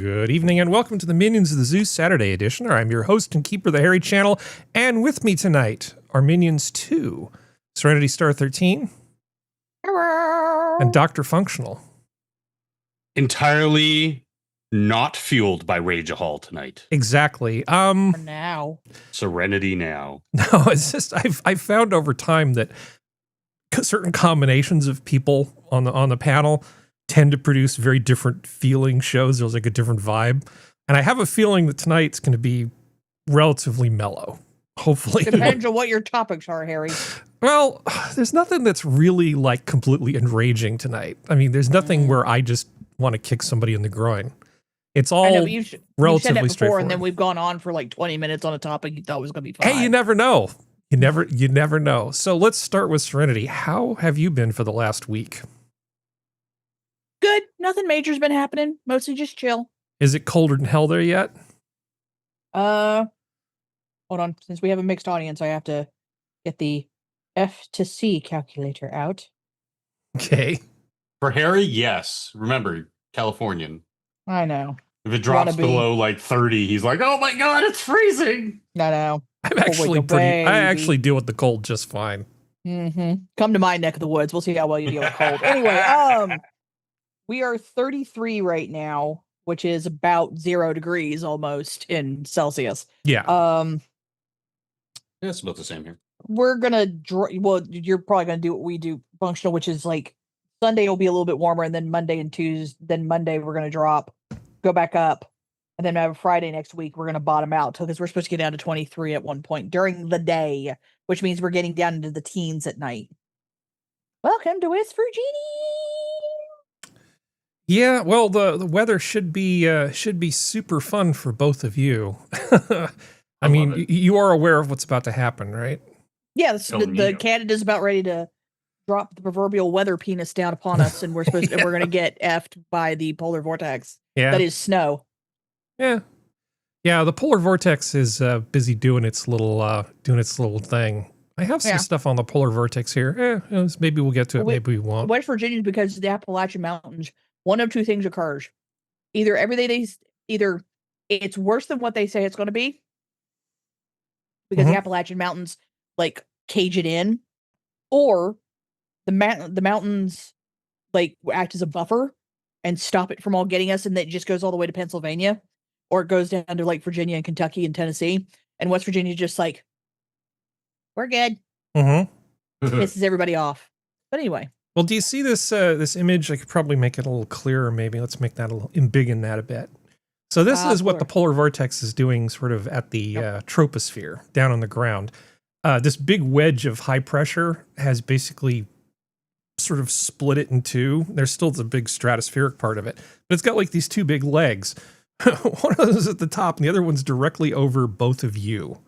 Good evening and welcome to the Minions of the Zoo Saturday edition. I'm your host and keeper of the Harry Channel, and with me tonight are Minions 2, Serenity Star 13, Hello. and DrFunctional. Entirely not fueled by Rage-a-Hall tonight. Exactly. For now. Serenity now. No, it's just I've found over time that certain combinations of people on the panel tend to produce very different feeling shows. There's like a different vibe. And I have a feeling that tonight's going to be relatively mellow. Hopefully. Depends on what your topics are, Harry. Well, there's nothing that's really like completely enraging tonight. I mean, there's nothing where I just want to kick somebody in the groin. It's all relatively you've said that before, straightforward. and then we've gone on for like 20 minutes on a topic you thought was going to be fun. Hey, you never know. You never know. So let's start with Serenity. How have you been for the last week? Good. Nothing major's been happening. Mostly just chill. Is it colder than hell there yet? Hold on. Since we have a mixed audience, I have to get the F to C calculator out. Okay. For Harry, yes. Remember, Californian. I know. If it drops Wannabe. below like 30, he's like, oh my god, it's freezing. I know. I'm actually I actually deal with the cold just fine. Come to my neck of the woods. We'll see how well you deal with cold. Anyway, we are 33 right now, which is about 0 degrees almost in Celsius. Yeah. Yeah, it's about the same here. We're gonna you're probably gonna do what we do functional, which is like Sunday will be a little bit warmer, and then Monday and Tuesday, then Monday we're gonna drop, go back up, and then have a Friday next week we're gonna bottom out because we're supposed to get down to 23 at one point during the day, which means we're getting down into the teens at night. Welcome to West Virginia. Yeah, well, the weather should be super fun for both of you. I mean, you are aware of what's about to happen, right? Yeah, the Canada's about ready to drop the proverbial weather penis down upon us, and we're going to get effed by the polar vortex. Yeah, that is snow. Yeah, the polar vortex is busy doing its little thing. I have some stuff on the polar vortex here. Maybe we'll get to it. Maybe we won't. West Virginia, because of the Appalachian Mountains, one of two things occurs: either it's worse than what they say it's going to be, because the Appalachian Mountains like cage it in, or the mountains like act as a buffer and stop it from all getting us, and then it just goes all the way to Pennsylvania, or it goes down to like Virginia and Kentucky and Tennessee, and West Virginia just like, we're good. Pisses everybody off. But anyway. Well, do you see this image? I could probably make it a little clearer, maybe. Let's make that embiggen that a bit. So this is what the polar vortex is doing sort of at the troposphere, down on the ground. This big wedge of high pressure has basically sort of split it in two. There's still the big stratospheric part of it, but it's got like these two big legs. One of those is at the top, and the other one's directly over both of you.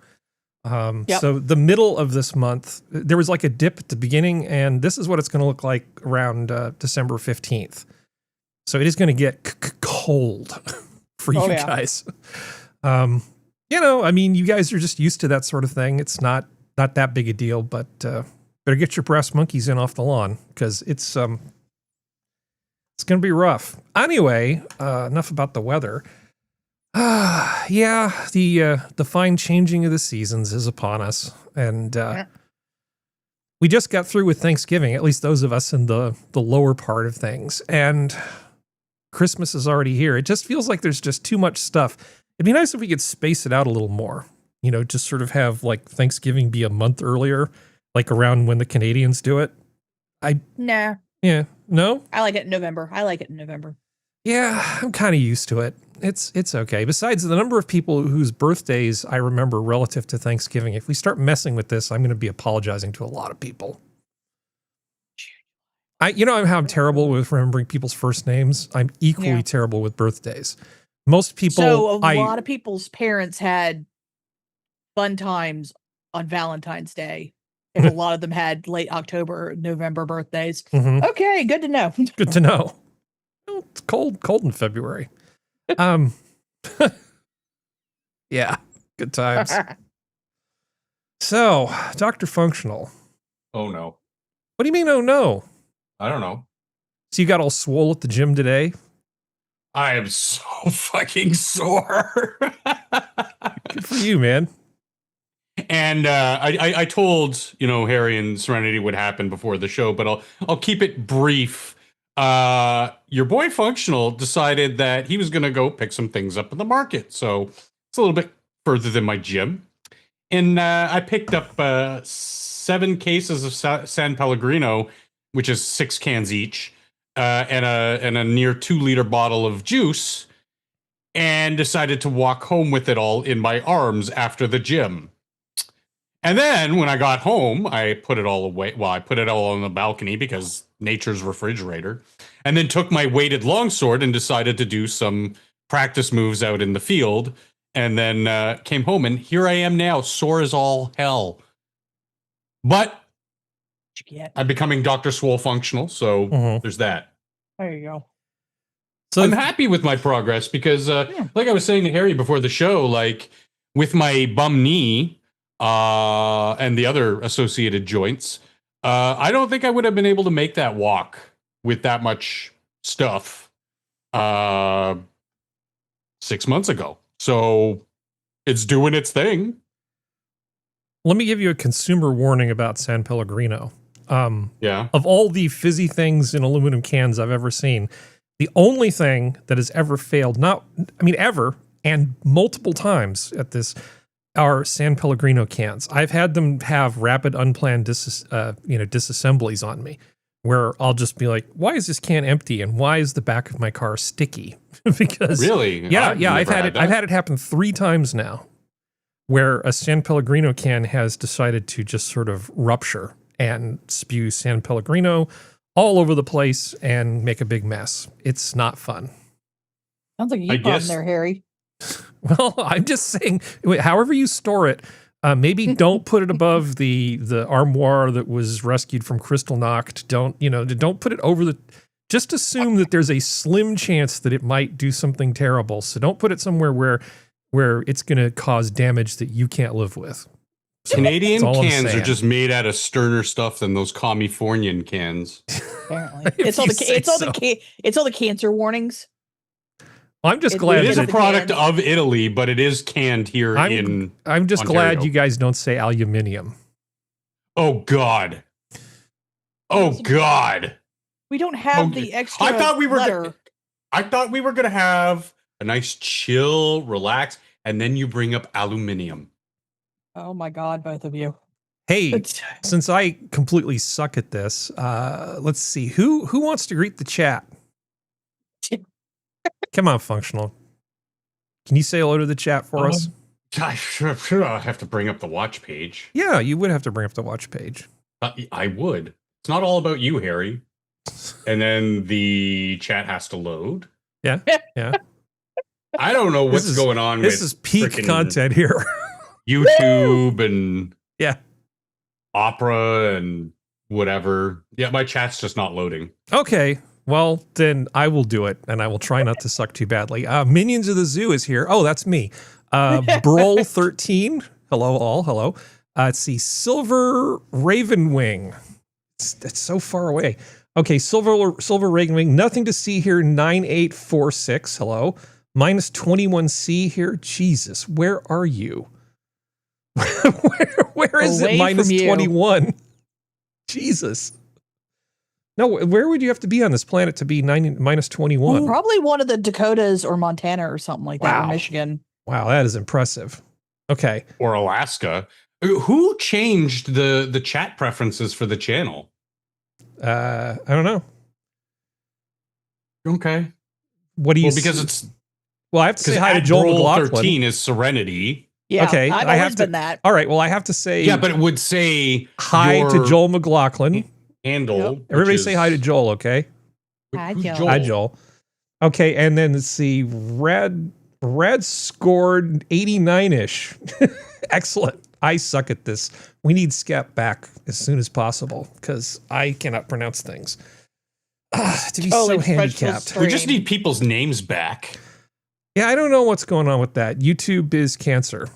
So the middle of this month, there was like a dip at the beginning, and this is what it's going to look like around December 15th. So it is going to get cold for you guys. You know, I mean, you guys are just used to that sort of thing. It's not that big a deal, but better get your brass monkeys in off the lawn, because it's going to be rough. Anyway, enough about the weather. The fine changing of the seasons is upon us, and we just got through with Thanksgiving, at least those of us in the lower part of things, and Christmas is already here. It just feels like there's just too much stuff. It'd be nice if we could space it out a little more, you know, just sort of have like Thanksgiving be a month earlier, like around when the Canadians do it. Nah. Yeah. No? I like it in November. Yeah, I'm kind of used to it. It's okay. Besides, the number of people whose birthdays I remember relative to Thanksgiving, if we start messing with this, I'm going to be apologizing to a lot of people. I'm terrible with remembering people's first names. I'm equally terrible with birthdays. Most people... So a lot of people's parents had fun times on Valentine's Day, and a lot of them had late October, November birthdays. Okay, good to know. Good to know. Well, it's cold in February. Yeah, good times. So, DrFunctional. Oh no. What do you mean, oh no? I don't know. So you got all swole at the gym today? I am so fucking sore. Good for you, man. And I told Harry and Serenity what happened before the show, but I'll keep it brief. Your boy Functional decided that he was going to go pick some things up in the market, so it's a little bit further than my gym. And I picked up 7 cases of San Pellegrino, which is 6 cans each, and a near 2-liter bottle of juice, and decided to walk home with it all in my arms after the gym. And then when I got home, I put it all away. Well, I put it all on the balcony because nature's refrigerator, and then took my weighted longsword and decided to do some practice moves out in the field. And then came home, and here I am now, sore as all hell. But I'm becoming Dr. Swole functional, so there's that. There you go. So I'm happy with my progress because, like I was saying to Harry before the show, like with my bum knee and the other associated joints, I don't think I would have been able to make that walk with that much stuff 6 months ago. So it's doing its thing. Let me give you a consumer warning about San Pellegrino. Yeah. Of all the fizzy things in aluminum cans I've ever seen, the only thing that has ever failed, ever, and multiple times at this, are San Pellegrino cans. I've had them have rapid unplanned disassemblies on me, where I'll just be like, why is this can empty? And why is the back of my car sticky? Because really? I've had it happen 3 times now, where a San Pellegrino can has decided to just sort of rupture and spew San Pellegrino all over the place and make a big mess. It's not fun. Sounds like you problem there, Harry. Well, I'm just saying, however you store it, maybe don't put it above the armoire that was rescued from Crystal Knocked. Don't put it over the. Just assume that there's a slim chance that it might do something terrible. So don't put it somewhere where it's going to cause damage that you can't live with. So Canadian cans are just made out of sterner stuff than those Californian cans. Apparently, it's all the cancer warnings. I'm just glad it is a product of Italy, but it is canned here in I'm just Ontario. glad you guys don't say aluminium. Oh God. Oh God. We don't have the extra. I thought we were going to have a nice chill, relax, and then you bring up aluminium. Oh my God, both of you. Hey, since I completely suck at this, let's see who wants to greet the chat. Come on, Functional. Can you say hello to the chat for us? I have to bring up the watch page. Yeah, you would have to bring up the watch page. I would. It's not all about you, Harry. And then the chat has to load. Yeah. I don't know what's going on with this is peak content here. YouTube and Opera and whatever. Yeah, my chat's just not loading. Okay. Well, then I will do it, and I will try not to suck too badly. Minions of the Zoo is here. Oh, that's me. Broll13. Hello, all. Hello. Let's see. Silver Ravenwing. It's so far away. Okay, Silver Ravenwing. Nothing to see here. 9846. Hello. Minus 21C here. Jesus, where are you? where is it? Minus 21. Jesus. No, where would you have to be on this planet to be minus 21? Probably one of the Dakotas or Montana or something like that, or Michigan. Wow, that is impressive. Okay. Or Alaska. Who changed the chat preferences for the channel? I don't know. Okay. What do you? Well, because it's. Well, I have to say hi to Joel McLaughlin. 13 is Serenity. Yeah. Okay. I've always been that. All right. Well, I have to say. Yeah, but it would say hi to Joel McLaughlin. Handle. Yep. Everybody say hi to Joel, okay? Hi, Joel. Hi, Joel. Okay, and then let's see. Red scored 89-ish. Excellent. I suck at this. We need Skep back as soon as possible because I cannot pronounce things. To be so handicapped. We just need people's names back. Yeah, I don't know what's going on with that. YouTube is cancer.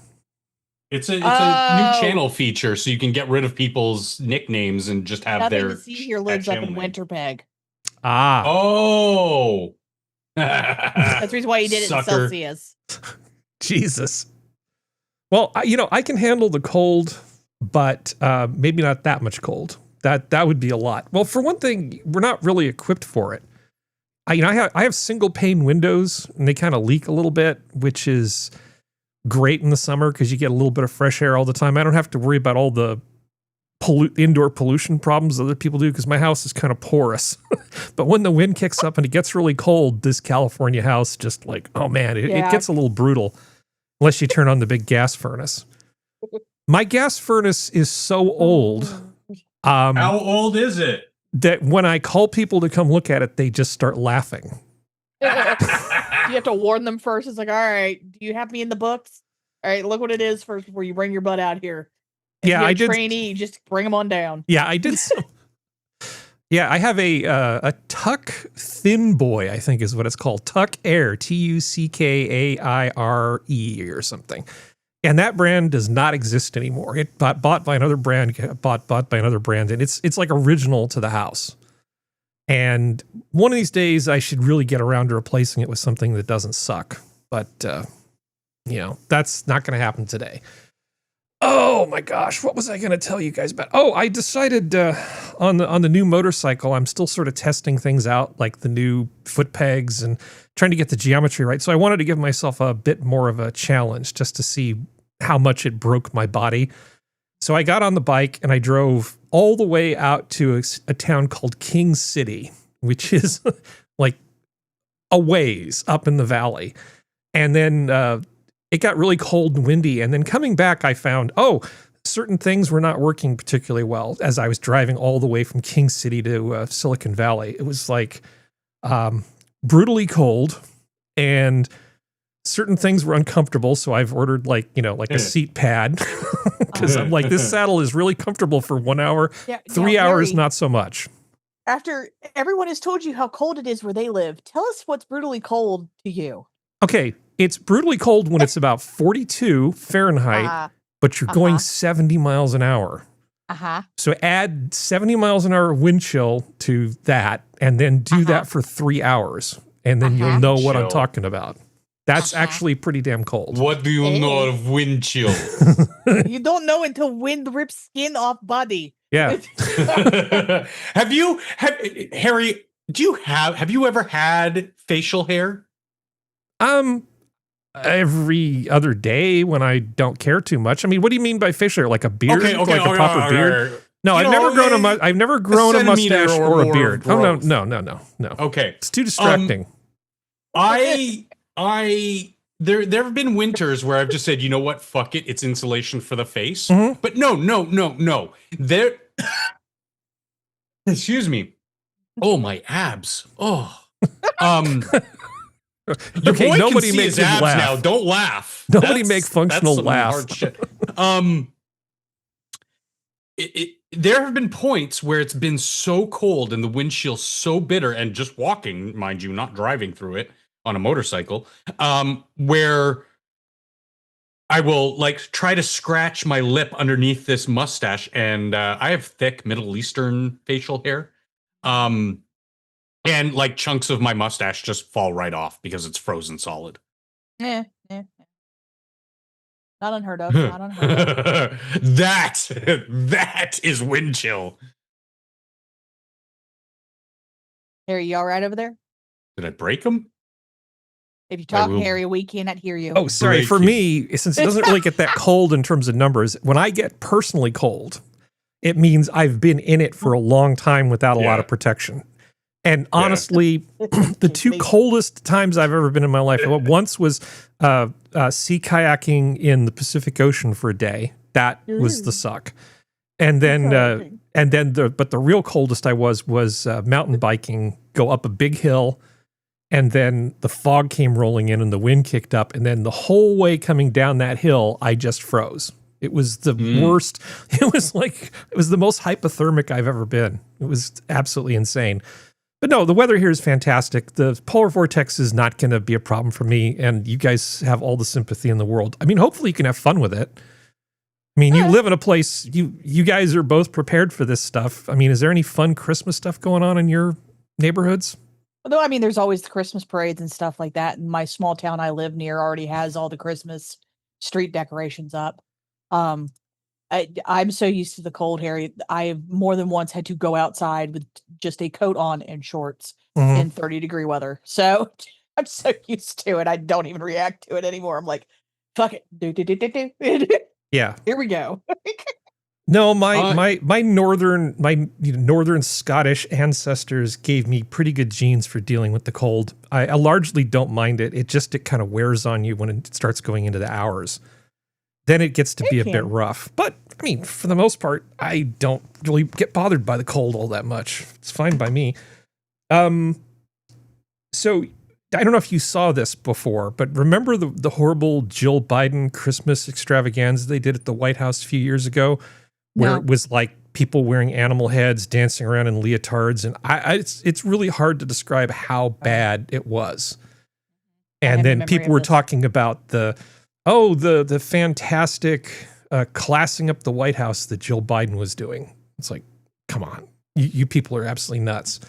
It's a new channel feature, so you can get rid of people's nicknames and just have Nothing their. to see here lives up in Winterpeg. Ah. Oh, That's the reason why he did it in Celsius. Jesus. Well, I can handle the cold, but maybe not that much cold. That would be a lot. Well, for one thing, we're not really equipped for it. I have single pane windows, and they kind of leak a little bit, which is great in the summer because you get a little bit of fresh air all the time. I don't have to worry about all the indoor pollution problems other people do because my house is kind of porous. But when the wind kicks up and it gets really cold, this California house just like, oh man, it gets a little brutal unless you turn on the big gas furnace. My gas furnace is so old. How old is it? That when I call people to come look at it, they just start laughing. You have to warn them first. It's like, all right, do you have me in the books? All right, look what it is first before you bring your butt out here. If I did. Trainee, just bring them on down. Yeah, I did. Yeah, I have a Tuck Thin Boy, I think is what it's called. Tuck Air, TUCKAIRE or something. And that brand does not exist anymore. It got bought by another brand, bought by another brand, and it's like original to the house. And one of these days, I should really get around to replacing it with something that doesn't suck. But, that's not going to happen today. Oh my gosh, what was I going to tell you guys about? Oh, I decided on the new motorcycle, I'm still sort of testing things out, like the new foot pegs and trying to get the geometry right. So I wanted to give myself a bit more of a challenge just to see how much it broke my body. So I got on the bike and I drove all the way out to a town called King City, which is like a ways up in the valley. And then it got really cold and windy. And then coming back, I found, certain things were not working particularly well as I was driving all the way from King City to Silicon Valley. It was like brutally cold and certain things were uncomfortable. So I've ordered a seat pad because I'm like, this saddle is really comfortable for 1 hour, 3 hours, not so much. After everyone has told you how cold it is where they live, tell us what's brutally cold to you. Okay. It's brutally cold when it's about 42 Fahrenheit, but you're going 70 miles an hour. So add 70 miles an hour wind chill to that, and then do that for 3 hours, and then you'll know what I'm talking about. That's actually pretty damn cold. What do you know of wind chill? You don't know until wind rips skin off body. Yeah. Have you ever had facial hair? Every other day when I don't care too much. I mean, what do you mean by facial hair? Like a beard? Like a proper beard? Right. No, I've never grown a mustache or a beard. Oh, no. Okay. It's too distracting. There have been winters where I've just said, you know what? Fuck it. It's insulation for the face. Mm-hmm. But no. Excuse me. Oh, my abs. Oh. Okay, nobody makes him laugh. Now. Don't laugh. Nobody make functional laugh. Hard shit. There have been points where it's been so cold and the windshield so bitter, and just walking, mind you, not driving through it on a motorcycle, where I will try to scratch my lip underneath this mustache, and I have thick Middle Eastern facial hair. And chunks of my mustache just fall right off because it's frozen solid. Yeah. Not unheard of. That is wind chill. Harry, you all right over there? Did I break them? If you talk, Harry, we cannot hear you. Oh, sorry. For me, since it doesn't really get that cold in terms of numbers, when I get personally cold, it means I've been in it for a long time without a lot of protection. And honestly, the two coldest times I've ever been in my life, once was sea kayaking in the Pacific Ocean for a day. That was the suck. And then, the real coldest I was mountain biking, go up a big hill, and then the fog came rolling in and the wind kicked up, and then the whole way coming down that hill, I just froze. It was the worst. It was the most hypothermic I've ever been. It was absolutely insane. But no, the weather here is fantastic. The polar vortex is not going to be a problem for me, and you guys have all the sympathy in the world. I mean, hopefully you can have fun with it. I mean, you live in a place, you guys are both prepared for this stuff. I mean, is there any fun Christmas stuff going on in your neighborhoods? Although, I mean, there's always the Christmas parades and stuff like that. And my small town I live near already has all the Christmas street decorations up. I'm so used to the cold, Harry. I've more than once had to go outside with just a coat on and shorts in 30-degree weather. So I'm so used to it. I don't even react to it anymore. I'm like, fuck it. Yeah. Here we go. No, my northern Scottish ancestors gave me pretty good genes for dealing with the cold. I largely don't mind it. It kind of wears on you when it starts going into the hours. Then it gets to be a bit rough. But I mean, for the most part, I don't really get bothered by the cold all that much. It's fine by me. So I don't know if you saw this before, but remember the horrible Jill Biden Christmas extravaganza they did at the White House a few years ago, where it was like people wearing animal heads, dancing around in leotards, and it's really hard to describe how bad it was. And then people were talking about the fantastic classing up the White House that Jill Biden was doing. It's like, come on, you people are absolutely nuts.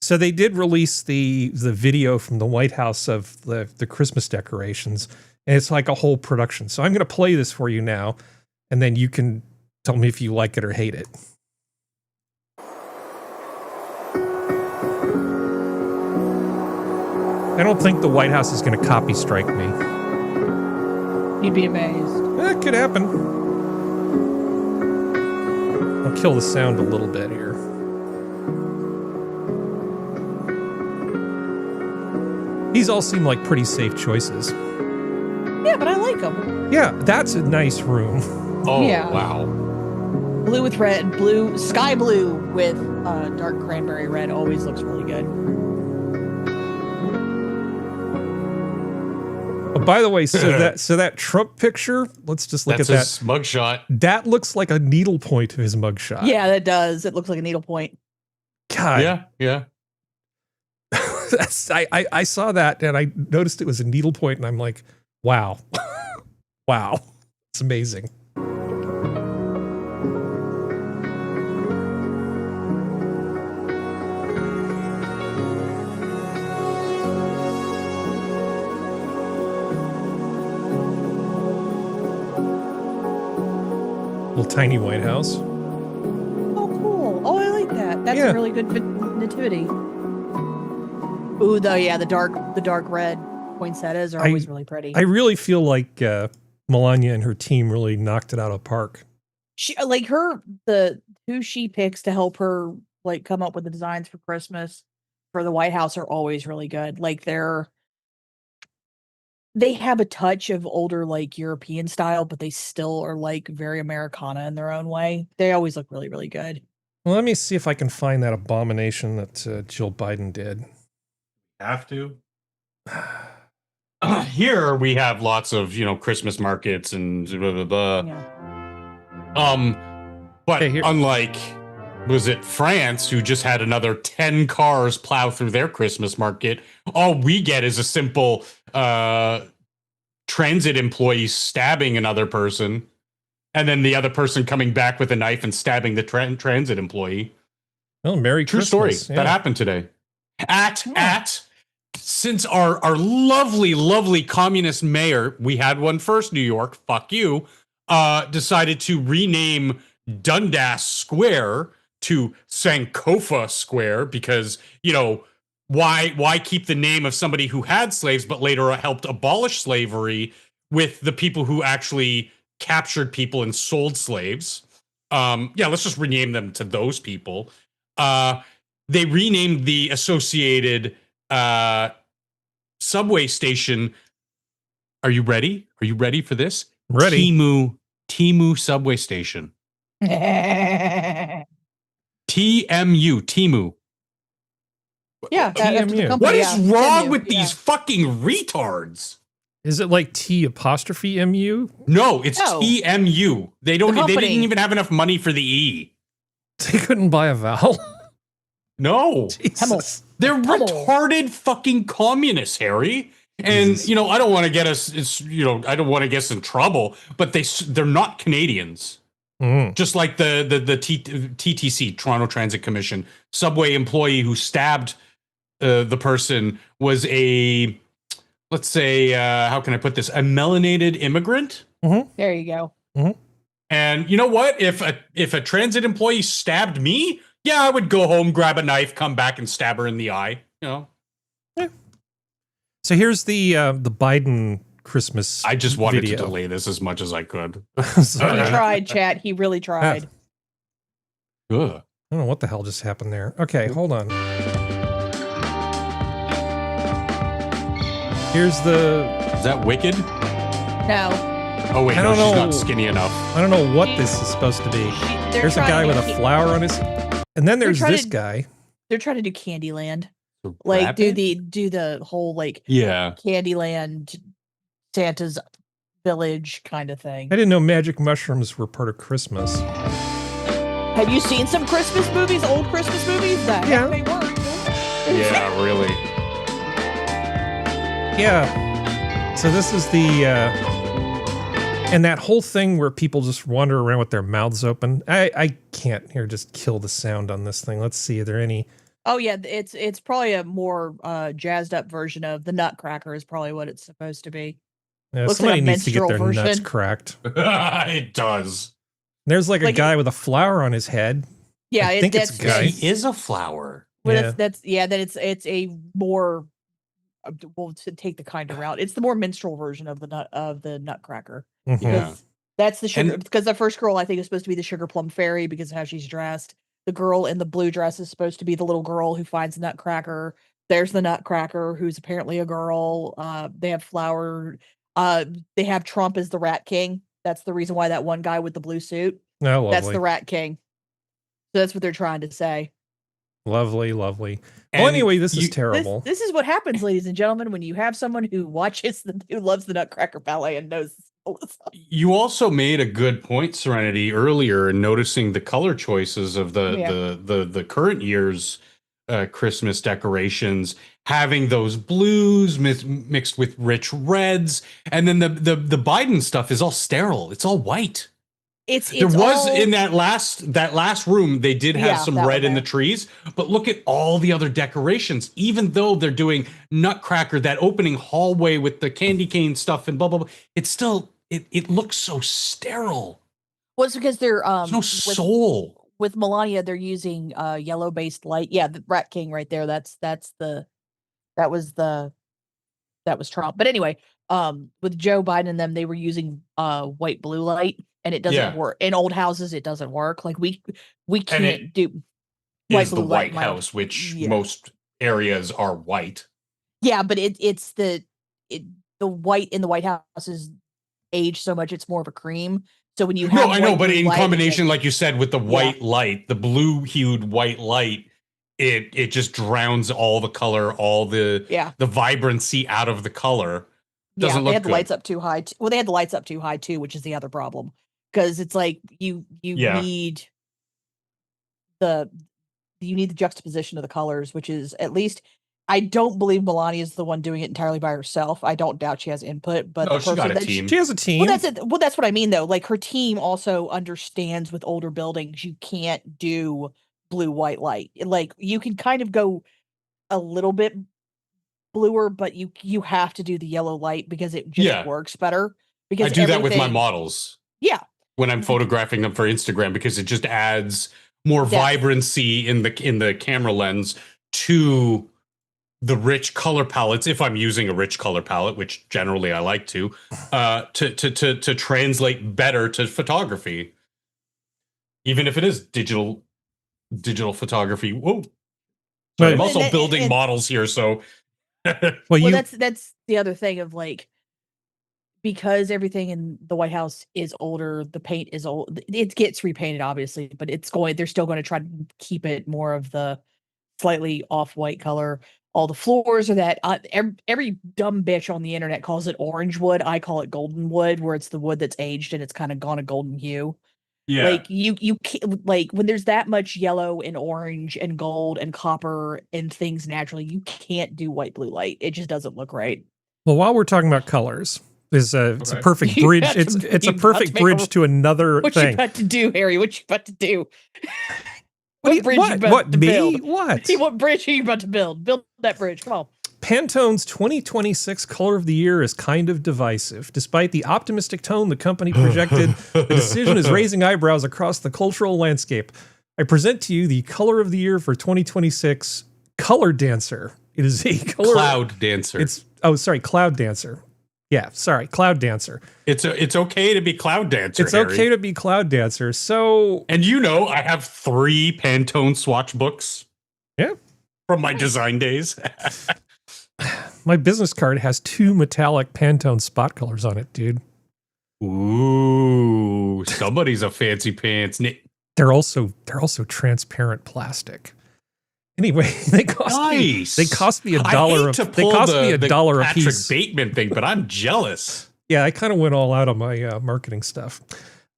So they did release the video from the White House of the Christmas decorations, and it's like a whole production. So I'm going to play this for you now, and then you can tell me if you like it or hate it. I don't think the White House is going to copy strike me. You'd be amazed. That could happen. I'll kill the sound a little bit here. These all seem like pretty safe choices. Yeah, but I like them. Yeah, that's a nice room. Oh, Yeah. wow. Blue with red, sky blue with dark cranberry red always looks really good. Oh, by the way, so that Trump picture, let's just look That's at that. his mugshot. That looks like a needlepoint of his mugshot. Yeah, that does. It looks like a needlepoint. God. Yeah. I saw that and I noticed it was a needlepoint and I'm like, wow. Wow. It's amazing. Little tiny White House. Oh, cool. Oh, I like that. That's a really good nativity. Ooh, the dark red poinsettias are always really pretty. I really feel like Melania and her team really knocked it out of the park. She who she picks to help her like come up with the designs for Christmas for the White House are always really good. Like they have a touch of older like European style, but they still are like very Americana in their own way. They always look really, really good. Well, let me see if I can find that abomination that Jill Biden did. Have to. Here we have lots of, Christmas markets and blah, blah, blah. Yeah. But Hey, unlike, was it France, who just had another 10 cars plow through their Christmas market, all we get is a simple transit employee stabbing another person, and then the other person coming back with a knife and stabbing the transit employee. Oh, Merry True Christmas. story. That happened today. Since our lovely communist mayor, we had one first, New York, fuck you, decided to rename Dundas Square to Sankofa Square because, why keep the name of somebody who had slaves but later helped abolish slavery with the people who actually captured people and sold slaves? Let's just rename them to those people. They renamed the associated subway station. Are you ready? Are you ready for this? Ready. Timu subway station. Yeah, Timu. that's the company. What is wrong TMU, with these fucking retards? Is it like T''MU? No, it's No. TMU. They didn't company. even have enough money for the E. They couldn't buy a vowel. No. Jesus. They're Hummel. retarded fucking communists, Harry. And Jesus. I don't want to get us I don't want to get us in trouble, but they're not Canadians. Just like the TTC, Toronto Transit Commission, subway employee who stabbed the person was a, let's say, how can I put this? A melanated immigrant. There you go. And you know what? If a transit employee stabbed me, yeah, I would go home, grab a knife, come back, and stab her in the eye. You know. Yeah. So here's the Biden Christmas. I just wanted video. to delay this as much as I could. He tried, chat. He really tried. Ugh. I don't know what the hell just happened there. Okay, hold on. Here's the. Is that Wicked? No. Oh wait, I no, don't she's know. not skinny enough. I don't know what this is supposed to be. There's a guy with a flower on his, and then there's this guy. They're trying to do Candyland, The like rabbit? do the whole like Yeah. Candyland, Santa's village kind of thing. I didn't know magic mushrooms were part of Christmas. Have you seen some Christmas movies? Old Christmas movies? Yeah. They weren't. Yeah, really. Yeah. So this is the, and that whole thing where people just wander around with their mouths open. I can't here just kill the sound on this thing. Let's see. Are there any? Oh yeah, it's probably a more jazzed up version of the Nutcracker is probably what it's supposed to be. Looks somebody like a needs to get their minstrel nuts version. cracked. It does. There's like a Like guy with a flower on his head. Yeah, I think it's a guy. He is a flower. Well, then it's a more well, to take the kinder route. It's the more minstrel version of the Nutcracker. Mhm. Yeah. That's the sugar, And- because the first girl I think is supposed to be the Sugar Plum Fairy because of how she's dressed. The girl in the blue dress is supposed to be the little girl who finds the Nutcracker. There's the Nutcracker, who's apparently a girl. They have flower. They have Trump as the Rat King. That's the reason why that one guy with the blue suit. Oh, lovely. That's the Rat King. So that's what they're trying to say. Lovely, lovely. And Well, anyway, this is you- terrible. This is what happens, ladies and gentlemen, when you have someone who who loves the Nutcracker Ballet and knows all this stuff. You also made a good point, Serenity, earlier in noticing the color choices of the current year's Christmas decorations, having those blues mixed with rich reds, and then the Biden stuff is all sterile. It's all white. There was all, in that last room, they did have Yeah, some that red one in the there. trees, but look at all the other decorations. Even though they're doing Nutcracker, that opening hallway with the candy cane stuff and blah blah blah, it's still it looks so sterile. well, it's because they're There's no soul. with Melania, they're using yellow based light. Yeah, the Rat King right there. That was Trump. But anyway, with Joe Biden and them, they were using white blue light, and it doesn't Yeah. work. In old houses, it doesn't work. Like we And can't it do Is the blue light White in my- House, which Yeah. most areas are white. Yeah, but it's the white in the White House is aged so much it's more of a cream. So when you have No, I know, white but blue in light, it's combination, like- like you said, with the white light, the blue-hued white light, it just drowns all the color, all the yeah, vibrancy out of the color. Doesn't they look had the good. lights up too high. Well, they had the lights up too high too, which is the other problem because it's like you Yeah. need the juxtaposition of the colors, which is at least. I don't believe Melania is the one doing it entirely by herself. I don't doubt she has input, but No, the she got person a that team. She has a team. Well, that's it. Well, that's what I mean, though. Like her team also understands with older buildings, you can't do blue white light. Like you can kind of go a little bit bluer, but you have to do the yellow light because it just Yeah. works better. Because I do that with my everything- models Yeah, when I'm photographing them for Instagram because it just adds more Depth. vibrancy in the camera lens to the rich color palettes. If I'm using a rich color palette, which generally I like to translate better to photography, even if it is digital photography. Whoa. Right. I'm also And- building and- models here, so well, well, you that's the other thing of like because everything in the White House is older, the paint is old. It gets repainted, obviously, but they're still going to try to keep it more of the slightly off-white color. All the floors are that every dumb bitch on the internet calls it orange wood. I call it golden wood, where it's the wood that's aged and it's kind of gone a golden hue. yeah. Like you can't, like when there's that much yellow and orange and gold and copper and things naturally, you can't do white blue light. It just doesn't look right. well, while we're talking about colors, it's a Okay. perfect You bridge. have to- It's a you have perfect to make a- bridge to another What you thing. about to do, Harry? What you about to do? What bridge you about What to me? build? What? What bridge are you about to build? Build that bridge. Come on. Pantone's 2026 color of the year is kind of divisive. Despite the optimistic tone the company projected, the decision is raising eyebrows across the cultural landscape. I present to you the color of the year for 2026, Color Dancer. It is a color Cloud Dancer. Cloud Dancer. Yeah, sorry, Cloud Dancer. It's okay to be Cloud Dancer. It's okay to be Cloud Dancer. So, and I have 3 Pantone swatch books. Yeah, from my design days. My business card has 2 metallic Pantone spot colors on it, dude. Ooh, somebody's a fancy pants. They're also transparent plastic. Anyway, they cost me $1. They cost me $1 a piece. Patrick Bateman thing, but I'm jealous. Yeah, I kind of went all out on my marketing stuff.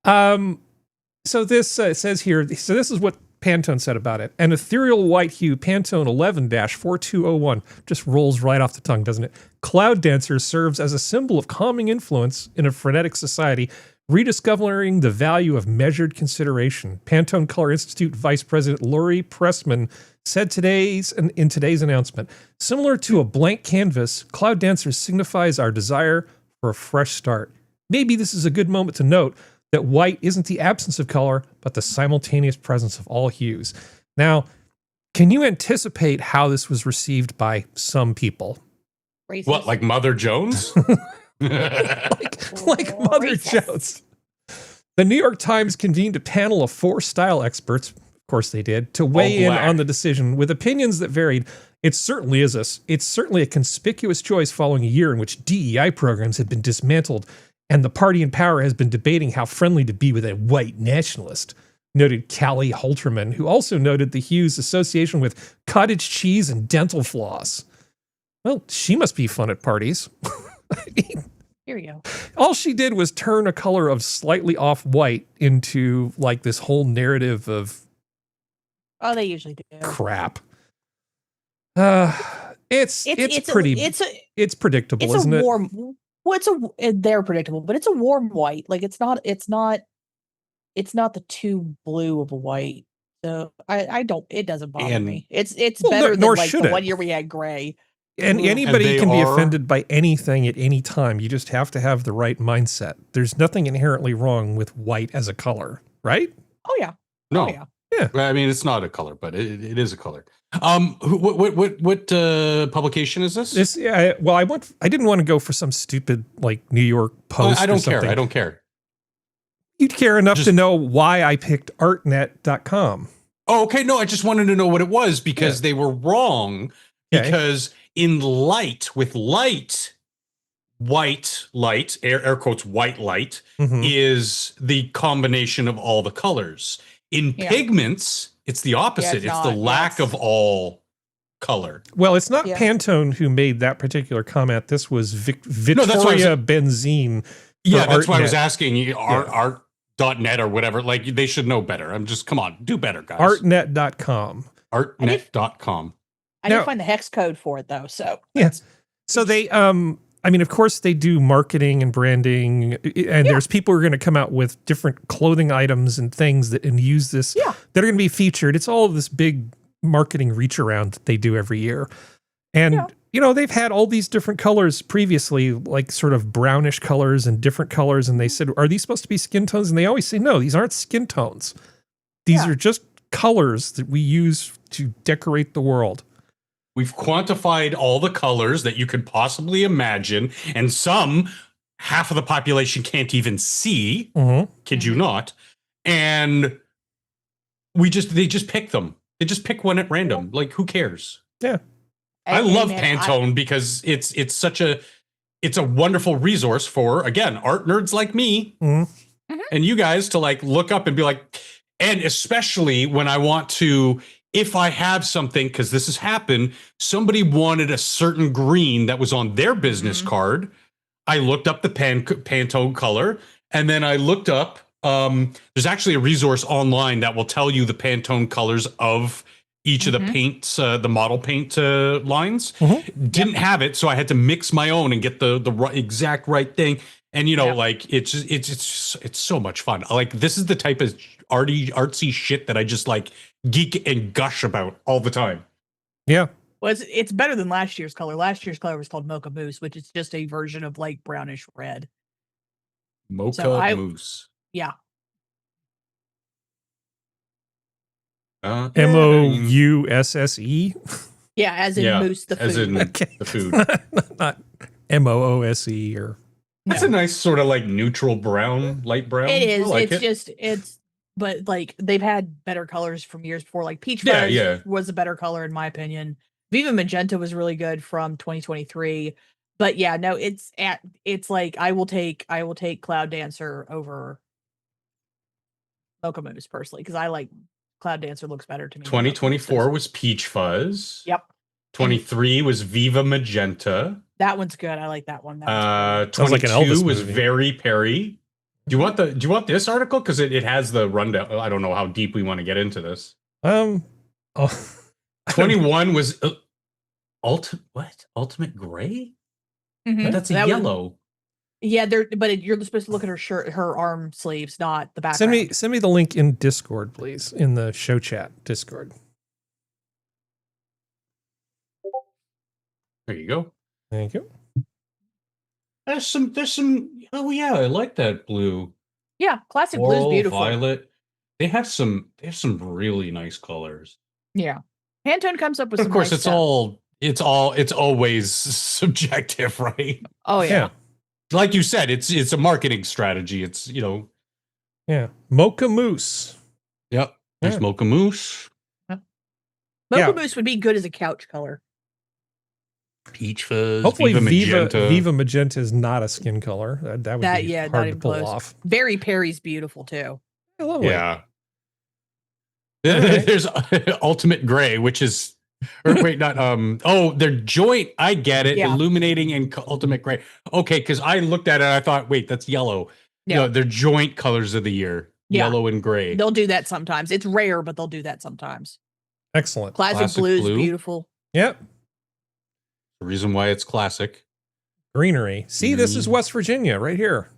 So this says here. So this is what Pantone said about it. An ethereal white hue Pantone 11-4201 just rolls right off the tongue, doesn't it? Cloud Dancer serves as a symbol of calming influence in a frenetic society, rediscovering the value of measured consideration. Pantone Color Institute Vice President Lori Pressman said in today's announcement, similar to a blank canvas, Cloud Dancer signifies our desire for a fresh start. Maybe this is a good moment to note that white isn't the absence of color, but the simultaneous presence of all hues. Now, can you anticipate how this was received by some people? Racist. What, like Mother Jones? like Mother Jones. The New York Times convened a panel of 4 style experts, of course they did, to weigh in on the decision with opinions that varied. It's certainly a conspicuous choice following a year in which DEI programs had been dismantled and the party in power has been debating how friendly to be with a white nationalist, noted Callie Holterman, who also noted the hue's association with cottage cheese and dental floss. Well, she must be fun at parties. I mean, here we go. All she did was turn a color of slightly off white into like this whole narrative of they usually do crap. It's predictable, isn't it? They're predictable, but it's a warm white. Like it's not the too blue of a white. So it doesn't bother me. It's better than like the 1 year we had gray. And anybody can be offended by anything at any time. You just have to have the right mindset. There's nothing inherently wrong with white as a color, right? Oh yeah. No. Oh, yeah. Yeah. I mean, it's not a color, but it is a color. What publication is this? I didn't want to go for some stupid like New York Post. I don't care. You'd care enough to know why I picked artnet.com. Oh, okay. No, I just wanted to know what it was because they were wrong. Okay. Because in white light, air quotes, white light is the combination of all the colors. In pigments, it's the opposite. It's the lack of all color. Well, it's not Pantone who made that particular comment. This was Victoria Benzine. Yeah, that's why I was asking art.net or whatever. Like, they should know better. Come on, do better, guys. Artnet.com. Artnet.com. I didn't find the hex code for it, though. So, yes. So they, of course, they do marketing and branding, and there's people who are going to come out with different clothing items and things and use this that are going to be featured. It's all of this big marketing reach around that they do every year. And, they've had all these different colors previously, like sort of brownish colors and different colors. And they said, are these supposed to be skin tones? And they always say, no, these aren't skin tones. These are just colors that we use to decorate the world. We've quantified all the colors that you could possibly imagine, and half of the population can't even see. Kid you not. And they just pick them. They just pick one at random. Like, who cares? Yeah. I love Pantone because it's a wonderful resource for, again, art nerds like me and you guys to like look up and be like, and especially when I want to, if I have something, because this has happened, somebody wanted a certain green that was on their business card. I looked up the Pantone color, and then I looked up, there's actually a resource online that will tell you the Pantone colors of each of the paints, the model paint lines. Didn't have it, so I had to mix my own and get the exact right thing. And like it's so much fun. Like this is the type of artsy shit that I just like geek and gush about all the time. Yeah. Well, it's better than last year's color. Last year's color was called Mocha Mousse, which is just a version of like brownish red. Mocha Mousse. Yeah. MOUSSE. Yeah, as in moose, the food. As in the food. Not MOOSE or. That's a nice sort of like neutral brown, light brown. It is. Like But like they've had better colors from years before. Like Peach Fuzz was a better color in my opinion. Viva Magenta was really good from 2023. But yeah, no, it's like I will take Cloud Dancer over Mocha Mousse personally because I like Cloud Dancer looks better to me. 2024 was Peach Fuzz. Yep. 23 was Viva Magenta. That one's good. I like that one. 22 like an Elvis was movie. Very Perry. Do you want this article? Because it has the rundown. I don't know how deep we want to get into this. 21 was Ultimate Gray? Mm-hmm. But that's yellow. You're supposed to look at her shirt, her arm sleeves, not the background. Send me the link in Discord, please, in the show chat Discord. There you go. Thank you. There's some. Oh yeah, I like that blue. Yeah, classic blue's beautiful. Violet. They have some really nice colors. Yeah, Pantone comes up with. But some of course, nice it's always subjective, right? Oh yeah. Like you said, it's a marketing strategy. It's Yeah, Mocha Mousse. Yep. There's Mocha Mousse. Mocha Mousse would be good as a couch color. Peach Fuzz. Hopefully, Viva Magenta is not a skin color. That would be hard to pull off. Very Perry's beautiful too. Yeah. There's Ultimate Gray, which is, or wait, not their joint. I get it. Yeah. Illuminating and Ultimate Gray. Okay, because I looked at it and I thought, wait, that's yellow. Yeah. They're joint colors of the year. Yeah. Yellow and gray. They'll do that sometimes. It's rare, but they'll do that sometimes. Excellent. Classic blue's beautiful. Yep. The reason why it's classic. Greenery. See, this is West Virginia right here.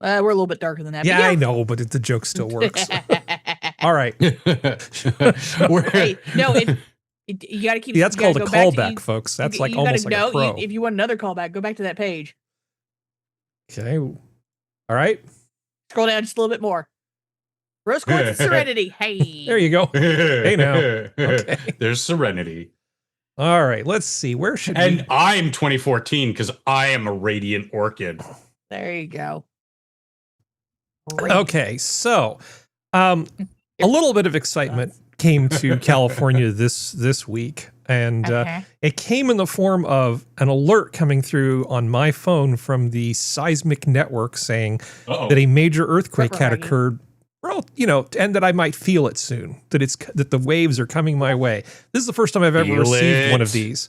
We're a little bit darker than that. Yeah, I know, but the joke still works. All right. Hey, no, you got to keep. That's called a callback, folks. That's like almost like a pro. If you want another callback, go back to that page. Okay. All right. Scroll down just a little bit more. Rose Quartz and Serenity. Hey. There you go. Hey now. Okay. There's Serenity. All right. Let's see. Where should And I'm 2014 because I am a Radiant Orchid. There you go. Okay. So, a little bit of excitement came to California this week, and it came in the form of an alert coming through on my phone from the seismic network saying that a major earthquake had occurred. Well, and that I might feel it soon. That the waves are coming my way. This is the first time I've ever received one of these.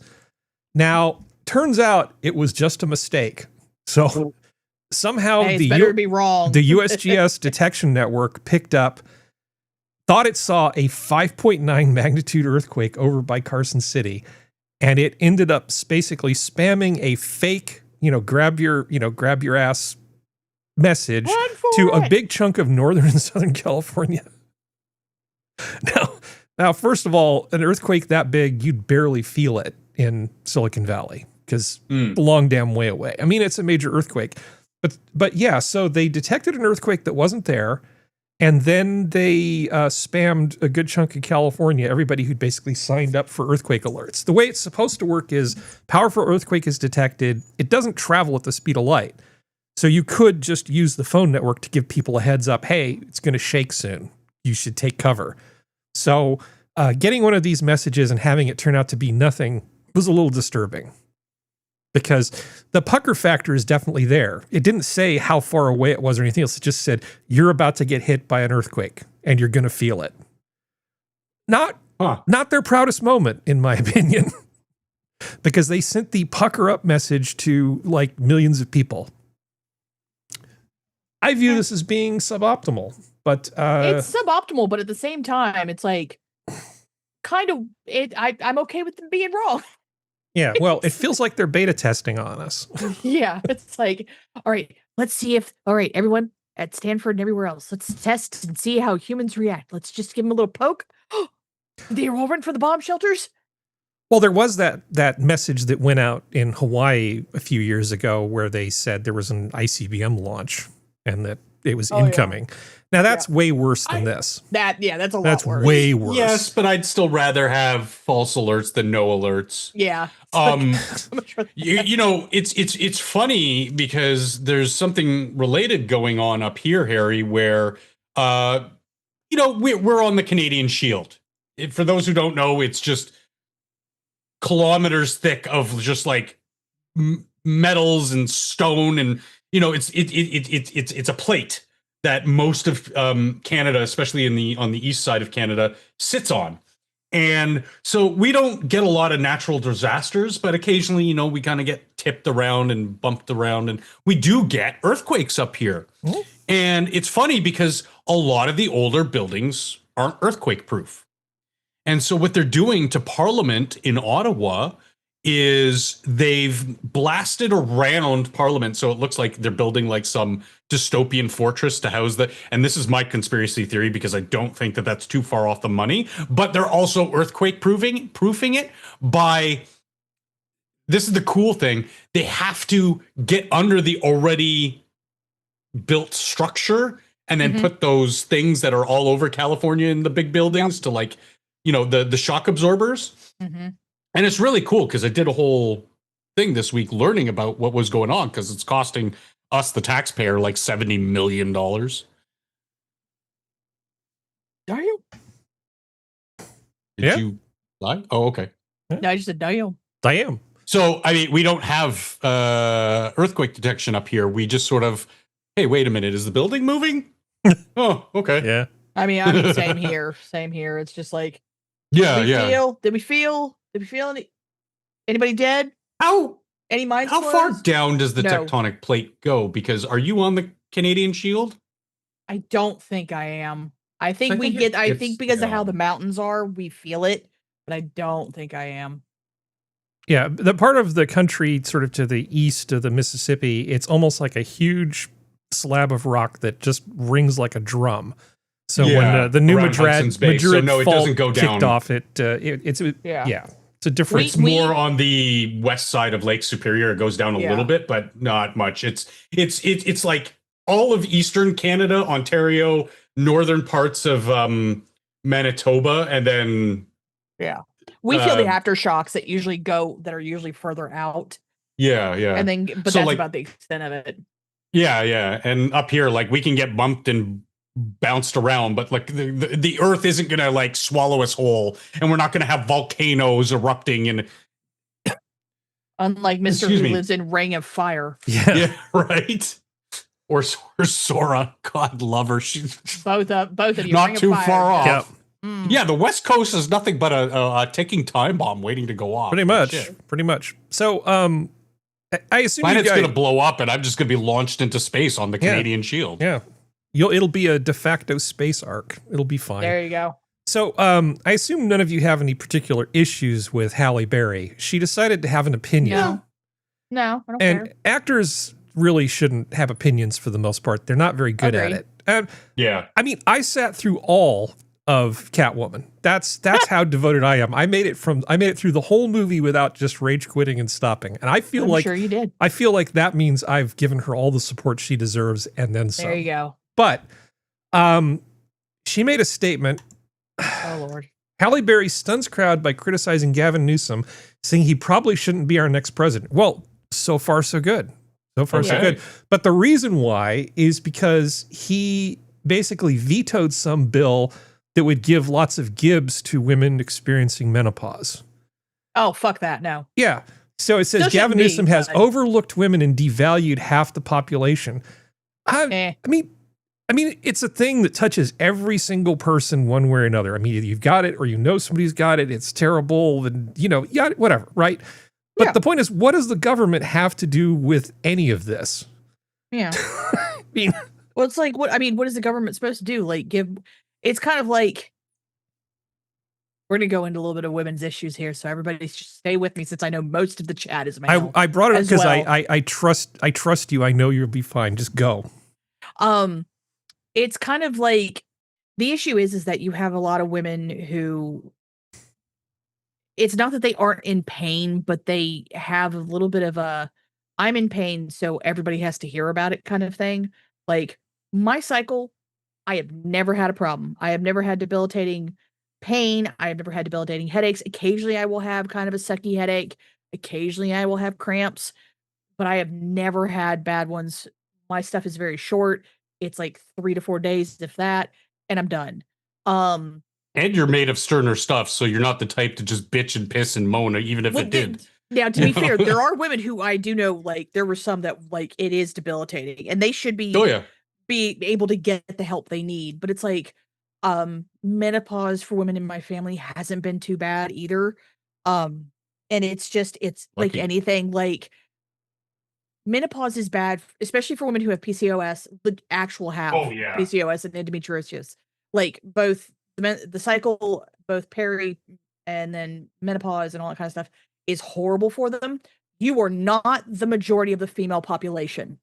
Now, turns out it was just a mistake. So somehow the USGS detection network picked up. Thought it saw a 5.9 magnitude earthquake over by Carson City, and it ended up basically spamming a fake, grab your ass message to a big chunk of northern and southern California. Now, first of all, an earthquake that big, you'd barely feel it in Silicon Valley because a long damn way away. I mean, it's a major earthquake, but yeah. So they detected an earthquake that wasn't there. And then they spammed a good chunk of California, everybody who'd basically signed up for earthquake alerts. The way it's supposed to work is powerful earthquake is detected. It doesn't travel at the speed of light. So you could just use the phone network to give people a heads up, hey, it's going to shake soon. You should take cover. So getting one of these messages and having it turn out to be nothing was a little disturbing. Because the pucker factor is definitely there. It didn't say how far away it was or anything else. It just said, you're about to get hit by an earthquake and you're going to feel it. Not their proudest moment, in my opinion, because they sent the pucker up message to like millions of people. I view this as being suboptimal, but it's suboptimal, but at the same time, it's like kind of I'm okay with them being wrong. Yeah, well, it feels like they're beta testing on us. Yeah, it's like, all right, let's see if, all right, everyone at Stanford and everywhere else, let's test and see how humans react. Let's just give them a little poke. They all run for the bomb shelters. Well, there was that message that went out in Hawaii a few years ago where they said there was an ICBM launch and that it was incoming. Yeah. Now that's way worse than this. That's a lot worse. That's way worse. Yes, but I'd still rather have false alerts than no alerts. Yeah. You know, it's funny because there's something related going on up here, Harry, where you know, we're on the Canadian Shield. For those who don't know, it's just kilometers thick of just like metals and stone, and you know, it's a plate that most of Canada, especially on the east side of Canada, sits on. And so we don't get a lot of natural disasters, but occasionally, you know, we kind of get tipped around and bumped around, and we do get earthquakes up here. Mm-hmm. And it's funny because a lot of the older buildings aren't earthquake proof. And so what they're doing to Parliament in Ottawa is they've blasted around Parliament. So it looks like they're building like some dystopian fortress to house and this is my conspiracy theory because I don't think that that's too far off the money, but they're also earthquake proofing it by, this is the cool thing, they have to get under the already built structure and then put those things that are all over California in the big buildings to like, you know, the shock absorbers. Mm-hmm. And it's really cool because I did a whole thing this week learning about what was going on because it's costing us, the taxpayer, like $70 million. Are you? Did you lie? Oh, okay. No, I just said, I am. So, I mean, we don't have earthquake detection up here. We just sort of, hey, wait a minute, is the building moving? Oh, okay. Yeah. I mean, I'm same here. Same here. It's just like, did we feel anybody dead? Any mines? How far down does the tectonic plate go? Because are you on the Canadian Shield? I don't think I am. I think because of how the mountains are, we feel it, but I don't think I am. Yeah, the part of the country sort of to the east of the Mississippi, it's almost like a huge slab of rock that just rings like a drum. So when the new Madrid fault doesn't go down. Kicked off, it's a different. It's more on the west side of Lake Superior. It goes down a little bit, but not much. It's like all of eastern Canada, Ontario, northern parts of Manitoba, and then we feel the aftershocks that are usually further out. Yeah. And then, but so that's about the extent of it. Yeah. And up here, like we can get bumped and bounced around, but like the earth isn't gonna like swallow us whole, and we're not gonna have volcanoes erupting. And unlike Mr. Who lives in Ring of Fire. Yeah, right. Or Sora, God love her. She's both of you. Not too far off. Yep. Yeah, the West Coast is nothing but a ticking time bomb waiting to go off. Pretty much. So, I assume planet's gonna blow up, and I'm just gonna be launched into space on the Canadian Shield. Yeah. It'll be a de facto space arc. It'll be fine. There you go. So, I assume none of you have any particular issues with Halle Berry. She decided to have an opinion. No, I don't and care. Actors really shouldn't have opinions for the most part. They're not very good at it. I mean, I sat through all of Catwoman. That's how devoted I am. I made it through the whole movie without just rage quitting and stopping. And I feel sure you did. I feel like that means I've given her all the support she deserves and then some. There you go. But she made a statement. Oh, Lord. Halle Berry stuns crowd by criticizing Gavin Newsom, saying he probably shouldn't be our next president. Well, so far, so good. So good. But the reason why is because he basically vetoed some bill that would give lots of gibs to women experiencing menopause. Oh, fuck that. No. Yeah. So it says Gavin Newsom has overlooked women and devalued half the population. I mean, it's a thing that touches every single person one way or another. I mean, you've got it or you know somebody's got it. It's terrible and, whatever, right? But the point is, what does the government have to do with any of this? Yeah. I mean, well, it's like, what is the government supposed to do? Like it's kind of like, We're going to go into a little bit of women's issues here, so everybody just stay with me since I know most of the chat is male. I brought it up because well. I trust you. I know you'll be fine. Just go. It's kind of like the issue is that you have a lot of women who it's not that they aren't in pain, but they have a little bit of a I'm in pain, so everybody has to hear about it kind of thing. Like my cycle, I have never had a problem. I have never had debilitating pain. I have never had debilitating headaches. Occasionally I will have kind of a sucky headache. Occasionally I will have cramps, but I have never had bad ones. My stuff is very short. It's like 3 to 4 days, if that, and I'm done. And you're made of sterner stuff, so you're not the type to just bitch and piss and moan, even if it did. Now, to be fair, there are women who I do know, like, there were some that, like, it is debilitating, and they should be be able to get the help they need. But it's like, menopause for women in my family hasn't been too bad either. And it's like anything, like, menopause is bad, especially for women who have PCOS, the actual have PCOS and endometriosis. Like, both the cycle, both peri and then menopause and all that kind of stuff is horrible for them. You are not the majority of the female population.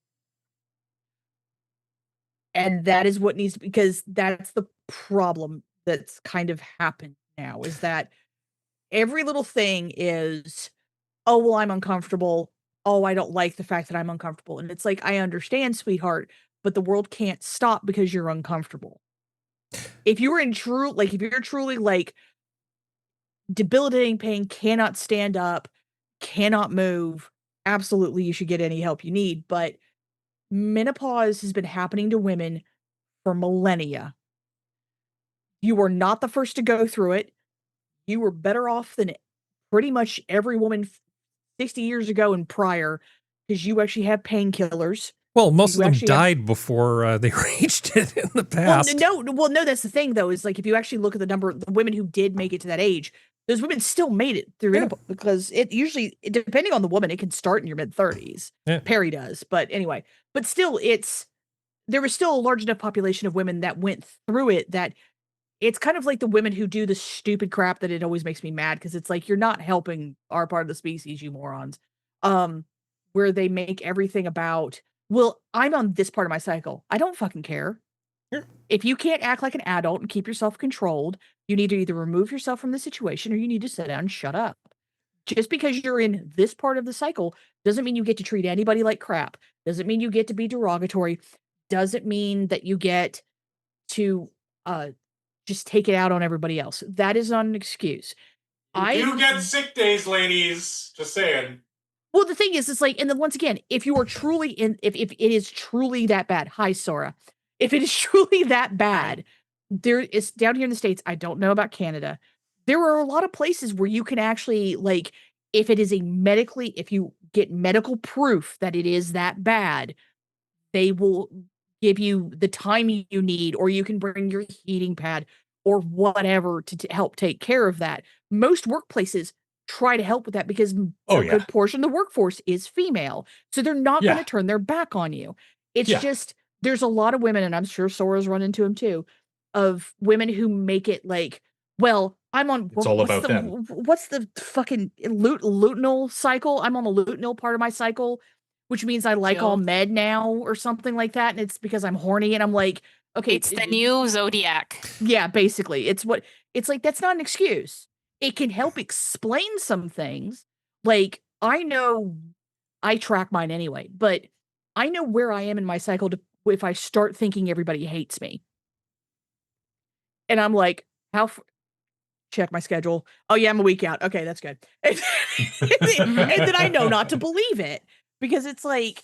And that is what needs, because that's the problem that's kind of happened now, is that every little thing is, oh, well, I'm uncomfortable. Oh, I don't like the fact that I'm uncomfortable. And it's like, I understand, sweetheart, but the world can't stop because you're uncomfortable. If you're if you're truly like debilitating pain, cannot stand up, cannot move, absolutely you should get any help you need. But menopause has been happening to women for millennia. You were not the first to go through it. You were better off than pretty much every woman 60 years ago and prior, because you actually have painkillers. Well, most of them died before they reached it in the past. No, that's the thing, though, is like, if you actually look at the number of the women who did make it to that age, those women still made it through because it usually, depending on the woman, it can start in your mid-30s. Perry does. But anyway, but still, there was still a large enough population of women that went through it that it's kind of like the women who do the stupid crap that it always makes me mad, because it's like, you're not helping our part of the species, you morons. Where they make everything about, well, I'm on this part of my cycle. I don't fucking care. If you can't act like an adult and keep yourself controlled, you need to either remove yourself from the situation or you need to sit down and shut up. Just because you're in this part of the cycle doesn't mean you get to treat anybody like crap. Doesn't mean you get to be derogatory. Doesn't mean that you get to just take it out on everybody else. That is not an excuse. You get sick days, ladies. Just saying. Well, the thing is, it's like, and then once again, if you are truly if it is truly that bad, hi, Sora. If it is truly that bad, there is, down here in the States, I don't know about Canada, there are a lot of places where you can actually, like, if it is if you get medical proof that it is that bad, they will give you the time you need, or you can bring your heating pad or whatever to help take care of that. Most workplaces try to help with that because a good portion of the workforce is female. So they're not going to turn their back on you. It's just, there's a lot of women, and I'm sure Sora's run into them too, of women who make it like, well, I'm on, it's all about them. What's the fucking luteal cycle? I'm on the luteal part of my cycle, which means I like all med now or something like that. And it's because I'm horny, and I'm like, okay. It's the new zodiac. Yeah, basically. It's like, that's not an excuse. It can help explain some things. Like, I know I track mine anyway, but I know where I am in my cycle if I start thinking everybody hates me. And I'm like, check my schedule. Oh yeah, I'm a week out. Okay, that's good. And then I know not to believe it, because it's like,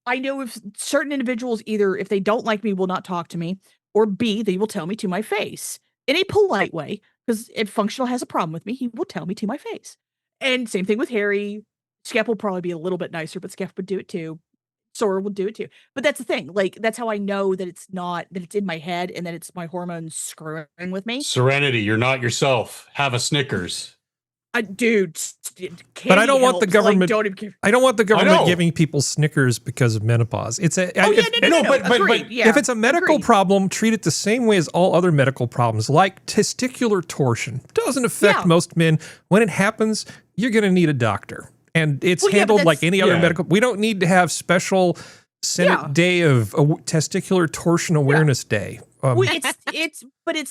I know if certain individuals, either if they don't like me, will not talk to me, or B, they will tell me to my face in a polite way, because if Functional has a problem with me, he will tell me to my face. And same thing with Harry. Skep will probably be a little bit nicer, but Skep would do it too. Sora will do it too. But that's the thing. Like, that's how I know that it's in my head and that it's my hormones screwing with me. Serenity, you're not yourself. Have a Snickers. Dude, But I don't want the government. Like, don't even care. I don't want the government giving people Snickers because of menopause. It's a. But if it's a medical problem, treat it the same way as all other medical problems, like testicular torsion. Doesn't affect most men. When it happens, you're going to need a doctor, and it's handled like any other medical. We don't need to have special Senate Day of Testicular Torsion Awareness Day. It's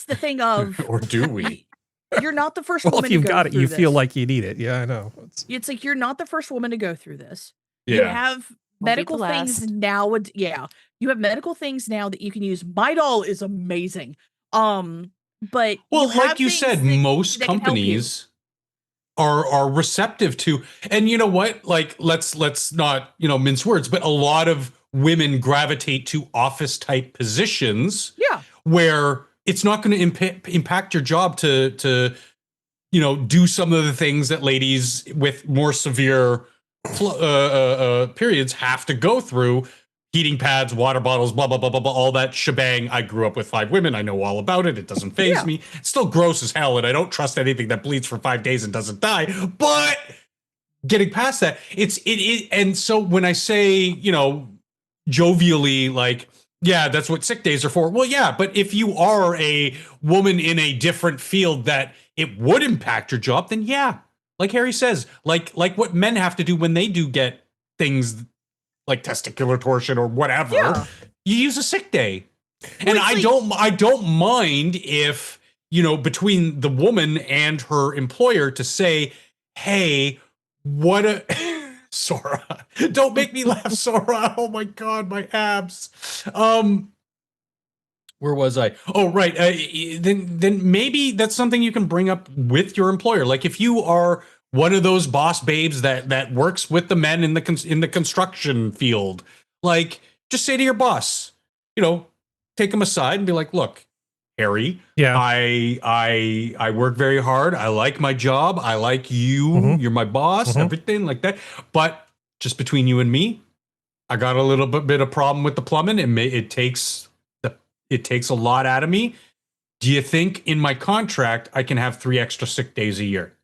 the thing of, or do we? You're not the first woman if you've to go got it, through you this. feel like you need it. Yeah, I know. It's like you're not the first woman to go through this. Yeah. You have medical things now. You have medical things now that you can use. Midol is amazing. But like you said, most companies are receptive to, and you know what? Like, let's not mince words, but a lot of women gravitate to office type positions. Yeah, where it's not going to impact your job to do some of the things that ladies with more severe periods have to go through. Heating pads, water bottles, blah, blah, blah, blah, blah, all that shebang. I grew up with 5 women. I know all about it. It doesn't faze me. It's still gross as hell, and I don't trust anything that bleeds for 5 days and doesn't die. But getting past that, and so when I say, jovially, like, yeah, that's what sick days are for. Well, yeah, but if you are a woman in a different field that it would impact your job, then yeah, like Harry says, like what men have to do when they do get things like testicular torsion or whatever, you use a sick day. And I don't mind if, between the woman and her employer to say, hey, what a Sora. Don't make me laugh, Sora. Oh my God, my abs. Where was I? Oh, right. Then maybe that's something you can bring up with your employer. Like if you are one of those boss babes that works with the men in the construction field, like just say to your boss, take him aside and be like, look, Harry, I work very hard. I like my job. I like you. Mm-hmm. You're my boss, everything like that. But just between you and me, I got a little bit of problem with the plumbing. It takes a lot out of me. Do you think in my contract I can have 3 extra sick days a year?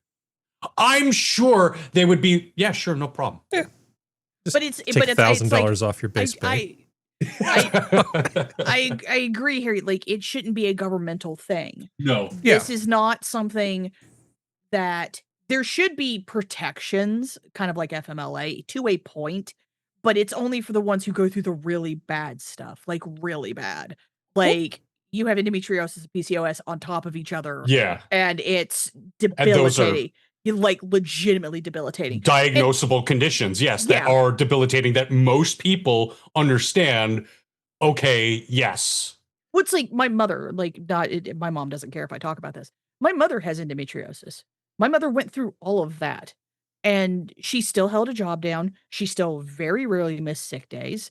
I'm sure they would be, yeah, sure, no problem. Yeah. But it's take $1,000 off your base pay. I agree, Harry. Like, it shouldn't be a governmental thing. No. This is not something that there should be protections, kind of like FMLA, to a point, but it's only for the ones who go through the really bad stuff, like really bad. Like, you have endometriosis and PCOS on top of each other. Yeah. And it's debilitating. Like legitimately debilitating. Diagnosable conditions, yes, that are debilitating that most people understand. Okay, yes. What's like my mother, my mom doesn't care if I talk about this. My mother has endometriosis. My mother went through all of that and she still held a job down. She still very rarely missed sick days.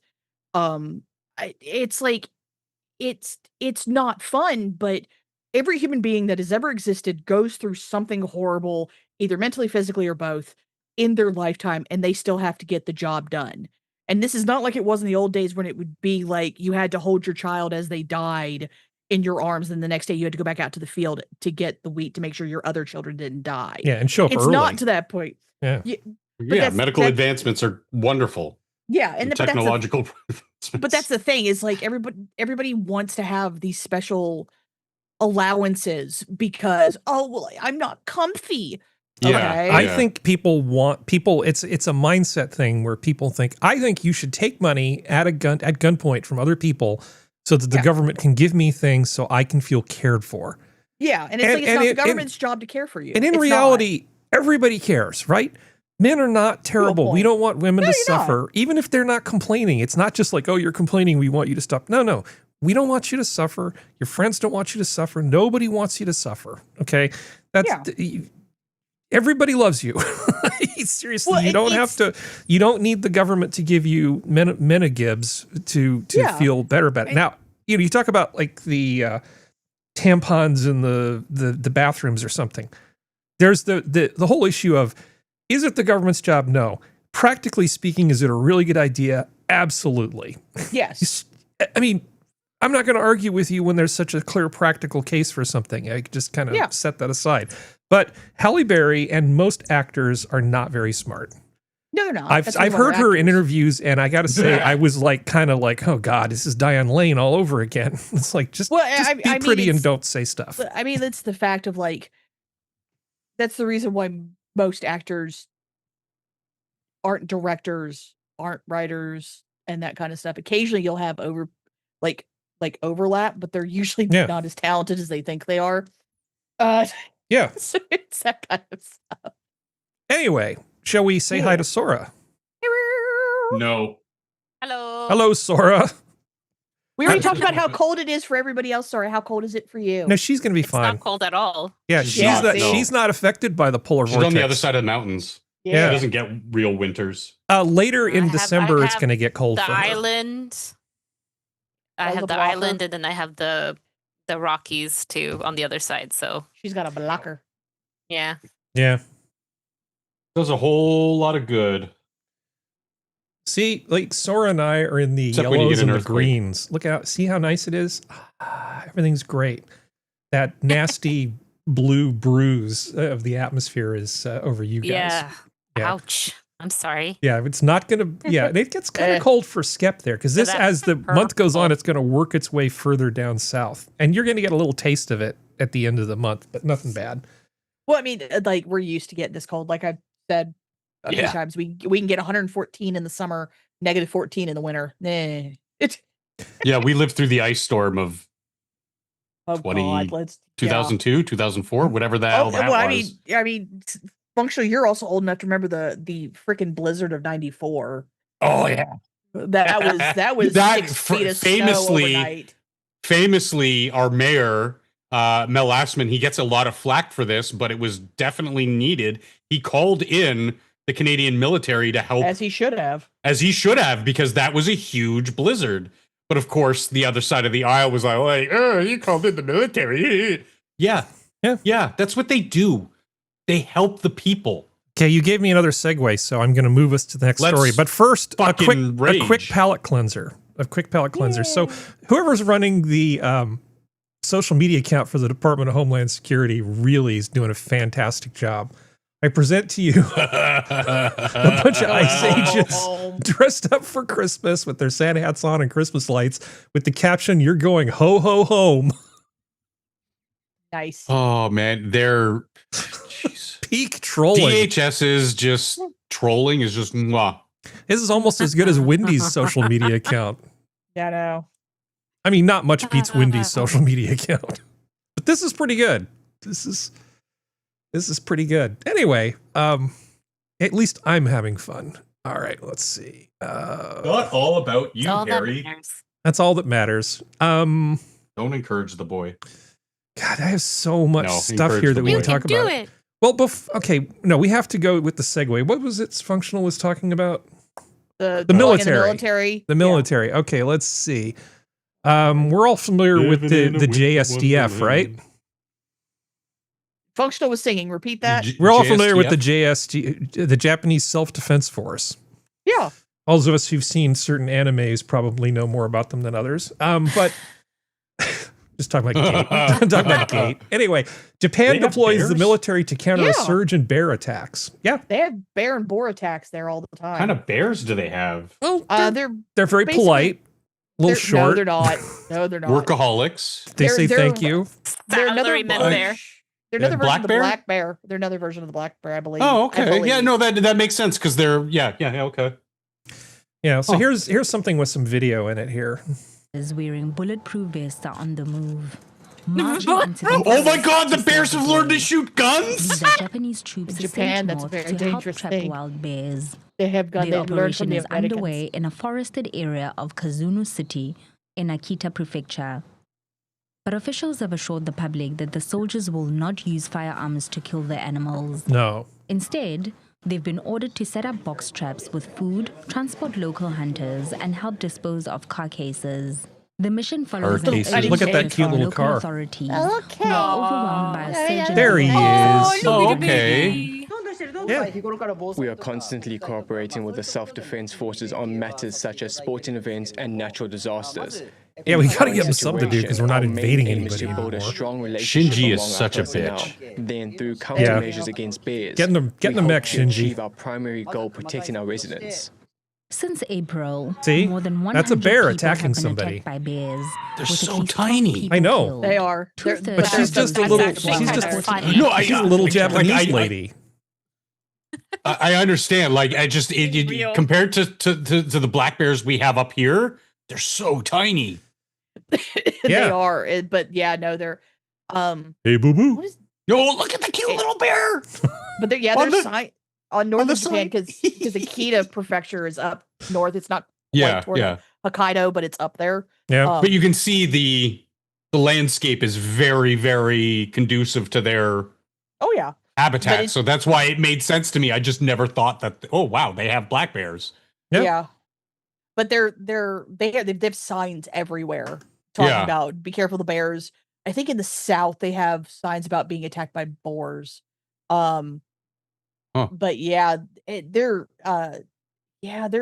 It's like, it's not fun, but every human being that has ever existed goes through something horrible, either mentally, physically, or both, in their lifetime, and they still have to get the job done. And this is not like it was in the old days when it would be like you had to hold your child as they died in your arms, and the next day you had to go back out to the field to get the wheat to make sure your other children didn't die. Yeah, and show up early. It's not to that point. Yeah. Medical advancements are wonderful. Yeah, and technological advancements. But that's the thing, is like everybody wants to have these special allowances because, I'm not comfy. Yeah, okay? I think it's a mindset thing where people think, I think you should take money at gunpoint from other people so that the government can give me things so I can feel cared for. Yeah, and it's not the government's job to care for you. And in reality, everybody cares, right? Men are not terrible. We don't want women to suffer, even if they're not complaining. It's not just like, oh, you're complaining, we want you to stop. No. We don't want you to suffer. Your friends don't want you to suffer. Nobody wants you to suffer. Okay? Everybody loves you. Seriously, you don't need the government to give you menagibs to feel better about it. Now, you talk about like the tampons in the bathrooms or something. There's the whole issue of, is it the government's job? No. Practically speaking, is it a really good idea? Absolutely. Yes. I mean, I'm not going to argue with you when there's such a clear practical case for something. I just kind of set that aside. But Halle Berry and most actors are not very smart. No, they're not. I've heard her in interviews, and I got to say, I was like, kind of like, oh God, this is Diane Lane all over again. It's like, just be pretty and don't say stuff. I mean, it's the fact of like, that's the reason why most actors aren't directors, aren't writers, and that kind of stuff. Occasionally you'll have overlap, but they're usually not as talented as they think they are. Yeah. So it's that kind of stuff. Anyway, shall we say hi to Sora? No. Hello. Hello, Sora. We already talked about how cold it is for everybody else. Sorry, how cold is it for you? No, she's going to be It's fine. not cold at all. Yeah, she's not affected by the polar vortex. She's on the other side of the mountains. Yeah. She doesn't get real winters. Later in December, it's going to get cold The for her. island. I have the island, and then I have the Rockies too on the other side. So she's got a blocker. Yeah. Yeah. Does a whole lot of good. See, like Sora and I are in the Except when you yellows get an and the earthquake. greens. Look out. See how nice it is? Everything's great. That nasty blue bruise of the atmosphere is over you guys. Yeah. Yeah. Ouch. I'm sorry. Yeah, it's not going to, it gets kind of cold for Skep there because this, as the month goes on, it's going to work its way further down south. And you're going to get a little taste of it at the end of the month, but nothing bad. Well, I mean, like, we're used to getting this cold. Like I've said a few times, we can get 114 in the summer, negative 14 in the winter. Nah. Yeah, we lived through the ice storm of 2002, 2004, whatever the hell that was. I mean, functionally, you're also old enough to remember the freaking blizzard of '94. Oh yeah, that was 6 feet of snow overnight. Famously, our mayor Mel Assman, he gets a lot of flack for this, but it was definitely needed. He called in the Canadian military to help, as he should have, because that was a huge blizzard. But of course, the other side of the aisle was like, "Oh, you called in the military." Yeah. That's what they do. They help the people. Okay, you gave me another segue, so I'm going to move us to the next story. But first, a quick palate cleanser. So whoever's running the social media account for the Department of Homeland Security really is doing a fantastic job. I present to you a bunch of Ice Ages dressed up for Christmas with their Santa hats on and Christmas lights with the caption, "You're going ho, ho, home." Nice. Oh, man. They're peak trolling. DHS is just trolling is just mwah. This is almost as good as Wendy's social media account. Yeah, I know. I mean, not much beats Wendy's social media account, but this is pretty good. This is pretty good. Anyway, at least I'm having fun. All right, let's see. Not all about you, Harry. That's all that matters. Don't encourage the boy. God, I have so much stuff here that we can talk about. It. Well, okay, no, we have to go with the segue. What was it Functional was talking about? The military. The military. Yeah. Okay, let's see. We're all familiar with the JSDF, right? Functional was singing. Repeat that. We're all familiar with the JSD, the Japanese Self-Defense Force. Yeah. All of us who've seen certain animes probably know more about them than others. But just talking about Gate. Anyway, Japan deploys the military to counter a surge in bear attacks. Yeah. They have bear and boar attacks there all the time. What kind of bears do they have? Well, they're very polite. A little short. No, they're not. No, they're not. Workaholics. They say thank you. They're another bear. They're another version of the black bear. They're another version of the black bear, I believe. Oh, okay. Yeah, no, that makes sense because they're okay. Yeah, so here's something with some video in it here. Is wearing bulletproof vests are on the move. Oh my God! The bears have learned to shoot guns. These are Japanese troops in Japan. That's a very dangerous thing. Wild bears. They have guns. The operation is underway in a forested area of Kazuno City in Akita Prefecture. But officials have assured the public that the soldiers will not use firearms to kill the animals. No. Instead, they've been ordered to set up box traps with food, transport local hunters, and help dispose of carcasses. The mission follows Look at that cute little car. Authorities who are overwhelmed by a surge in there he is. Oh, okay. Yeah. We are constantly cooperating with the self-defense forces on matters such as sporting events and natural disasters. Yeah, we gotta give them something to do because we're not invading anybody anymore. Shinji is such a bitch. Then through countermeasures against bears, Get in the mech, Shinji. achieve our primary goal, protecting our residents. Since April, See? more than 100 That's a bear people attacking have been somebody. attacked by bears. They're with at so least 12 tiny. people I know. killed. They are. Two-thirds But she's just a That's little. actually She's kind just of funny. No, she's a little Japanese lady. I understand. Like, compared to the black bears we have up here, they're so tiny. They Yeah. are. But yeah, no, they're Hey, boo boo. what is Oh, look at the cute little bear. but they're On they're the- on northern the Japan side. because Akita prefecture is up north. It's not Yeah, toward yeah. Hokkaido, but it's up there. Yeah. But you can see the landscape is very, very conducive to their Oh yeah. habitat. it's- So that's why it made sense to me. I just never thought that. Oh wow, they have black bears. Yep. Yeah. But they have signs everywhere talking Yeah. about be careful of the bears. I think in the south they have signs about being attacked by boars. But yeah, they're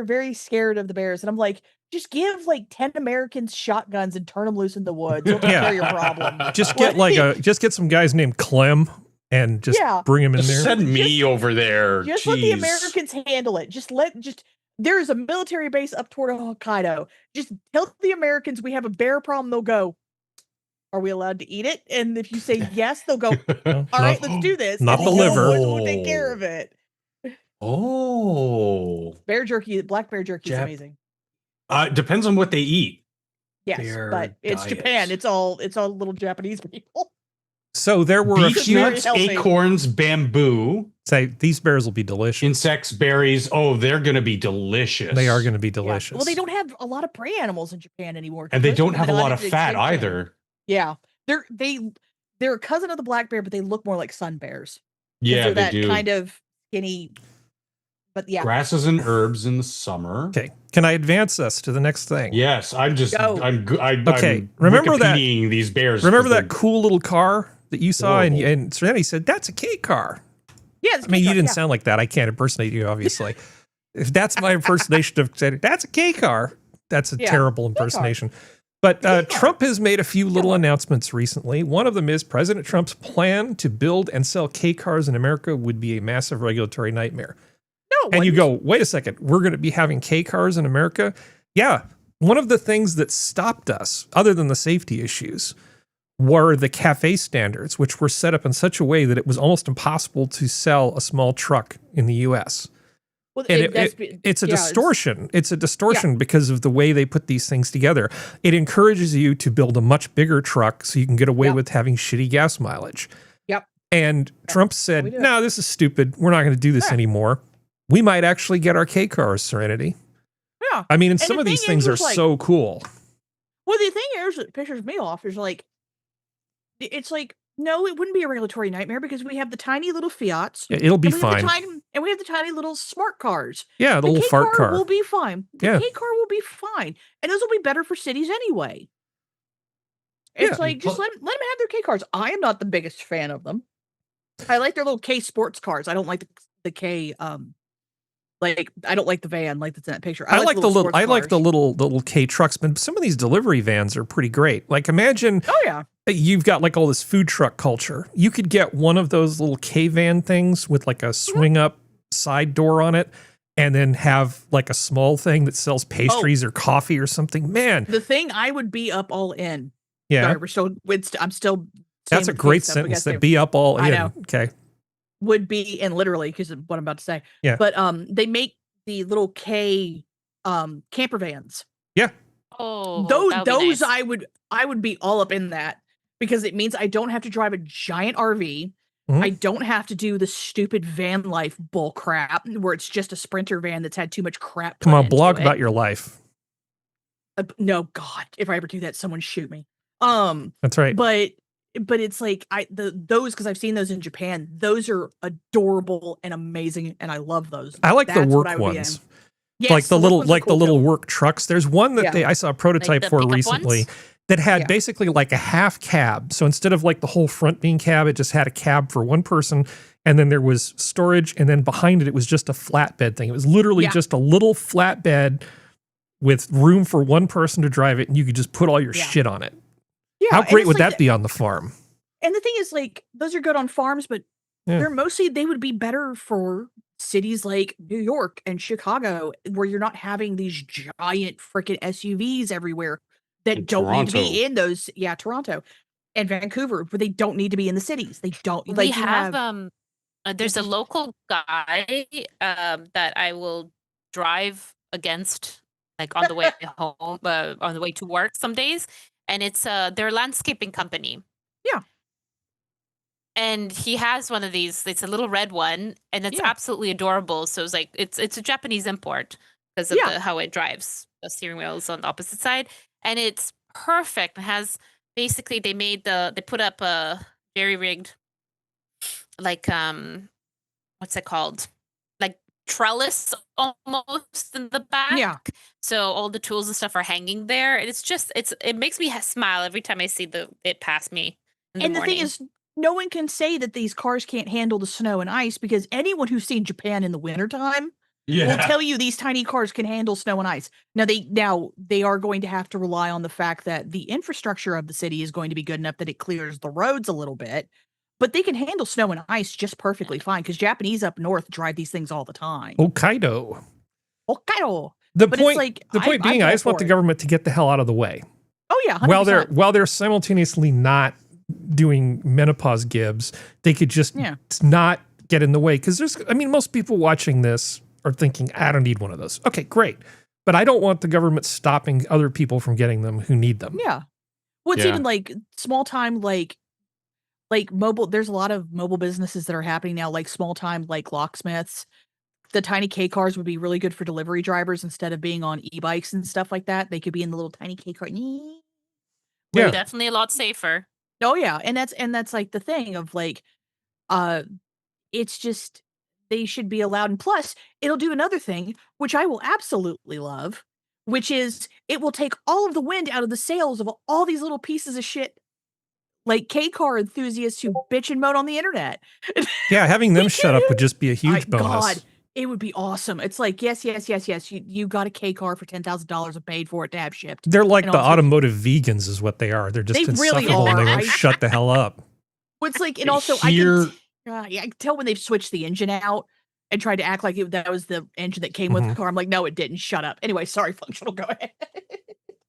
very scared of the bears, and I'm like, just give like 10 Americans shotguns and turn them loose in the woods. It'll take care of your problem. Just get some guys named Clem and just bring him in Just there. send me over there. Just let the Jeez. Americans handle it. There's a military base up toward Hokkaido. Just tell the Americans we have a bear problem. They'll go, are we allowed to eat it? And if you say yes, they'll go, all right, let's do this. Not And the liver. We'll take care of it. Oh. Bear jerky, black bear jerky is Jap- amazing. Depends on what they eat. Yes, Bear but it's diets. Japan. It's all little Japanese people. So there were a Beech few. nuts, healthy. acorns, bamboo, Say these bears will be delicious. insects, berries. Oh, they're going to be delicious. They are going to be Yeah. delicious. Well, they don't have a lot of prey animals in Japan anymore. And they Most don't them have a died lot of into fat extinction. either. Yeah, they're a cousin of the black bear, but they look more like sun bears. 'Cause Yeah, they're they that do. kind of skinny. But yeah, Grasses and herbs in the summer. Okay, can I advance us to the next thing? Yes, I'm just. Go. Okay, I'm remember that- Wikipediaing these bears. Remember 'cause that cool little car that you saw, Whoa. and Serenity said that's a K car. yeah. it's I mean, you K-car, didn't yeah. sound like that. I can't impersonate you, obviously. If that's my impersonation of saying that's a K car, that's a Yeah, terrible K-car. impersonation. But K-car. Trump has made a few little announcements recently. One of them is President Trump's plan to build and sell K cars in America would be a massive regulatory nightmare. No, And you wouldn't. go, wait a second, we're going to be having K cars in America? Yeah. One of the things that stopped us, other than the safety issues, were the CAFE standards, which were set up in such a way that it was almost impossible to sell a small truck in the US. Well, And it's a distortion. It's a distortion because of the way they put these things together. It encourages you to build a much bigger truck so you can get away Yep. with having shitty gas mileage. Yep. And Trump we said, do it. no, this is stupid. We're not going to do this Yeah. anymore. We might actually get our K cars, Serenity. Yeah. I mean, and And some the of these thing is, things are is like- so cool. Well, the thing is that pisses me off is like, it's like, no, it wouldn't be a regulatory nightmare because we have the tiny little Fiats. Yeah, it'll be and we have the fine. and we have the tiny little smart cars. Yeah, the The little K fart car. will be fine. The Yeah. K car will be fine, and those will be better for cities anyway. It's Yeah. like just let them have their K cars. I am not the biggest fan of them. I like their little K sports cars. I don't like the K like I don't like the van like that's in that picture. I like the little sports I like the cars. little K trucks, but some of these delivery vans are pretty great. Like imagine Oh yeah. you've got like all this food truck culture. You could get one of those little K van things with like a swing up side door on it and then have like a small thing that sells pastries or coffee or something. Man, The thing I would be up all in. yeah. Sorry, I'm still That's saying a the great K stuff, sentence guess that they be up all I in. know. Okay. would be and literally because of what I'm about to say. Yeah. But they make the little K camper vans. Oh, those that would be nice. I would be all up in that because it means I don't have to drive a giant RV. Mhm. I don't have to do the stupid van life bull crap where it's just a Sprinter van that's had too much crap. Come put on, into blog it. about your life. No, God, if I ever do that, someone shoot me. That's right. But it's like those because I've seen those in Japan. Those are adorable and amazing, and I love those. I like the That's what work I would be ones. in. Yes, Like the work little ones are cool, too. work trucks. There's one that Yeah. I saw a prototype the for pickup recently ones? that had Yeah. basically like a half cab. So instead of like the whole front being cab, it just had a cab for one person. And then there was storage. And then behind it, it was just a flatbed thing. It was literally Yeah. just a little flatbed with room for one person to drive it, and you could just put all your shit on it. Yeah, how great would that be on the farm? And the thing is, like, those are good on farms, but they're mostly, they would be better for cities like New York and Chicago, where you're not having these giant freaking SUVs everywhere that In don't need to Toronto. be in those. Yeah, Toronto and Vancouver, but they don't need to be in the cities. They don't. We Like, you have This there's a is- local guy that I will drive against, like on the way home, on the way to work some days, and it's their landscaping company. Yeah. And he has one of these. It's a little red one, and it's absolutely adorable. So it's like it's a Japanese import because of how it drives. The steering wheel is on the opposite side, and it's perfect. It has basically they put up a jerry rigged, like what's it called, like trellis almost in the back. Yeah. So all the tools and stuff are hanging there, and it makes me smile every time I see it pass me. And the thing is, no one can say that these cars can't handle the snow and ice, because anyone who's seen Japan in the wintertime will tell you these tiny cars can handle snow and ice. Now they are going to have to rely on the fact that the infrastructure of the city is going to be good enough that it clears the roads a little bit, but they can handle snow and ice just perfectly fine, because Japanese up north drive these things all the time. Hokkaido. The point being, I just want the government to get the hell out of the way. Oh yeah, 100%. While they're simultaneously not doing menopause gibs, they could just not get in the way. Because most people watching this are thinking, I don't need one of those. Okay, great. But I don't want the government stopping other people from getting them who need them. Yeah. Well, it's even like small time, like mobile. There's a lot of mobile businesses that are happening now, like small time, like locksmiths. The tiny K cars would be really good for delivery drivers instead of being on e-bikes and stuff like that. They could be in the little tiny K car. Yeah, definitely a lot safer. Oh yeah, and that's like the thing of like, it's just they should be allowed. And plus, it'll do another thing, which I will absolutely love, which is it will take all of the wind out of the sails of all these little pieces of shit, like K car enthusiasts who bitch and moan on the internet. Yeah, having them shut up would just be a huge bonus. God, it would be awesome. It's like, yes. You got a K car for $10,000 and paid for it to have shipped. They're like the automotive vegans is what they are. They're just insufferable and they won't shut the hell up. It's like, and also I can tell when they've switched the engine out and tried to act like that was the engine that came with the car. I'm like, no, it didn't. Shut up. Anyway, sorry, Functional, go ahead.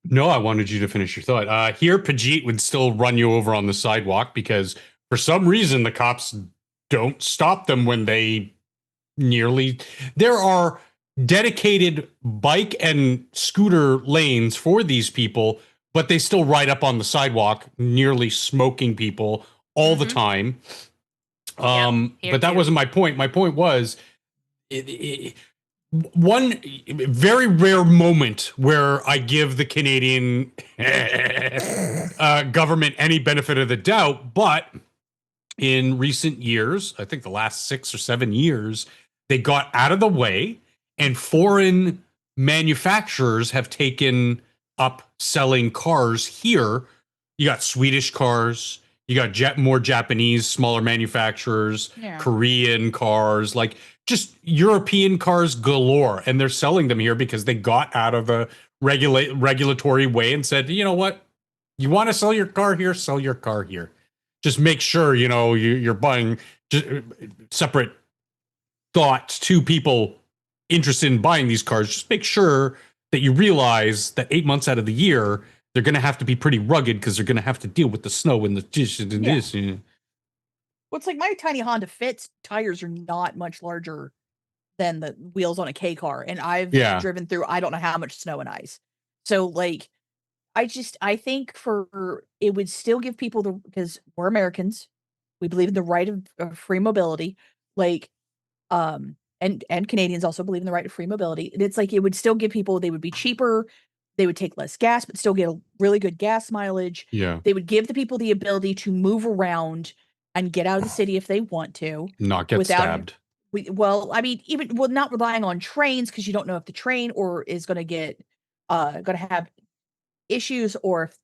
No, I wanted you to finish your thought. Here, Pajit would still run you over on the sidewalk because for some reason the cops don't stop them when there are dedicated bike and scooter lanes for these people, but they still ride up on the sidewalk, nearly smoking people all the time. But that wasn't my point. My point was one very rare moment where I give the Canadian government any benefit of the doubt, but in recent years, I think the last 6 or 7 years, they got out of the way and foreign manufacturers have taken up selling cars here. You got Swedish cars, you got more Japanese, smaller manufacturers, Korean cars, like just European cars galore. And they're selling them here because they got out of the regulatory way and said, you know what? You want to sell your car here? Sell your car here. Just make sure, you're buying separate thoughts to people interested in buying these cars. Just make sure that you realize that 8 months out of the year, they're going to have to be pretty rugged because they're going to have to deal with the snow and the this and this. Well, it's like my tiny Honda Fit's tires are not much larger than the wheels on a K car. And I've driven through, I don't know how much snow and ice. So like, I think it would still give people because we're Americans, we believe in the right of free mobility, like, and Canadians also believe in the right of free mobility. And it's like, it would still give people, they would be cheaper, they would take less gas, but still get a really good gas mileage. Yeah. They would give the people the ability to move around and get out of the city if they want to. Not get stabbed. Not relying on trains, because you don't know if the train is going to have issues, or if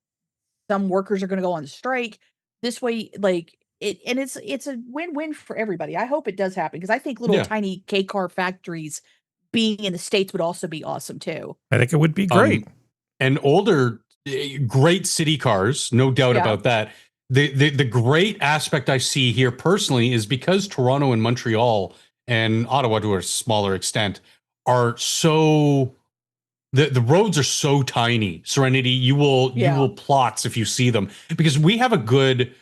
some workers are going to go on strike. This way, like it's a win-win for everybody. I hope it does happen, because I think little tiny K car factories being in the States would also be awesome too. I think it would be great. And older, great city cars, no doubt about that. The great aspect I see here personally is because Toronto and Montreal and Ottawa to a smaller extent are so the roads are so tiny. Serenity, you will plots if you see them, because we have a good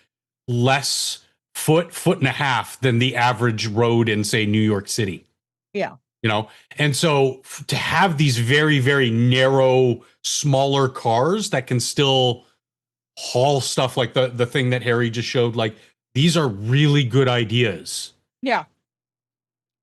less foot and a half than the average road in, say, New York City. Yeah. You know, and so to have these very, very narrow, smaller cars that can still haul stuff like the thing that Harry just showed, like, these are really good ideas. Yeah.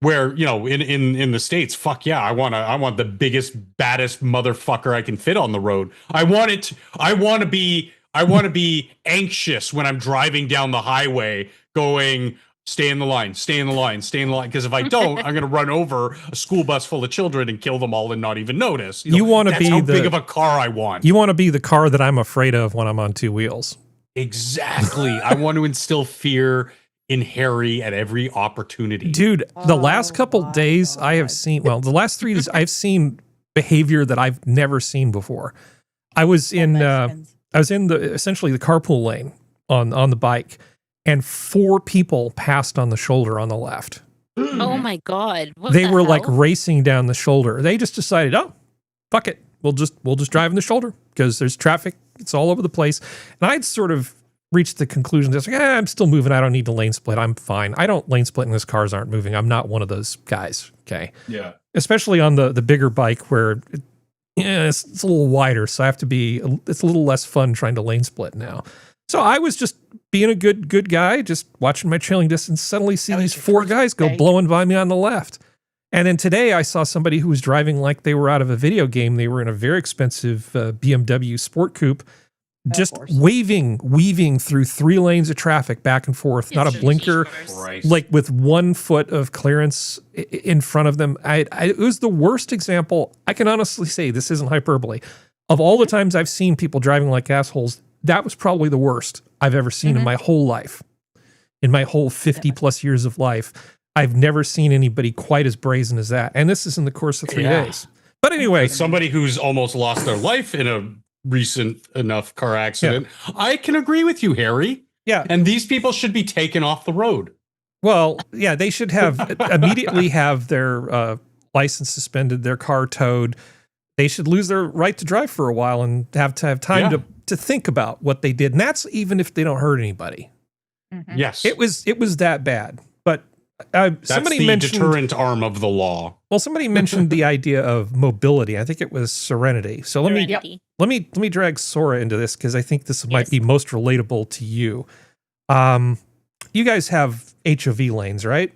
Where, you know, in the States, fuck yeah, I want the biggest, baddest motherfucker I can fit on the road. I want to be anxious when I'm driving down the highway going, stay in the line, because if I don't, I'm going to run over a school bus full of children and kill them all and not even notice. You want to be how big of a car I want. You want to be the car that I'm afraid of when I'm on two wheels. Exactly. I want to instill fear in Harry at every opportunity. Dude, the last couple days I have seen, well, the last 3 days I've seen behavior that I've never seen before. I was in essentially the carpool lane on the bike, and 4 people passed on the shoulder on the left. Oh my God. They were like racing down the shoulder. They just decided, oh, fuck it. We'll just drive in the shoulder because there's traffic. It's all over the place. And I'd sort of reached the conclusion that I'm still moving. I don't need to lane split. I'm fine. I don't lane split unless cars aren't moving. I'm not one of those guys. Okay. Yeah. Especially on the bigger bike where it's a little wider. So I have to be, it's a little less fun trying to lane split now. So I was just being a good guy, just watching my trailing distance, suddenly see these 4 guys go blowing by me on the left. And then today I saw somebody who was driving like they were out of a video game. They were in a very expensive BMW Sport Coupe, just weaving through 3 lanes of traffic back and forth, not a blinker, like with 1 foot of clearance in front of them. It was the worst example. I can honestly say, this isn't hyperbole. Of all the times I've seen people driving like assholes, that was probably the worst I've ever seen in my whole life. In my whole 50 plus years of life, I've never seen anybody quite as brazen as that. And this is in the course of 3 days. But anyway, as somebody who's almost lost their life in a recent enough car accident, I can agree with you, Harry. Yeah. And these people should be taken off the road. Well, yeah, they should have immediately have their license suspended, their car towed. They should lose their right to drive for a while and have time to think about what they did. And that's even if they don't hurt anybody. Mm-hmm. Yes. It was that bad. But that's somebody the mentioned deterrent arm of the law. Well, somebody mentioned the idea of mobility. I think it was Serenity. So let me drag Sora into this because I think this might be most relatable to you. You guys have HOV lanes, right?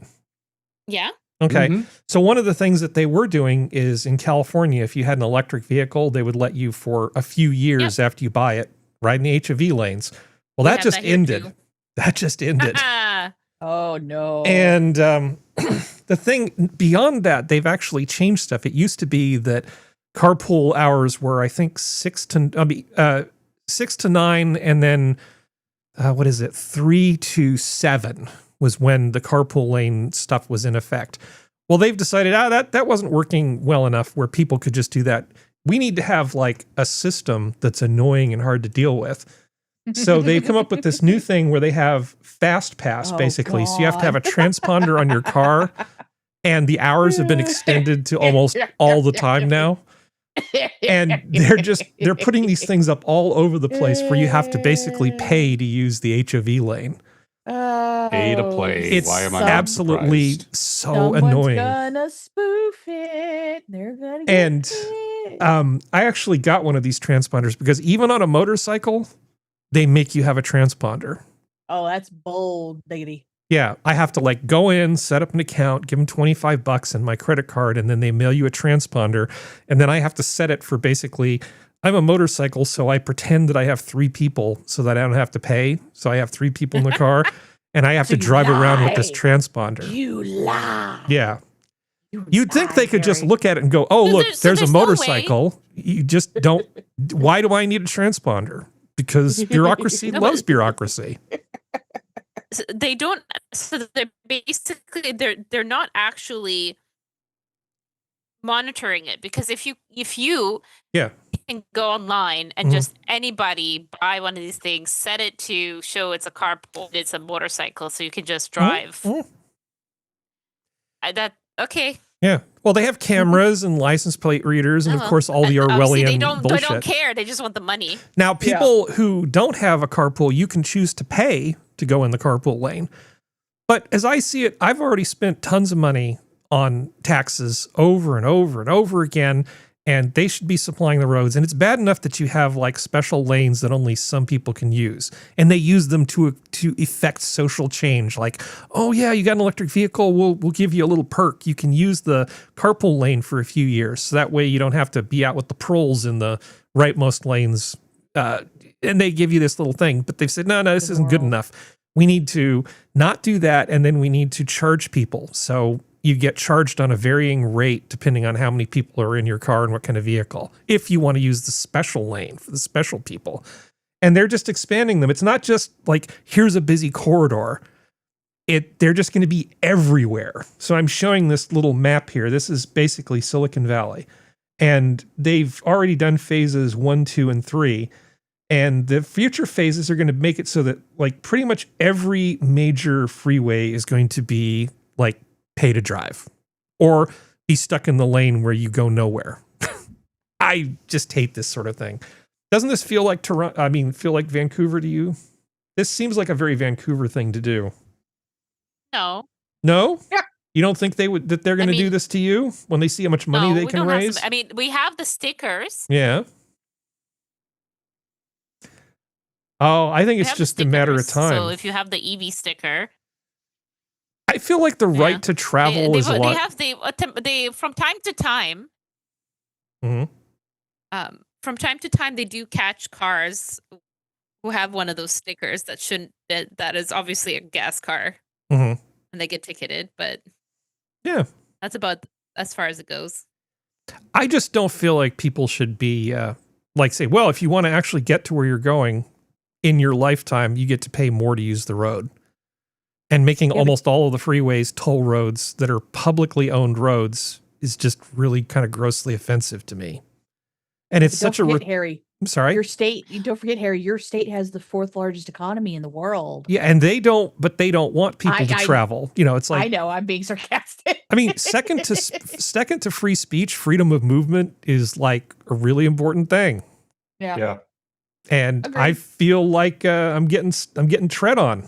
Yeah. Okay. Mm-hmm. So one of the things that they were doing is in California, if you had an electric vehicle, they would let you for a few years after you buy it ride in the HOV lanes. Well, that just ended. That just ended. Oh, no. And the thing beyond that, they've actually changed stuff. It used to be that carpool hours were, I think, 6 to 9, and then 3 to 7 was when the carpool lane stuff was in effect. Well, they've decided, that wasn't working well enough where people could just do that. We need to have like a system that's annoying and hard to deal with. So they've come up with this new thing where they have fast pass, basically. So you have to have a transponder on your car, and the hours have been extended to almost all the time now. And they're putting these things up all over the place where you have to basically pay to use the HOV lane. Pay to play. It's absolutely so annoying. Gonna spoof it. They're gonna get and it. I actually got one of these transponders because even on a motorcycle, they make you have a transponder. Oh, that's bold, diggity. Yeah, I have to like go in, set up an account, give them $25 and my credit card, and then they mail you a transponder. And then I have to set it for basically, I'm a motorcycle, so I pretend that I have 3 people so that I don't have to pay. So I have 3 people in the car, and I have to drive around with this transponder. You lie. Yeah. You'd think they could just look at it and go, oh, look, there's a motorcycle. You just don't. Why do I need a transponder? Because bureaucracy loves bureaucracy. So they don't. So they're basically they're not actually monitoring it, because if you Yeah. can go online and just anybody buy one of these things, set it to show it's a carpool, it's a motorcycle, so you can just drive. Okay. Yeah. Well, they have cameras and license plate readers, and of course all the Obviously, Orwellian bullshit. They don't care. They just want the money. Now, people who don't have a carpool, you can choose to pay to go in the carpool lane. But as I see it, I've already spent tons of money on taxes over and over and over again, and they should be supplying the roads. And it's bad enough that you have like special lanes that only some people can use, and they use them to effect social change. Like, oh yeah, you got an electric vehicle, we'll give you a little perk. You can use the carpool lane for a few years, so that way you don't have to be out with the proles in the rightmost lanes. And they give you this little thing, but they've said, no, this isn't good enough. We need to not do that, and then we need to charge people. So you get charged on a varying rate depending on how many people are in your car and what kind of vehicle, if you want to use the special lane for the special people. And they're just expanding them. It's not just like, here's a busy corridor. They're just going to be everywhere. So I'm showing this little map here. This is basically Silicon Valley. And they've already done phases 1, 2, and 3. And the future phases are going to make it so that like pretty much every major freeway is going to be like pay to drive or be stuck in the lane where you go nowhere. I just hate this sort of thing. Doesn't this feel like Toronto? I mean, feel like Vancouver to you? This seems like a very Vancouver thing to do. No. No? Yeah. You don't think they're going to do this to you when they see how much money they can raise? I mean, we have the stickers. Yeah. Oh, I think it's just a matter of time. So if you have the EV sticker, I feel like the right to travel is a lot. They from time to time. From time to time, they do catch cars who have one of those stickers that is obviously a gas car, and they get ticketed. But yeah, that's about as far as it goes. I just don't feel like people should be like say, well, if you want to actually get to where you're going in your lifetime, you get to pay more to use the road. And making almost all of the freeways toll roads that are publicly owned roads is just really kind of grossly offensive to me. And it's such a Harry. I'm sorry. Your state, don't forget, Harry, your state has the 4th largest economy in the world. Yeah, and they don't want people to travel. You know, it's like, I know, I'm being sarcastic. I mean, second to free speech, freedom of movement is like a really important thing. Yeah. And agreed. I feel like I'm getting tread on.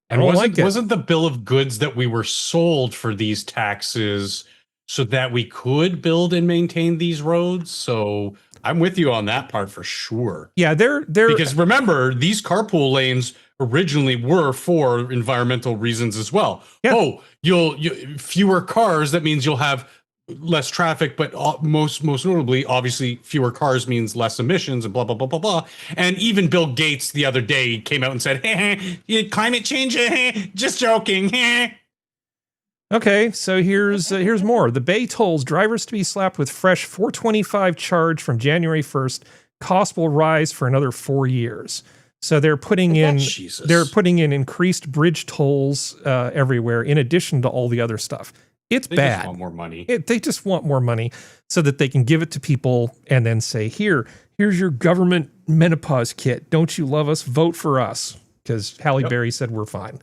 And wasn't the bill of goods that we were sold for these taxes so that we could build and maintain these roads? So I'm with you on that part for sure. Yeah, they're because remember, these carpool lanes originally were for environmental reasons as well. Yeah. Oh, you'll fewer cars. That means you'll have less traffic, but most notably, obviously, fewer cars means less emissions and blah, blah, blah, blah, blah. And even Bill Gates the other day came out and said, hey, climate change, just joking. Okay, so here's more. The Bay tolls drivers to be slapped with fresh $4.25 charge from January 1st. Cost will rise for another 4 years. So they're putting in increased bridge tolls everywhere in addition to all the other stuff. It's bad. They just want more money. They just want more money so that they can give it to people and then say, here's your government menopause kit. Don't you love us? Vote for us. Because Halle Berry said we're fine.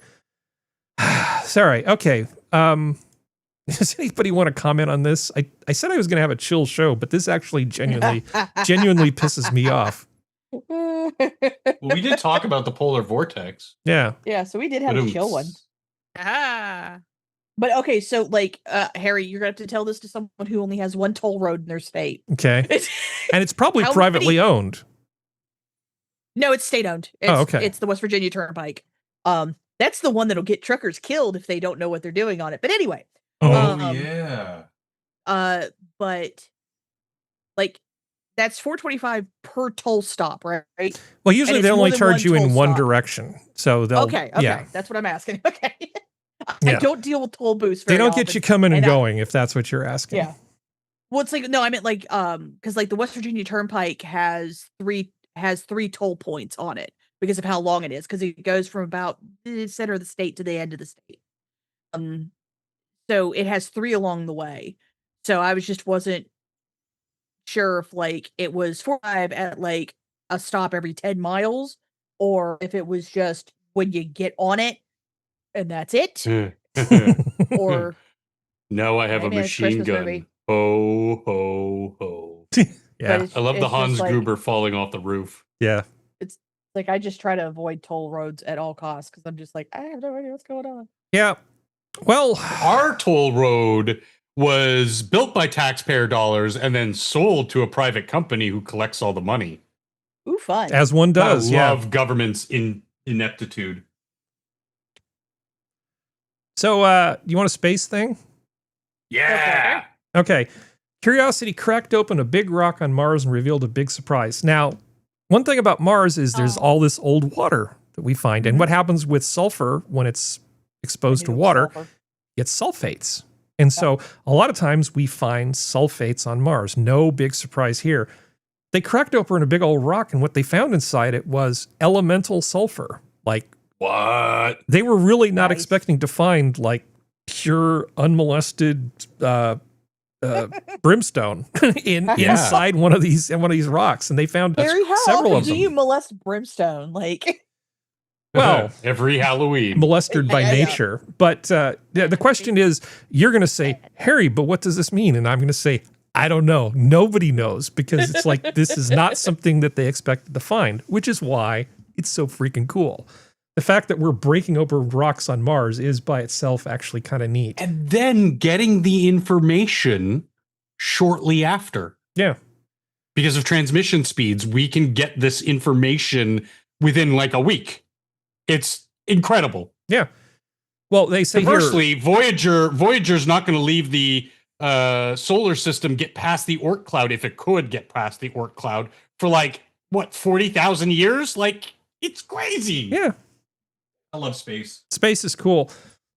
Sorry. Okay. Does anybody want to comment on this? I said I was going to have a chill show, but this actually genuinely pisses me off. Well, we did talk about the polar vortex. Yeah. Yeah, so we did have a chill one. But okay, so like Harry, you're gonna have to tell this to someone who only has one toll road in their state. Okay. And it's probably privately owned. No, it's state owned. It's the West Virginia Turnpike. That's the one that'll get truckers killed if they don't know what they're doing on it. But anyway. Yeah. But like that's $4.25 per toll stop, right? Well, usually they only charge you in one direction. So they'll Okay. Yeah. That's what I'm asking. Okay. I don't deal with toll booths very They don't often, get you coming and going, if that's what you're asking. Yeah. Well, it's like, no, I meant like, because like the West Virginia Turnpike has three toll points on it because of how long it is, because it goes from about the center of the state to the end of the state. So it has 3 along the way. So I wasn't sure if like it was 4-5 at like a stop every 10 miles or if it was just when you get on it and that's it. Or no, I have a machine gun. Movie. Ho, ho, ho. Yeah. I love the Hans Gruber falling off the roof. Yeah. It's like I just try to avoid toll roads at all costs because I'm just like, I have no idea what's going on. Yeah. Well, our toll road was built by taxpayer dollars and then sold to a private company who collects all the money. Ooh, fun. As one does. I love government's ineptitude. So, you want a space thing? Yeah. Okay. Curiosity cracked open a big rock on Mars and revealed a big surprise. Now, one thing about Mars is there's all this old water that we find. And what happens with sulfur when it's exposed to water, it's sulfates. And so a lot of times we find sulfates on Mars. No big surprise here. They cracked open a big old rock, and what they found inside it was elemental sulfur. Like, what? They were really not expecting to find like pure, unmolested brimstone inside one of these rocks, and they found Harry, how several often of them. do you molest brimstone? Like, well, every Halloween, molested by nature. But the question is, you're going to say, Harry, but what does this mean? And I'm going to say, I don't know. Nobody knows, because it's like this is not something that they expected to find, which is why it's so freaking cool. The fact that we're breaking open rocks on Mars is by itself actually kind of neat. And then getting the information shortly after. Yeah. Because of transmission speeds, we can get this information within like a week. It's incredible. Yeah. Well, they say conversely, Voyager's not going to leave the solar system get past the Oort cloud, if it could get past the Oort cloud, for like, what, 40,000 years? Like, it's crazy. Yeah. I love space. Space is cool.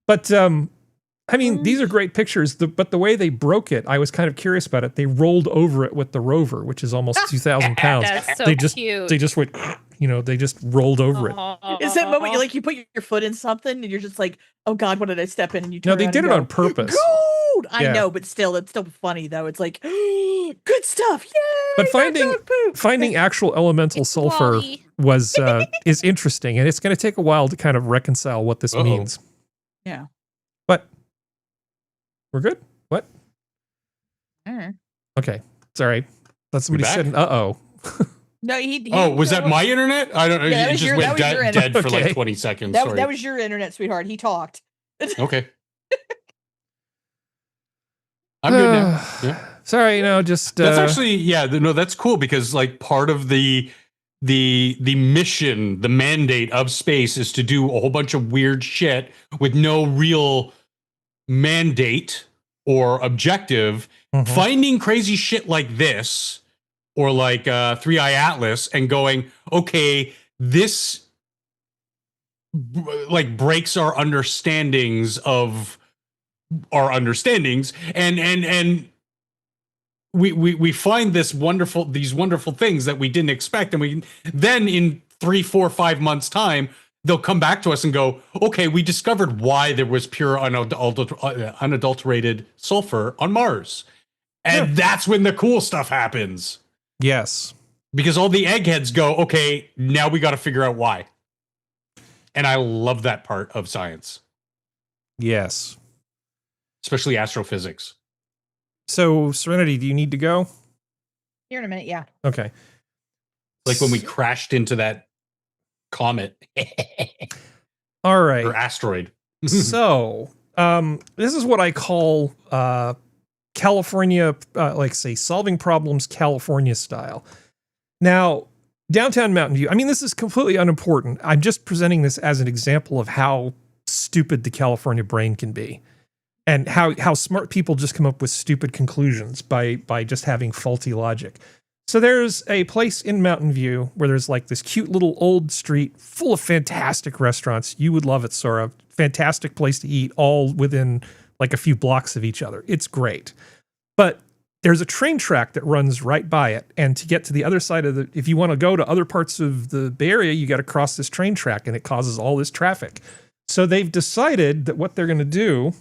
But, I mean, these are great pictures, but the way they broke it, I was kind of curious about it. They rolled over it with the rover, which is almost 2,000 pounds. That's so cute. They just went, they just rolled over it. Is that moment you put your foot in something and you're just like, oh God, what did I step in? And you turn No, they did it on purpose. Gold! I know, but still, it's still funny though. It's like, good stuff. Yay! But finding actual elemental sulfur is interesting, and it's going to take a while to kind of reconcile what this means. Yeah. But we're good. What? Mm. Okay, it's all right. That's somebody said, "Uh-oh." No, he was that my internet? I don't know. Yeah, it just went dead for like 20 seconds. That was your internet, sweetheart. He talked. Okay. I'm good now. Yeah. Sorry, just that's actually that's cool, because like part of the mission, the mandate of space is to do a whole bunch of weird shit with no real mandate or objective. Finding crazy shit like this, or like 3i Atlas, and going, okay, this like breaks our understandings, and we find these wonderful things that we didn't expect, and we then in 3, 4, 5 months time, they'll come back to us and go, okay, we discovered why there was pure unadulterated sulfur on Mars. And that's when the cool stuff happens. Yes. Because all the eggheads go, okay, now we got to figure out why. And I love that part of science. Yes. Especially astrophysics. So, Serenity, do you need to go? Here in a minute, yeah. Okay. Like when we crashed into that comet. All right. Or asteroid. So, this is what I call California, solving problems California style. Now, downtown Mountain View, I mean, this is completely unimportant. I'm just presenting this as an example of how stupid the California brain can be, and how smart people just come up with stupid conclusions by just having faulty logic. So there's a place in Mountain View where there's like this cute little old street full of fantastic restaurants. You would love it, Sora. Fantastic place to eat, all within like a few blocks of each other. It's great. But there's a train track that runs right by it. And to get to the other side of if you want to go to other parts of the Bay Area, you got to cross this train track, and it causes all this traffic. So they've decided that what they're going to do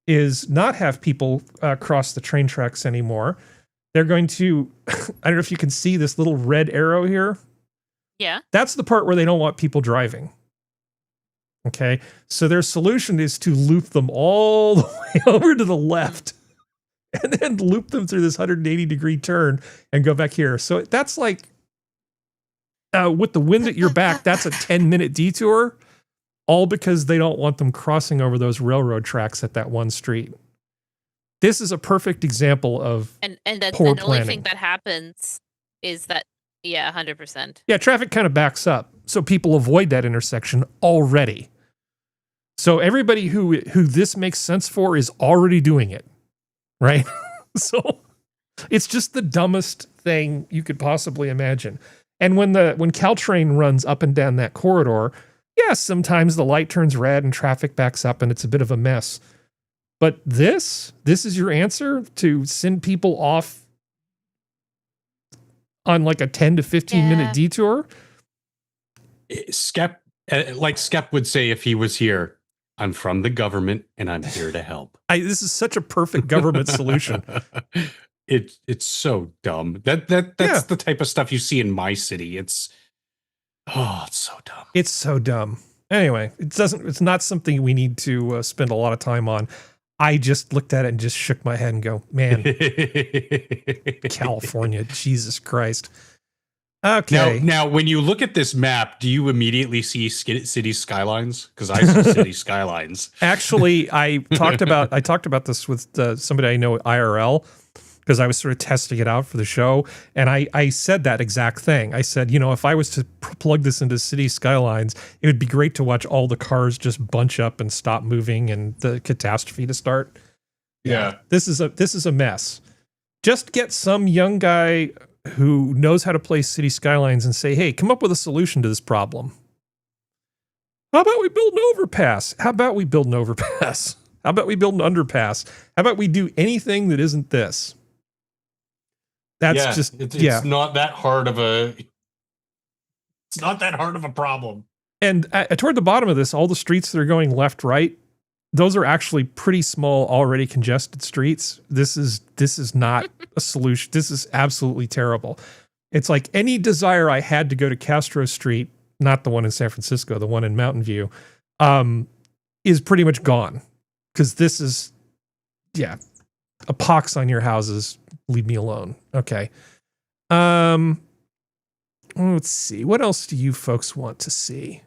is not have people cross the train tracks anymore. They're going to, I don't know if you can see this little red arrow here. Yeah. That's the part where they don't want people driving. Okay. So their solution is to loop them all the way over to the left and then loop them through this 180-degree turn and go back here. So that's like, with the wind at your back, that's a 10-minute detour, all because they don't want them crossing over those railroad tracks at that one street. This is a perfect example of the only thing that happens is that, 100%. Yeah, traffic kind of backs up, so people avoid that intersection already. So everybody who this makes sense for is already doing it, right? So it's just the dumbest thing you could possibly imagine. And when Caltrain runs up and down that corridor, yes, sometimes the light turns red and traffic backs up and it's a bit of a mess. But this is your answer to send people off on like a 10 to 15 minute detour? Skep, like Skep would say if he was here, I'm from the government and I'm here to help. This is such a perfect government solution. It's so dumb. That's the type of stuff you see in my city. It's so dumb. It's so dumb. Anyway, it's not something we need to spend a lot of time on. I just looked at it and just shook my head and go, man, California, Jesus Christ. Okay. Now, when you look at this map, do you immediately see city skylines? Because I see city skylines. Actually, I talked about this with somebody I know at IRL, because I was sort of testing it out for the show. And I said that exact thing. I said, if I was to plug this into city skylines, it would be great to watch all the cars just bunch up and stop moving and the catastrophe to start. Yeah. This is a mess. Just get some young guy who knows how to play city skylines and say, hey, come up with a solution to this problem. How about we build an overpass? How about we build an underpass? How about we do anything that isn't this? That's it's not that hard of a problem. And toward the bottom of this, all the streets that are going left, right, those are actually pretty small, already congested streets. This is not a solution. This is absolutely terrible. It's like any desire I had to go to Castro Street, not the one in San Francisco, the one in Mountain View, is pretty much gone. Because this is, a pox on your houses. Leave me alone. Okay. Let's see. What else do you folks want to see?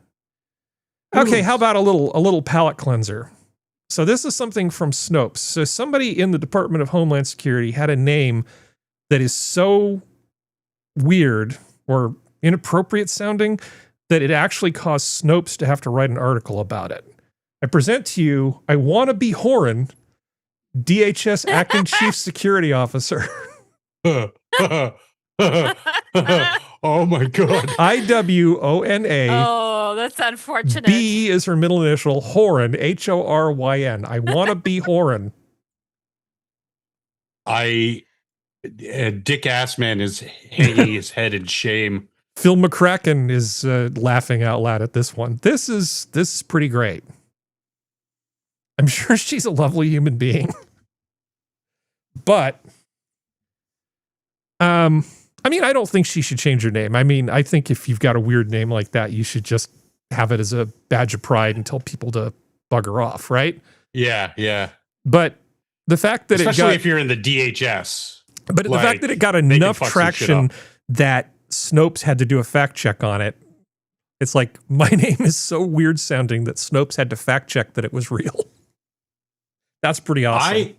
Okay, how about a little palate cleanser? So this is something from Snopes. So somebody in the Department of Homeland Security had a name that is so weird or inappropriate sounding that it actually caused Snopes to have to write an article about it. I present to you, I want to be Horan, DHS Acting Chief Security Officer. Oh my God. IWONA. Oh, that's unfortunate. B is her middle initial, Horan, HORYN. I want to be Horan. Dick Assman is hanging his head in shame. Phil McCracken is laughing out loud at this one. This is pretty great. I'm sure she's a lovely human being. But, I don't think she should change her name. I think if you've got a weird name like that, you should just have it as a badge of pride and tell people to bugger off, right? Yeah. But the fact that especially if you're in the DHS. But the fact that it got enough traction that Snopes had to do a fact check on it, it's like, my name is so weird sounding that Snopes had to fact check that it was real. That's pretty awesome.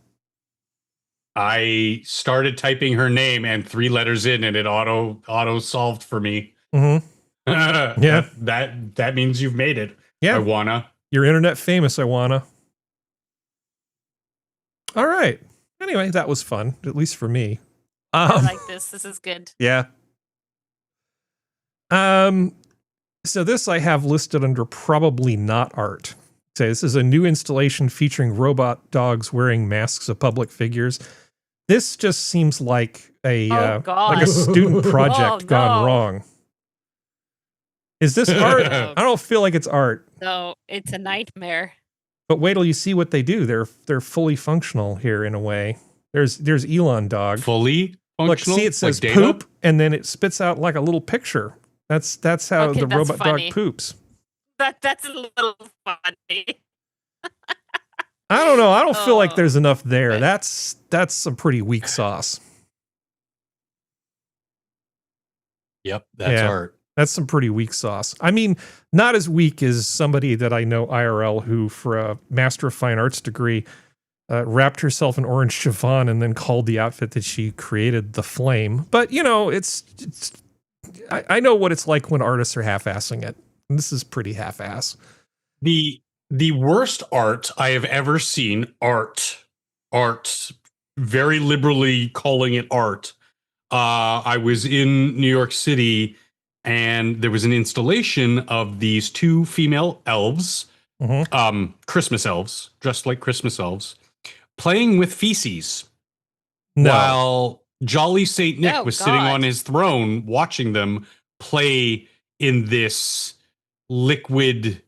I started typing her name and 3 letters in and it auto solved for me. Mm-hmm. Yeah. That means you've made it. Yeah. I wanna. You're internet famous, I wanna. All right. Anyway, that was fun, at least for me. I like this. This is good. Yeah. So this I have listed under probably not art. So this is a new installation featuring robot dogs wearing masks of public figures. This just seems like a student project gone wrong. Is this art? I don't feel like it's art. No, it's a nightmare. But wait till you see what they do. They're fully functional here in a way. There's Elon dog. Fully functional? Look, see, it says like poop, and then it spits out like a little picture. That's how the robot funny. dog poops. That's a little funny. I don't know. I don't feel like there's enough there. That's some pretty weak sauce. Yep, that's art. That's some pretty weak sauce. I mean, not as weak as somebody that I know IRL who, for a Master of Fine Arts degree, wrapped herself in orange chiffon and then called the outfit that she created the Flame. But, you know, I know what it's like when artists are half-assing it. And this is pretty half-ass. The worst art I have ever seen, art, very liberally calling it art. I was in New York City, and there was an installation of these two female elves, Christmas elves, dressed like Christmas elves, playing with feces, while Jolly Saint Nick was sitting on his throne watching them play in this liquid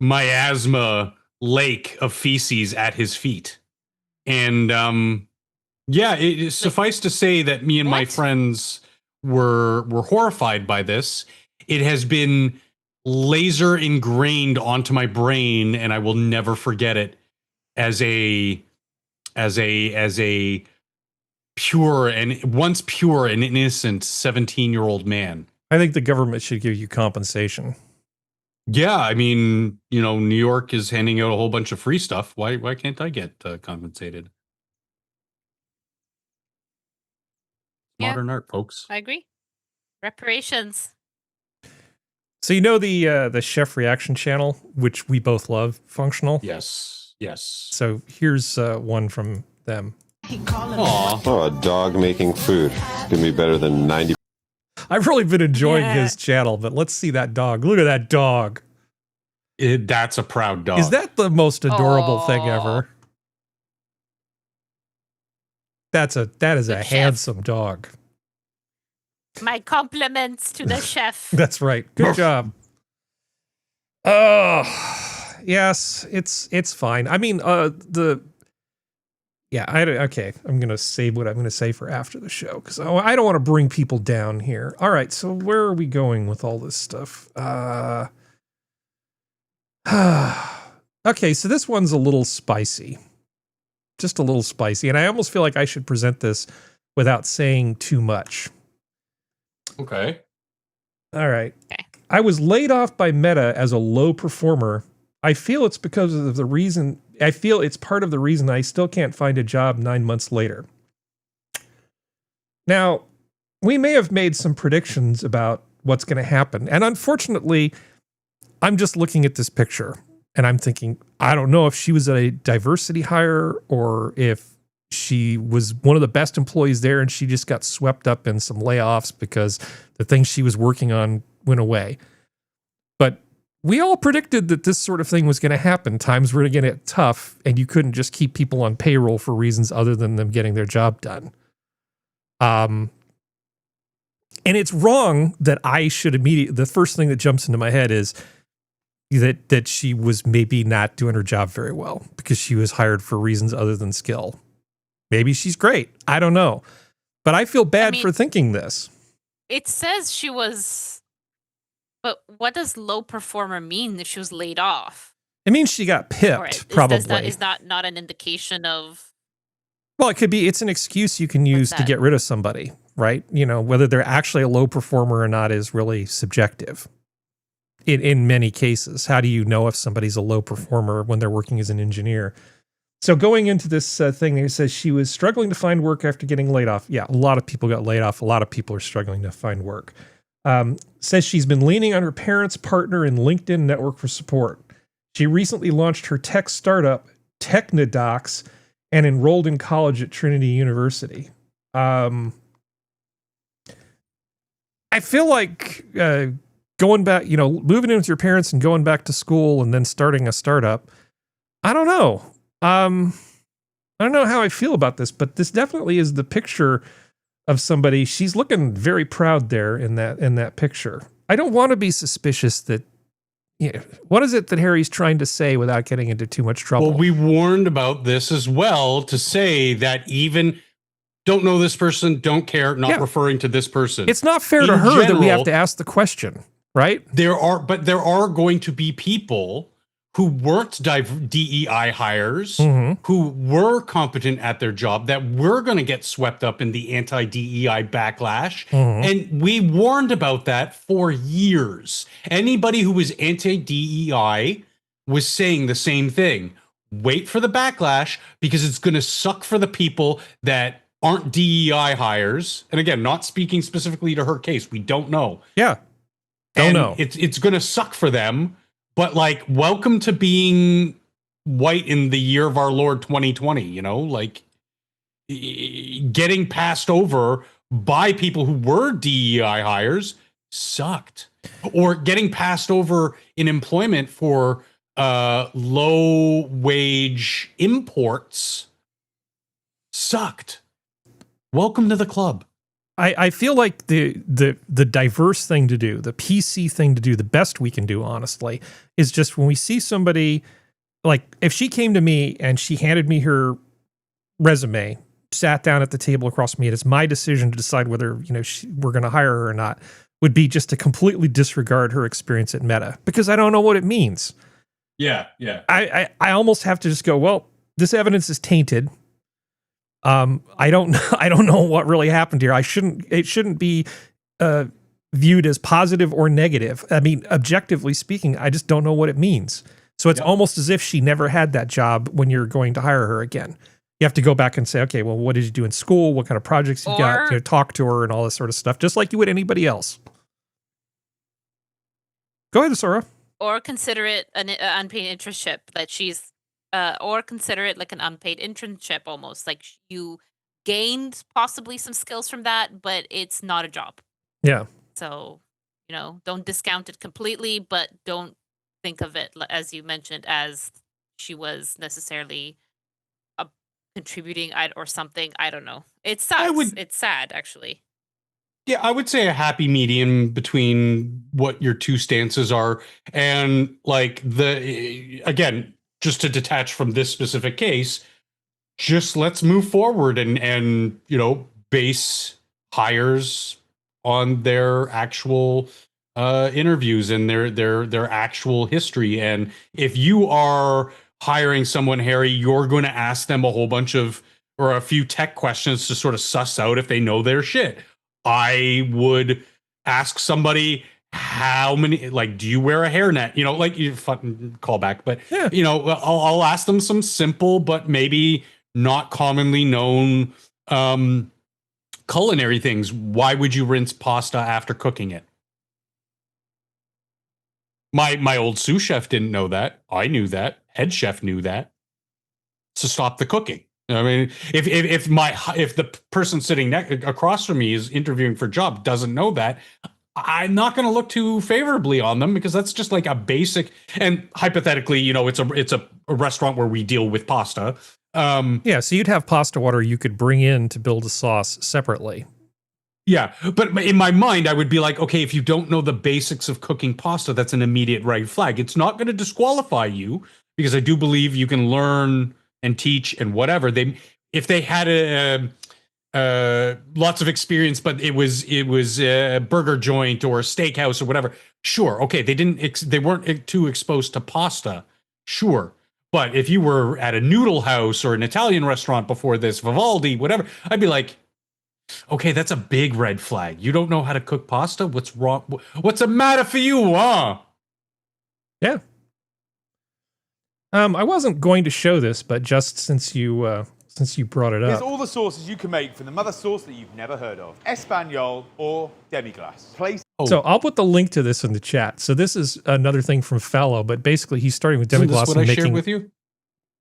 miasma lake of feces at his feet. And it suffice to say that me and my friends were horrified by this. It has been laser ingrained onto my brain, and I will never forget it as a pure and once pure and innocent 17-year-old man. I think the government should give you compensation. Yeah, I mean, you know, New York is handing out a whole bunch of free stuff. Why can't I get compensated? Modern art, folks. I agree. Reparations. So you know the Chef Reaction channel, which we both love, Functional? Yes. So here's one from them. Aww. Oh, a dog making food. It's going to be better than 90. I've really been enjoying his channel, but let's see that dog. Look at that dog. That's a proud dog. Is that the most adorable thing ever? That is a handsome dog. My compliments to the chef. That's right. Good job. Oh, yes, it's fine. I mean, okay, I'm going to save what I'm going to say for after the show because I don't want to bring people down here. All right, so where are we going with all this stuff? Okay, so this one's a little spicy. Just a little spicy, and I almost feel like I should present this without saying too much. Okay. All right. Okay. I was laid off by Meta as a low performer. I feel it's because of the reason. I feel it's part of the reason I still can't find a job 9 months later. Now, we may have made some predictions about what's going to happen, and unfortunately, I'm just looking at this picture. And I'm thinking, I don't know if she was a diversity hire or if she was one of the best employees there and she just got swept up in some layoffs because the thing she was working on went away. But we all predicted that this sort of thing was going to happen. Times were going to get tough and you couldn't just keep people on payroll for reasons other than them getting their job done. And it's wrong that I should the first thing that jumps into my head is that she was maybe not doing her job very well because she was hired for reasons other than skill. Maybe she's great. I don't know. But I feel bad for thinking this. It says she was, but what does low performer mean if she was laid off? It means she got pipped, probably. Is that not an indication of... Well, it could be. It's an excuse you can use to get rid of somebody, right? You know, whether they're actually a low performer or not is really subjective. In many cases, how do you know if somebody's a low performer when they're working as an engineer? So going into this thing, it says she was struggling to find work after getting laid off. Yeah, a lot of people got laid off. A lot of people are struggling to find work. Says she's been leaning on her parents' partner and LinkedIn network for support. She recently launched her tech startup, Technodocs, and enrolled in college at Trinity University. I feel like... going back, you know, moving in with your parents and going back to school and then starting a startup. I don't know. I don't know how I feel about this, but this definitely is the picture of somebody. She's looking very proud there in that picture. I don't want to be suspicious that, Yeah. What is it that Harry's trying to say without getting into too much trouble? Well, we warned about this as well to say that even don't know this person, don't care, not referring to this person. It's not fair to her that we have to ask the question, right? There are going to be people who weren't DEI hires, who were competent at their job, that were going to get swept up in the anti-DEI backlash. And we warned about that for years. Anybody who was anti-DEI was saying the same thing. Wait for the backlash, because it's going to suck for the people that aren't DEI hires. And again, not speaking specifically to her case. We don't know. Yeah. Don't know. It's going to suck for them. But like, welcome to being white in the year of our Lord 2020, you know, like getting passed over by people who were DEI hires sucked, or getting passed over in employment for low wage imports sucked. Welcome to the club. I feel like the diverse thing to do, the PC thing to do, the best we can do, honestly, is just when we see somebody, like if she came to me and she handed me her resume, sat down at the table across from me, and it's my decision to decide whether, you know, we're going to hire her or not, would be just to completely disregard her experience at Meta, because I don't know what it means. Yeah. I almost have to just go, well, this evidence is tainted. I don't know what really happened here. It shouldn't be viewed as positive or negative. I mean, objectively speaking, I just don't know what it means. So it's almost as if she never had that job when you're going to hire her again. You have to go back and say, okay, well, what did you do in school? What kind of projects you got? You know, talk to her and all this sort of stuff, just like you would anybody else. Go ahead, Sora. Or consider it an unpaid internship that she's or consider it like an unpaid internship almost. Like you gained possibly some skills from that, but it's not a job. Yeah. So, you know, don't discount it completely, but don't think of it, as you mentioned, as she was necessarily contributing or something. I don't know. It sucks. It's sad, actually. Yeah, I would say a happy medium between what your two stances are. And like again, just to detach from this specific case, just let's move forward and you know, base hires on their actual interviews and their actual history. And if you are hiring someone, Harry, you're going to ask them a whole bunch of, or a few tech questions to sort of suss out if they know their shit. I would ask somebody, how many, like, do you wear a hairnet? You know, like, you fucking call back, but you know, I'll ask them some simple, but maybe not commonly known culinary things. Why would you rinse pasta after cooking it? My old sous chef didn't know that. I knew that. Head chef knew that. So stop the cooking. I mean, if the person sitting across from me is interviewing for a job doesn't know that, I'm not going to look too favorably on them, because that's just like a basic. And hypothetically, you know, it's a restaurant where we deal with pasta. Yeah, so you'd have pasta water you could bring in to build a sauce separately. Yeah, but in my mind, I would be like, okay, if you don't know the basics of cooking pasta, that's an immediate red flag. It's not going to disqualify you, because I do believe you can learn and teach and whatever. If they had lots of experience, but it was a burger joint or a steakhouse or whatever, sure, okay, they weren't too exposed to pasta, sure. But if you were at a noodle house or an Italian restaurant before this, Vivaldi, whatever, I'd be like, okay, that's a big red flag. You don't know how to cook pasta? What's wrong? What's the matter for you, huh? Yeah. I wasn't going to show this, but just since you brought it up. Here's all the sauces you can make from the mother sauce that you've never heard of. Espagnole or demi-glace. So I'll put the link to this in the chat. So this is another thing from Fallow, but basically he's starting with demi-glace. Isn't this what I shared with you?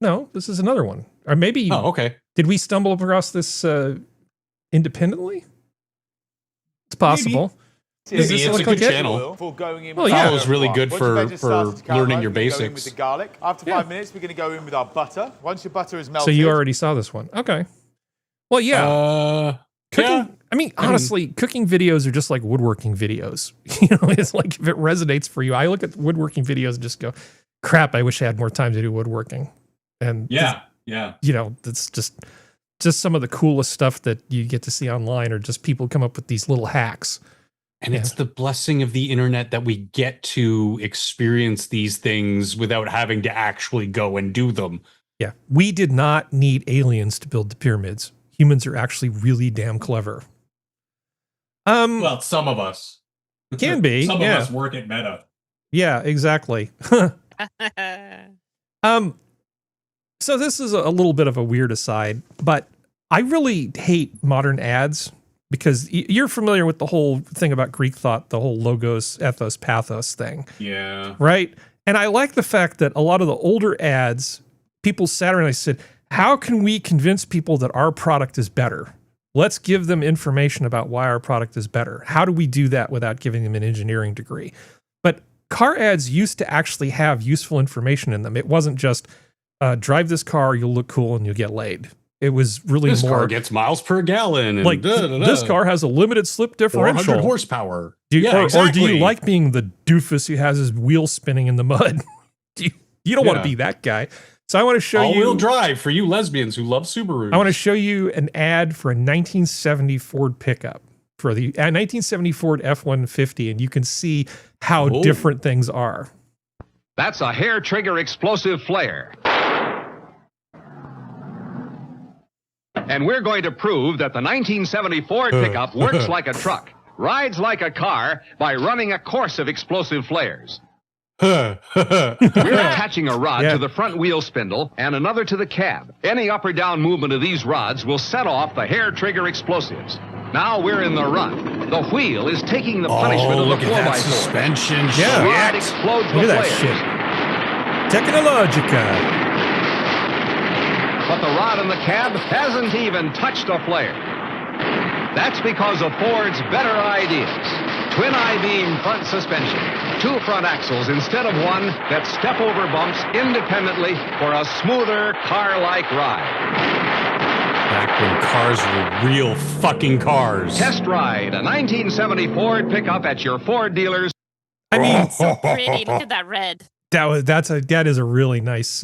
No, this is another one. Or maybe okay. Did we stumble across this independently? It's possible. It's a good channel. Fallow's really good for learning your basics. With the garlic. After 5 minutes, we're going to go in with our butter. Once your butter is melted. So you already saw this one. Okay. Well, yeah. Cooking. Yeah. I mean, honestly, cooking videos are just like woodworking videos. You know, it's like if it resonates for you, I look at woodworking videos and just go, crap, I wish I had more time to do woodworking. And yeah. You know, that's just some of the coolest stuff that you get to see online, or just people come up with these little hacks. And it's the blessing of the internet that we get to experience these things without having to actually go and do them. Yeah. We did not need aliens to build the pyramids. Humans are actually really damn clever. Well, some of us can be. Some of us work at Meta. Yeah, exactly. So this is a little bit of a weird aside, but I really hate modern ads because you're familiar with the whole thing about Greek thought, the whole logos, ethos, pathos thing. Yeah. Right? And I like the fact that a lot of the older ads, people sat around and said, how can we convince people that our product is better? Let's give them information about why our product is better. How do we do that without giving them an engineering degree? But car ads used to actually have useful information in them. It wasn't just drive this car, you'll look cool and you'll get laid. It was really this more car gets miles per gallon. And like this car has a limited slip differential. 400 horsepower. Or do you like being the doofus who has his wheel spinning in the mud? You don't want to be that guy. So I want to show you all-wheel drive for you lesbians who love Subarus. I want to show you an ad for a 1970 Ford pickup, for the 1970 Ford F-150, and you can see how different things are. That's a hair trigger explosive flare. And we're going to prove that the 1970 Ford pickup works like a truck, rides like a car by running a course of explosive flares. We're attaching a rod to the front wheel spindle and another to the cab. Any up or down movement of these rods will set off the hair trigger explosives. Now we're in the run. The wheel is taking the punishment of the 4x4. Suspension. Yeah. The rod explodes the Look at that flare. shit. Technologica. But the rod in the cab hasn't even touched a flare. That's because of Ford's better ideas. Twin I-beam front suspension, 2 front axles instead of 1 that step over bumps independently for a smoother car-like ride. Back when cars were real fucking cars. Test ride a 1970 Ford pickup at your Ford dealers. I mean, So pretty. Look at that red. that is a really nice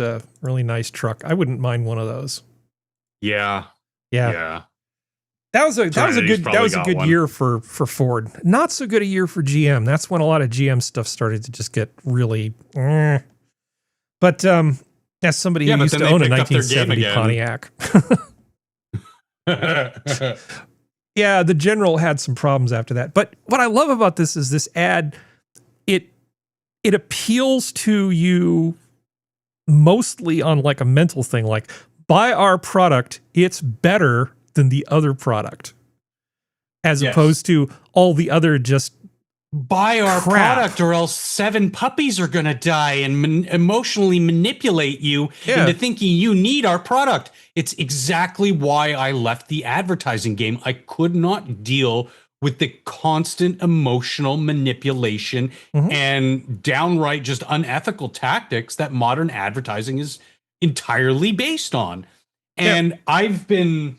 truck. I wouldn't mind one of those. Yeah. That was a good year for Ford. Not so good a year for GM. That's when a lot of GM stuff started to just get really. But as somebody who used to own a 1970 Pontiac, yeah, the General had some problems after that. But what I love about this is this ad. It appeals to you mostly on like a mental thing, like buy our product. It's better than the other product, as opposed to all the other just buy our product or else 7 puppies are going to die and emotionally manipulate you into thinking you need our product. It's exactly why I left the advertising game. I could not deal with the constant emotional manipulation and downright just unethical tactics that modern advertising is entirely based on. And I've been,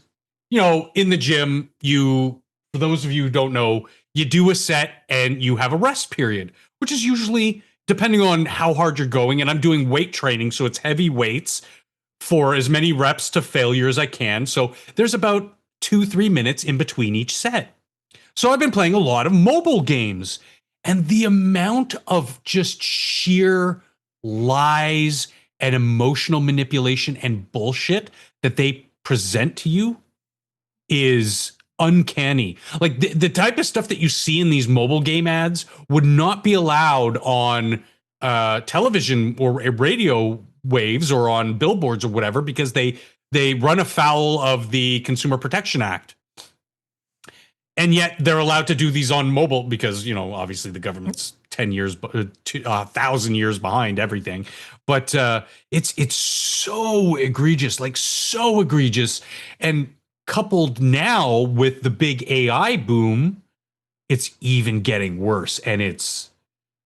in the gym, for those of you who don't know, you do a set and you have a rest period, which is usually depending on how hard you're going. And I'm doing weight training, so it's heavy weights for as many reps to failure as I can. So there's about 2-3 minutes in between each set. So I've been playing a lot of mobile games, and the amount of just sheer lies and emotional manipulation and bullshit that they present to you is uncanny. Like the type of stuff that you see in these mobile game ads would not be allowed on television or radio waves or on billboards or whatever, because they run afoul of the Consumer Protection Act. And yet they're allowed to do these on mobile because, obviously the government's 10 years, 1,000 years behind everything. But it's so egregious, and coupled now with the big AI boom, it's even getting worse. And it's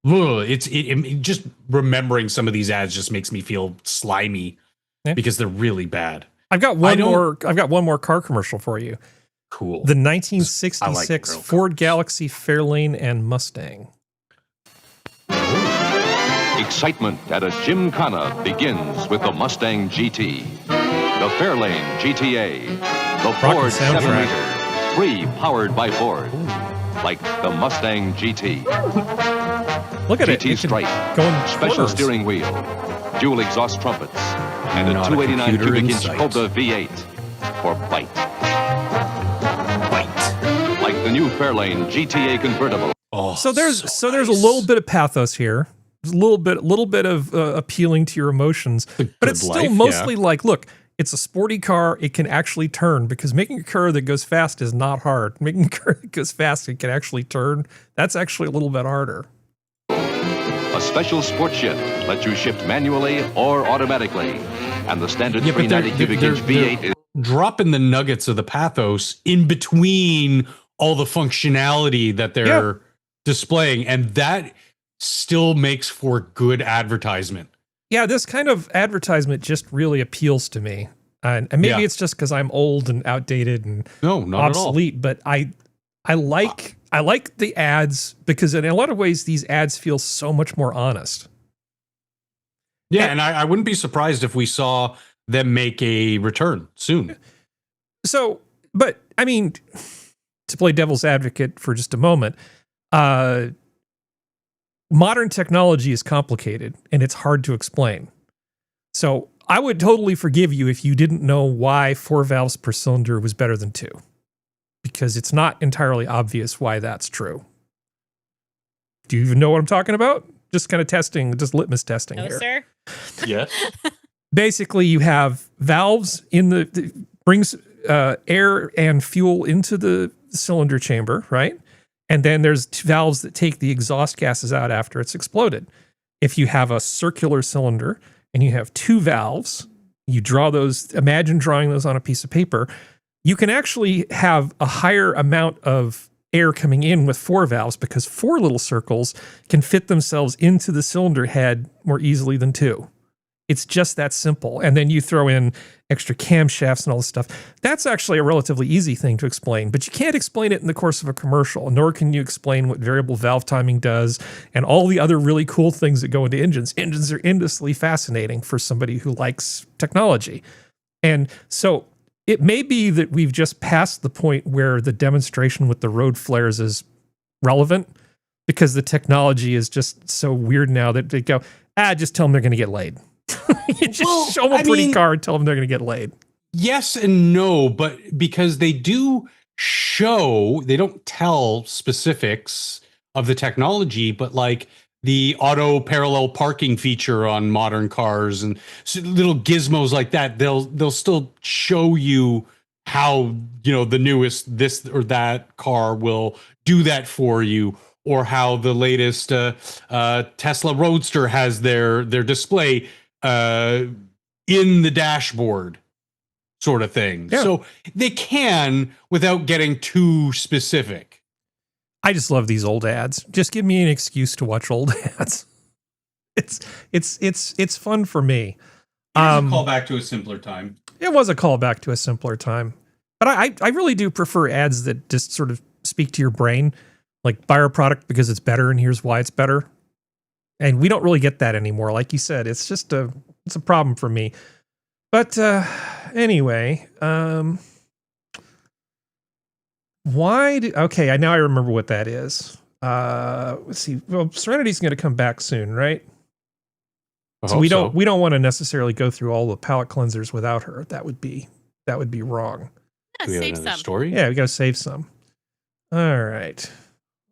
just remembering some of these ads just makes me feel slimy because they're really bad. I've got one more car commercial for you. Cool. The 1966 Ford Galaxie Fairlane and Mustang. Excitement at a gymkhana begins with the Mustang GT, the Fairlane GTA, the Ford 7-liter, 3 powered by Ford, like the Mustang GT. Look at GT it. Stripe, Going special steering wheel, dual exhaust trumpets, and a 289 cubic inch Cobra V8 for bite. Bite. Like the new Fairlane GTA convertible. Oh, so there's a little bit of pathos here. There's a little bit of appealing to your emotions, but it's still mostly like, look, it's a sporty car. It can actually turn, because making a car that goes fast is not hard. Making a car that goes fast and can actually turn, that's actually a little bit harder. A special sport shift lets you shift manually or automatically, and the standard 390 cubic inch V8 is dropping the nuggets of the pathos in between all the functionality that they're displaying, and that still makes for good advertisement. Yeah, this kind of advertisement just really appeals to me. And maybe it's just because I'm old and outdated and obsolete, but I like the ads, because in a lot of ways these ads feel so much more honest. Yeah, and I wouldn't be surprised if we saw them make a return soon. So, but I mean, to play devil's advocate for just a moment, modern technology is complicated and it's hard to explain. So I would totally forgive you if you didn't know why 4 valves per cylinder was better than 2, because it's not entirely obvious why that's true. Do you even know what I'm talking about? Just kind of testing, just litmus testing here. No, sir. Yes. Basically, you have valves in the brings air and fuel into the cylinder chamber, right? And then there's 2 valves that take the exhaust gases out after it's exploded. If you have a circular cylinder and you have 2 valves, you draw those, imagine drawing those on a piece of paper, you can actually have a higher amount of air coming in with 4 valves, because 4 little circles can fit themselves into the cylinder head more easily than 2. It's just that simple. And then you throw in extra camshafts and all this stuff. That's actually a relatively easy thing to explain, but you can't explain it in the course of a commercial, nor can you explain what variable valve timing does and all the other really cool things that go into engines. Engines are endlessly fascinating for somebody who likes technology. And so it may be that we've just passed the point where the demonstration with the road flares is relevant, because the technology is just so weird now that they go, just tell them they're going to get laid. You just show them a pretty car and tell them they're going to get laid. Yes and no, but because they do show, they don't tell specifics of the technology, but like the auto parallel parking feature on modern cars and little gizmos like that, they'll still show you how, the newest this or that car will do that for you, or how the latest Tesla Roadster has their display in the dashboard, sort of thing. Yeah. So they can without getting too specific. I just love these old ads. Just give me an excuse to watch old ads. It's fun for me. Here's a call back to a simpler time. It was a callback to a simpler time. But I really do prefer ads that just sort of speak to your brain, like buy our product because it's better and here's why it's better. And we don't really get that anymore. Like you said, it's just it's a problem for me. But anyway, now I remember what that is. Let's see. Well, Serenity's going to come back soon, right? So we don't want to necessarily go through all the palette cleansers without her. That would be wrong. Yeah, save some. Story? Yeah, we got to save some. All right.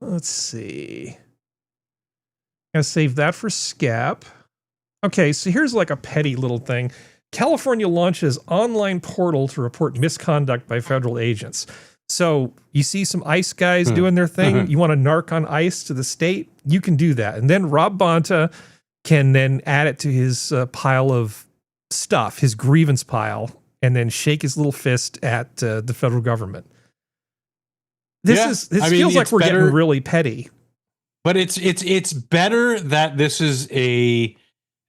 Let's see. Gotta save that for Scap. Okay, so here's like a petty little thing. California launches online portal to report misconduct by federal agents. So you see some ICE guys doing their thing. You want to narc on ICE to the state? You can do that. And then Rob Bonta can then add it to his pile of stuff, his grievance pile, and then shake his little fist at the federal government. This feels like we're getting really petty. But it's better that this is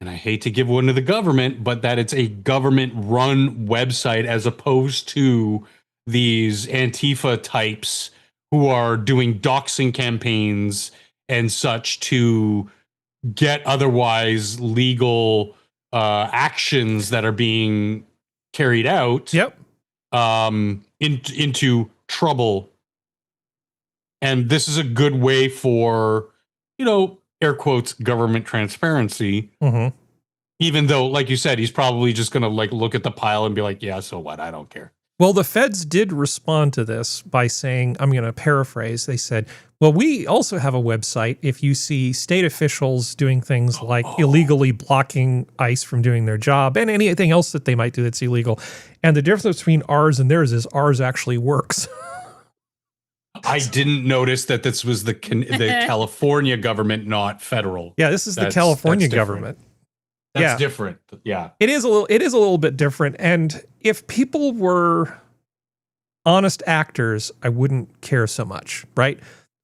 and I hate to give one to the government, but that it's a government-run website as opposed to these Antifa types who are doing doxing campaigns and such to get otherwise legal actions that are being carried out. Yep. Into trouble. And this is a good way for, air quotes, government transparency. Mm-hmm. Even though, like you said, he's probably just going to look at the pile and be like, yeah, so what? I don't care. Well, the feds did respond to this by saying, I'm going to paraphrase, they said, well, we also have a website. If you see state officials doing things like illegally blocking ICE from doing their job and anything else that they might do that's illegal. And the difference between ours and theirs is ours actually works. I didn't notice that this was the California government, not federal. Yeah, this is the California government. That's different. Yeah. It is a little bit different. And if people were honest actors, I wouldn't care so much, right?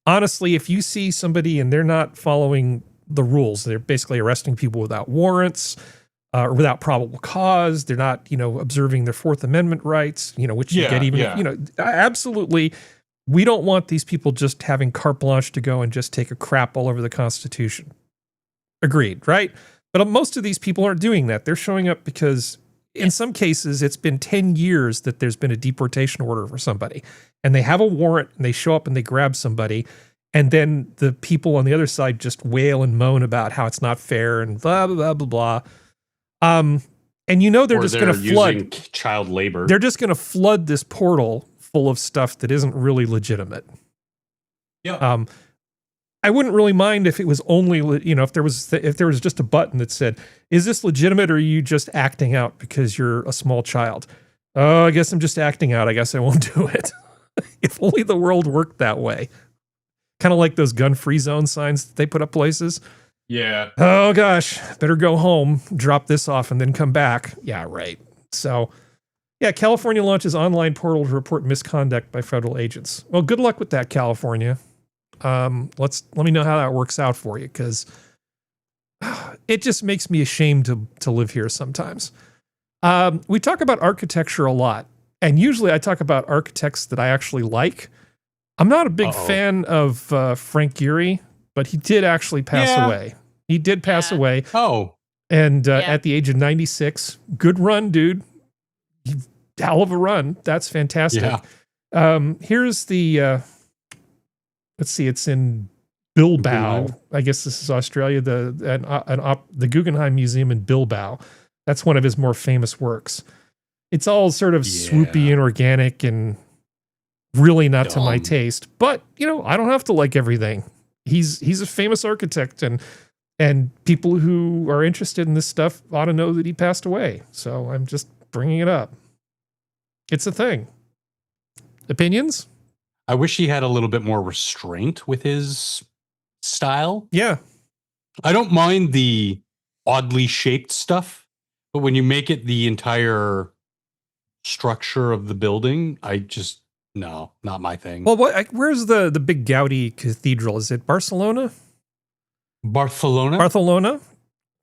Honestly, if you see somebody and they're not following the rules, they're basically arresting people without warrants or without probable cause, they're not, observing their Fourth Amendment rights, which you get even, absolutely. We don't want these people just having carte blanche to go and just take a crap all over the Constitution. Agreed, right? But most of these people aren't doing that. They're showing up because in some cases, it's been 10 years that there's been a deportation order for somebody. And they have a warrant and they show up and they grab somebody. And then the people on the other side just wail and moan about how it's not fair and blah, blah, blah, blah, blah. And they're just going to flood. Child labor. They're just going to flood this portal full of stuff that isn't really legitimate. Yeah. I wouldn't really mind if it was only, if there was just a button that said, is this legitimate or are you just acting out because you're a small child? Oh, I guess I'm just acting out. I guess I won't do it. If only the world worked that way. Kind of like those gun-free zone signs that they put up places. Yeah. Oh gosh, better go home, drop this off and then come back. Yeah, right. So, yeah, California launches online portal to report misconduct by federal agents. Well, good luck with that, California. Let me know how that works out for you, because it just makes me ashamed to live here sometimes. We talk about architecture a lot, and usually I talk about architects that I actually like. I'm not a big fan of Frank Gehry, but he did actually pass away. He did pass away. Oh. And at the age of 96, good run, dude. Hell of a run. That's fantastic. Yeah. Here's the... let's see, it's in Bilbao. I guess this is Australia, the Guggenheim Museum in Bilbao. That's one of his more famous works. It's all sort of swoopy and organic and really not to my taste. But, I don't have to like everything. He's a famous architect, and people who are interested in this stuff ought to know that he passed away. So I'm just bringing it up. It's a thing. Opinions? I wish he had a little bit more restraint with his style. Yeah. I don't mind the oddly shaped stuff, but when you make it the entire structure of the building, no, not my thing. Well, where's the big Gaudi cathedral? Is it Barcelona? Barcelona?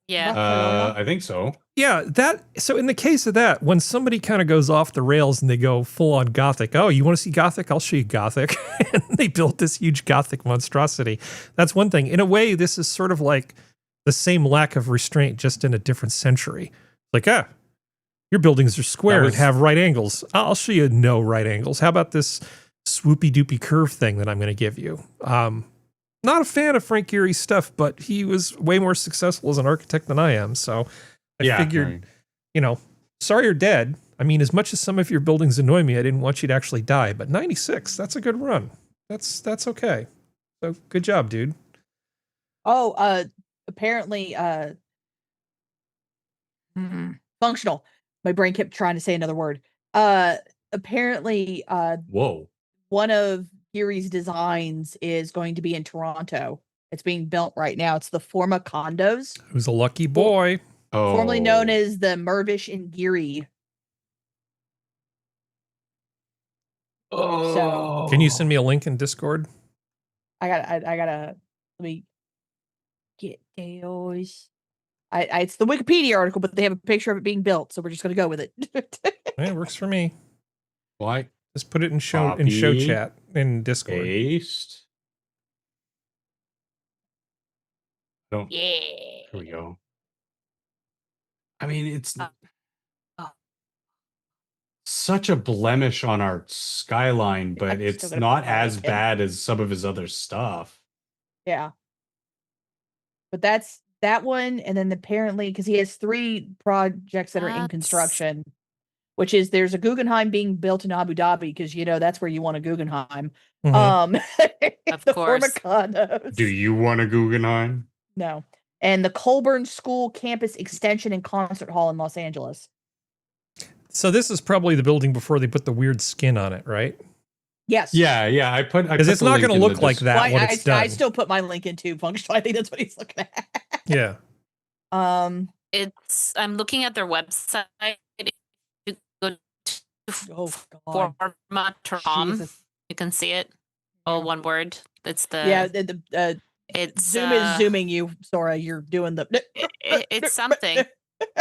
Yeah. I think so. Yeah, so in the case of that, when somebody kind of goes off the rails and they go full on Gothic, oh, you want to see Gothic? I'll show you Gothic. And they built this huge Gothic monstrosity. That's one thing. In a way, this is sort of like the same lack of restraint, just in a different century. Like, your buildings are square and have right angles. I'll show you no right angles. How about this swoopy doopy curve thing that I'm going to give you? Not a fan of Frank Gehry's stuff, but he was way more successful as an architect than I am. So I figured, sorry you're dead. I mean, as much as some of your buildings annoy me, I didn't want you to actually die. But 96, that's a good run. That's okay. So good job, dude. Oh, apparently, functional. My brain kept trying to say another word. Apparently, whoa. One of Gehry's designs is going to be in Toronto. It's being built right now. It's the Forma condos. Who's a lucky boy? Formerly known as the Mervish and Gehry. Oh. So, can you send me a link in Discord? I gotta let me get those. It's the Wikipedia article, but they have a picture of it being built, so we're just gonna go with it. It works for me. Why? Just put it in show Copy. chat in Discord. Paste. Don't. Yeah. Here we go. I mean, it's such a blemish on our skyline, but it's not as bad as some of his other stuff. Yeah. But that's that one, and then apparently, because he has 3 projects that are in construction, which is there's a Guggenheim being built in Abu Dhabi, because that's where you want a Guggenheim. Of the course. Formicanos. Do you want a Guggenheim? No. And the Colburn School Campus Extension and Concert Hall in Los Angeles. So this is probably the building before they put the weird skin on it, right? Yes. Yeah. I put because it's not going to look like that when it's done. I still put my link into Functional. I think that's what he's looking at. Yeah. I'm looking at their website. You go to format.com. You can see it. All one word. It's the it's Zoom is zooming you, Sora. You're doing the it's something.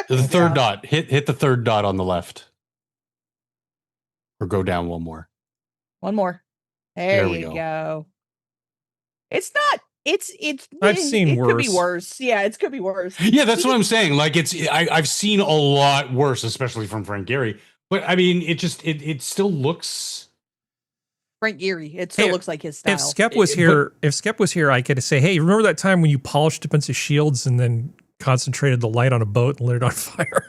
The third dot. Hit the third dot on the left. Or go down one more. One more. There you go. It's not. I've seen worse. It could be worse. Yeah, it could be worse. Yeah, that's what I'm saying. Like I've seen a lot worse, especially from Frank Gehry. But I mean, it still looks. Frank Gehry. It still looks like his style. If Skep was here, I could say, hey, remember that time when you polished a bunch of shields and then concentrated the light on a boat and lit it on fire?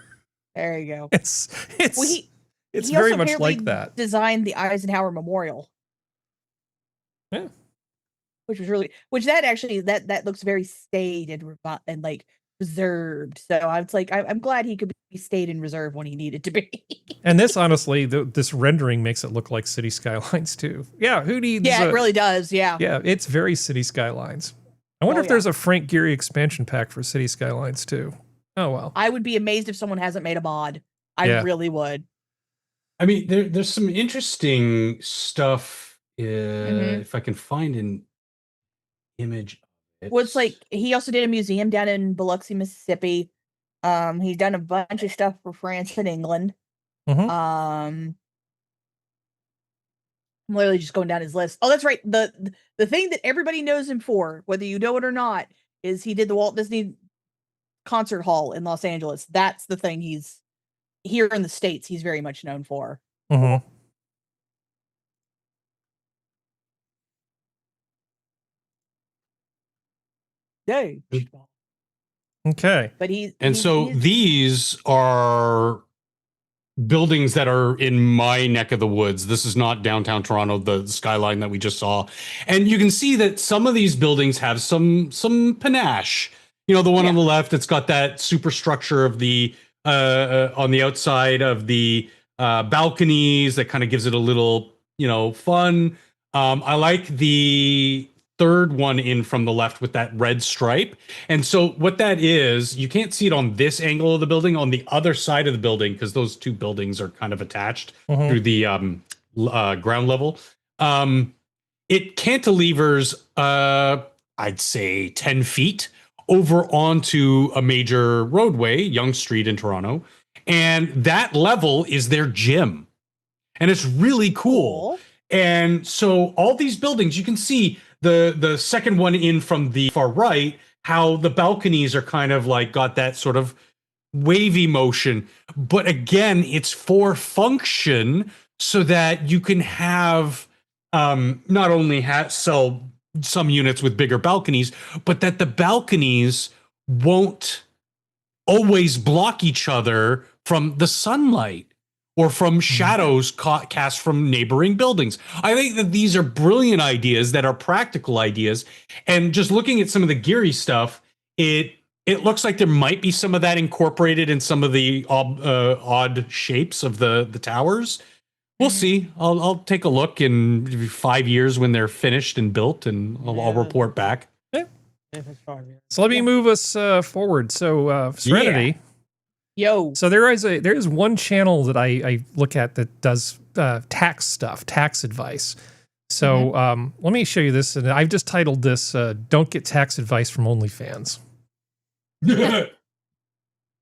There you go. It's he very also much like that. Designed the Eisenhower Memorial. Yeah. Which that looks very staid and like reserved. So I'm glad he could be stayed in reserve when he needed to be. And this, honestly, this rendering makes it look like city skylines too. Yeah, who needs? Yeah, it really does. Yeah. Yeah, it's very city skylines. I wonder if there's a Frank Gehry expansion pack for city skylines too. Oh well. I would be amazed if someone hasn't made a mod. I really would. I mean, there's some interesting stuff. If I can find an image. Well, it's like he also did a museum down in Biloxi, Mississippi. He's done a bunch of stuff for France and England. I'm literally just going down his list. Oh, that's right. The thing that everybody knows him for, whether you know it or not, is he did the Walt Disney Concert Hall in Los Angeles. That's the thing he's here in the States. He's very much known for. Yay. Okay. But these are buildings that are in my neck of the woods. This is not downtown Toronto, the skyline that we just saw. And you can see that some of these buildings have some panache. You know, the one on the left, it's got that superstructure of the on the outside of the balconies that kind of gives it a little, fun. I like the third one in from the left with that red stripe. And so what that is, you can't see it on this angle of the building, on the other side of the building, because those two buildings are kind of attached through the ground level. It cantilevers, I'd say 10 feet over onto a major roadway, Yonge Street in Toronto. And that level is their gym. And it's really cool. And so all these buildings, you can see the second one in from the far right, how the balconies are kind of like got that sort of wavy motion. But again, it's for function so that you can have not only sell some units with bigger balconies, but that the balconies won't always block each other from the sunlight or from shadows cast from neighboring buildings. I think that these are brilliant ideas that are practical ideas. And just looking at some of the Gehry stuff, it looks like there might be some of that incorporated in some of the odd shapes of the towers. We'll see. I'll take a look in 5 years when they're finished and built, and I'll report back. Yeah. So let me move us forward. So Serenity. Yo. So there is one channel that I look at that does tax stuff, tax advice. So let me show you this, and I've just titled this "Don't Get Tax Advice from OnlyFans."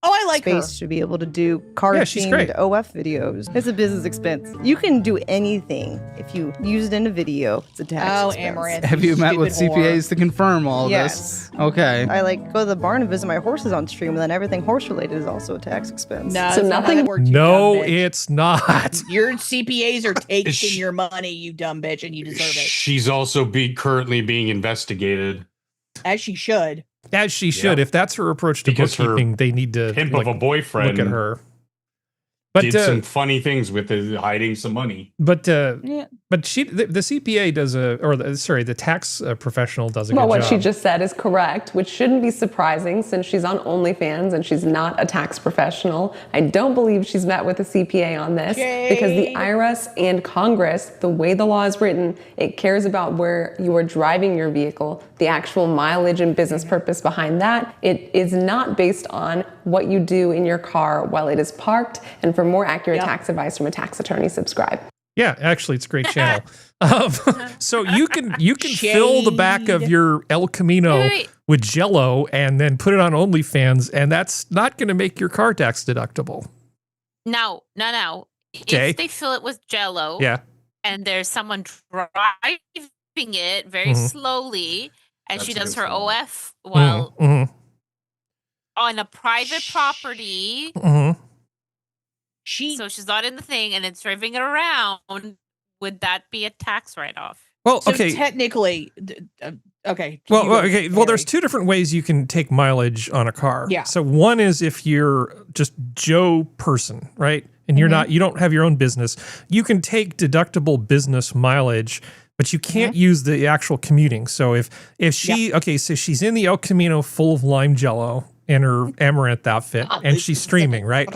Oh, I like her. space to be able to do card-themed great. OF videos. It's a business expense. You can do anything if you use it in a video. It's a tax expense. Amaranth. Have you met with stupid CPAs whore. to confirm all Yes. this? Okay. I like go to the barn and visit my horses on stream, and then everything horse-related is also a tax expense. No, So that's not how nothing- that works, you No, dumb bitch. it's not. Your CPAs are taking Sh- your money, you dumb bitch, and you deserve it. She's also currently being investigated. As she should. As she should. Yeah. If that's her approach to Because her bookkeeping, they need to Pimp of a boyfriend look at her. But did some funny things with hiding some money. But Yeah. but the CPA does the tax professional does a Well, good what job. she just said is correct, which shouldn't be surprising since she's on OnlyFans and she's not a tax professional. I don't believe she's met with a CPA on this because the IRS and Congress, the way the law is written, it cares about where you are driving your vehicle, the actual mileage and business purpose behind that. It is not based on what you do in your car while it is parked. And for more accurate tax advice from a tax attorney, subscribe. Yeah, actually, it's a great channel. So you can fill the back of your El Camino Wait. with Jello and then put it on OnlyFans, and that's not going to make your car tax deductible. No. Okay. If they fill it with Jello, Yeah. and there's someone driving it very slowly, and she That's does a good her follow. OF while Mhm. on a private property, Mhm. so she's not in the thing, and it's driving it around. Would that be a tax write-off? Well, So okay. technically, okay. Well, you go, okay. Well, there's Harry. two different ways you can take mileage on a car. Yeah. So one is if you're just Joe person, right? And you're not, you don't have your own business. You can take deductible business mileage, but you can't use the actual commuting. So if she, okay, so she's in the El Camino full of lime jello in her amaranth outfit, and she's streaming, right?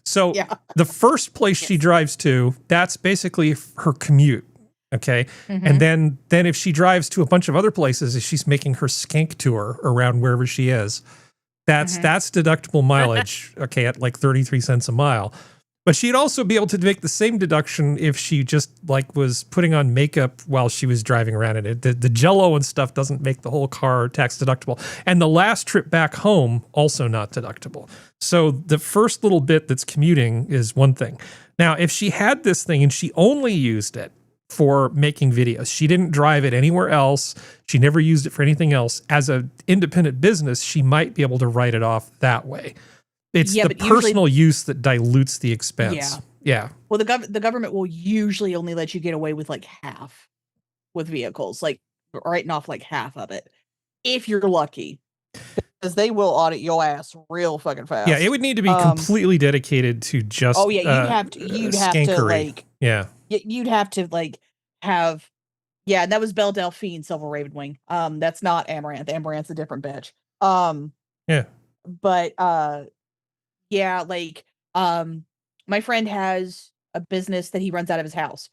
So the first place she drives to, that's basically her commute. Okay. And then if she drives to a bunch of other places, if she's making her skank tour around wherever she is, that's deductible mileage, okay, at like 33 cents a mile. But she'd also be able to make the same deduction if she just like was putting on makeup while she was driving around in it. The Jello and stuff doesn't make the whole car tax deductible. And the last trip back home, also not deductible. So the first little bit that's commuting is one thing. Now, if she had this thing and she only used it for making videos, she didn't drive it anywhere else, she never used it for anything else, as an independent business, she might be able to write it off that way. It's the personal use that dilutes the expense. Yeah. Well, the government will usually only let you get away with like half with vehicles, like writing off like half of it, if you're lucky, because they will audit your ass real fucking fast. Yeah, it would need to be completely dedicated to just. Oh yeah, you'd have to like. Yeah. You'd have to like have. Yeah, and that was Belle Delphine, Silver Ravenwing. That's not Amaranth. Amaranth's a different bitch. Yeah. But yeah, like my friend has a business that he runs out of his house.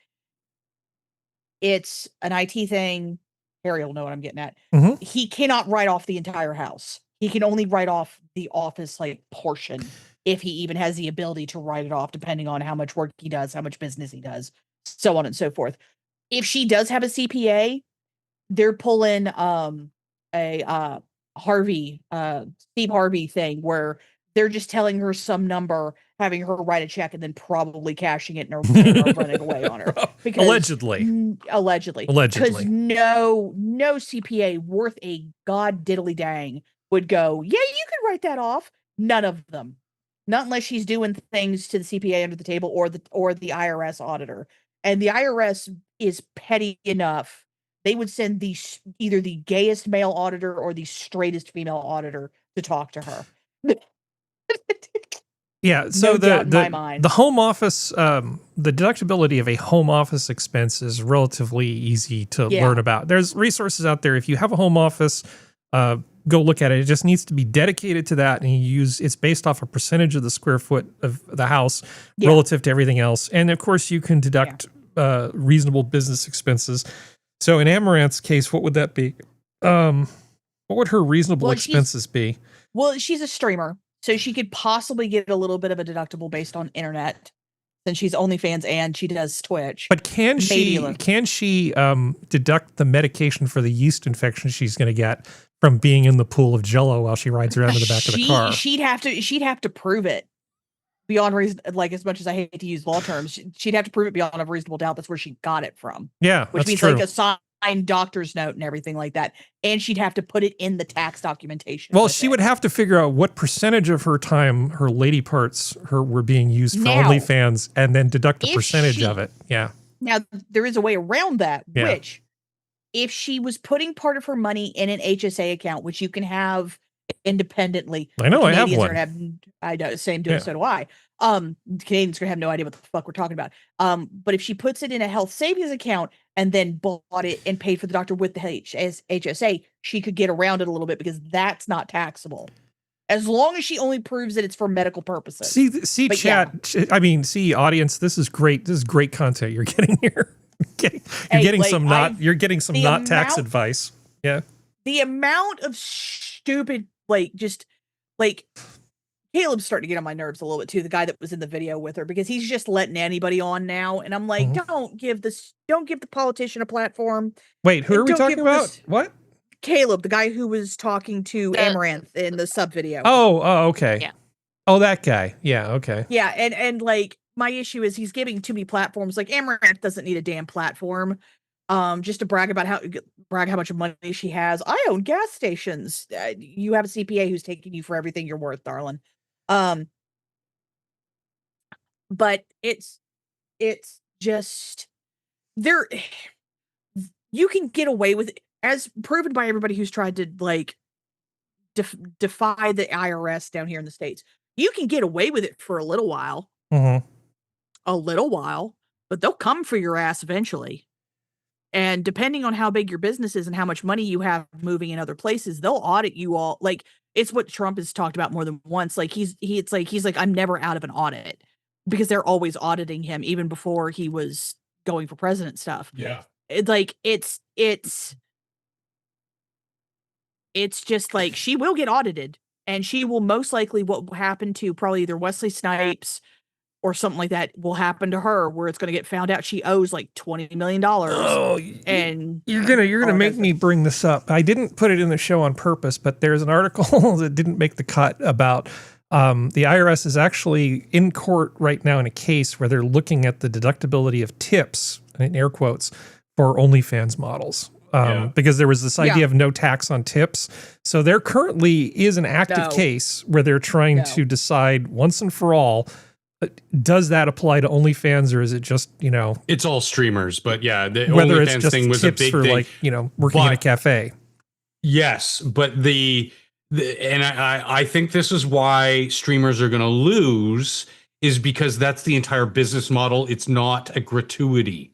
It's an IT thing. Harry will know what I'm getting at. He cannot write off the entire house. He can only write off the office like portion, if he even has the ability to write it off, depending on how much work he does, how much business he does, so on and so forth. If she does have a CPA, they're pulling a Steve Harvey thing where they're just telling her some number, having her write a check, and then probably cashing it and or running away on her. Because, Allegedly. Because no CPA worth a god diddly dang would go, yeah, you could write that off. None of them. Not unless she's doing things to the CPA under the table or the IRS auditor. And the IRS is petty enough. They would send either the gayest male auditor or the straightest female auditor to talk to her. Yeah, so No doubt in my mind. the home office, the deductibility of a home office expense is relatively easy to learn about. There's resources out there. If you have a home office, go look at it. It just needs to be dedicated to that, and it's based off a percentage of the square foot of the house relative to everything else. And of course, you can deduct reasonable business expenses. So in Amaranth's case, what would that be? What would her reasonable expenses be? Well, she's a streamer, so she could possibly get a little bit of a deductible based on internet since she's OnlyFans and she does Twitch. But can she deduct the medication for the yeast infection she's going to get from being in the pool of Jello while she rides around in the back of the car? She'd have to prove it beyond reason. Like, as much as I hate to use law terms, she'd have to prove it beyond a reasonable doubt. That's where she got it from. Yeah, which means true. like a signed doctor's note and everything like that. And she'd have to put it in the tax documentation. Well, she would have to figure out what percentage of her time her lady parts were being used for OnlyFans, and then deduct a percentage of it. Yeah. Now there is a way around that, which if she was putting part of her money in an HSA account, which you can have independently. I know, I have one. I know, same do, so do I. Canadians are gonna have no idea what the fuck we're talking about. But if she puts it in a health savings account and then bought it and paid for the doctor with the HSA, she could get around it a little bit because that's not taxable. As long as she only proves that it's for medical purposes. See, but chat. Yeah. I mean, see, audience. This is great. This is great content you're getting here. You're getting some not tax advice. Yeah. The amount of stupid, Caleb's starting to get on my nerves a little bit too. The guy that was in the video with her, because he's just letting anybody on now, and I'm like, don't give the politician a platform. Wait, who are we talking about? What? Caleb, the guy who was talking to Amaranth in the sub video. Oh, okay. Yeah. Oh, that guy. Yeah, okay. Yeah, and like my issue is he's giving too many platforms. Like Amaranth doesn't need a damn platform. Just to brag how much money she has. I own gas stations. You have a CPA who's taking you for everything you're worth, darling. But it's just there. You can get away with it, as proven by everybody who's tried to like defy the IRS down here in the States. You can get away with it for a little while, but they'll come for your ass eventually. And depending on how big your business is and how much money you have moving in other places, they'll audit you all. Like, it's what Trump has talked about more than once. Like he's like, I'm never out of an audit, because they're always auditing him even before he was going for president stuff. Yeah. It's just like, she will get audited, and she will most likely, what will happen to probably either Wesley Snipes or something like that will happen to her, where it's going to get found out she owes like $20 million. Oh, and you're gonna make me bring this up. I didn't put it in the show on purpose, but there's an article that didn't make the cut about the IRS is actually in court right now in a case where they're looking at the deductibility of tips, in air quotes, for OnlyFans models. Because there was this idea of no tax on tips. So there currently is an active case where they're trying to decide once and for all, does that apply to OnlyFans, or is it just, it's all streamers, but yeah, the whether OnlyFans it's just thing was tips a big for thing. like, working in a cafe. Yes, but I think this is why streamers are going to lose, is because that's the entire business model. It's not a gratuity,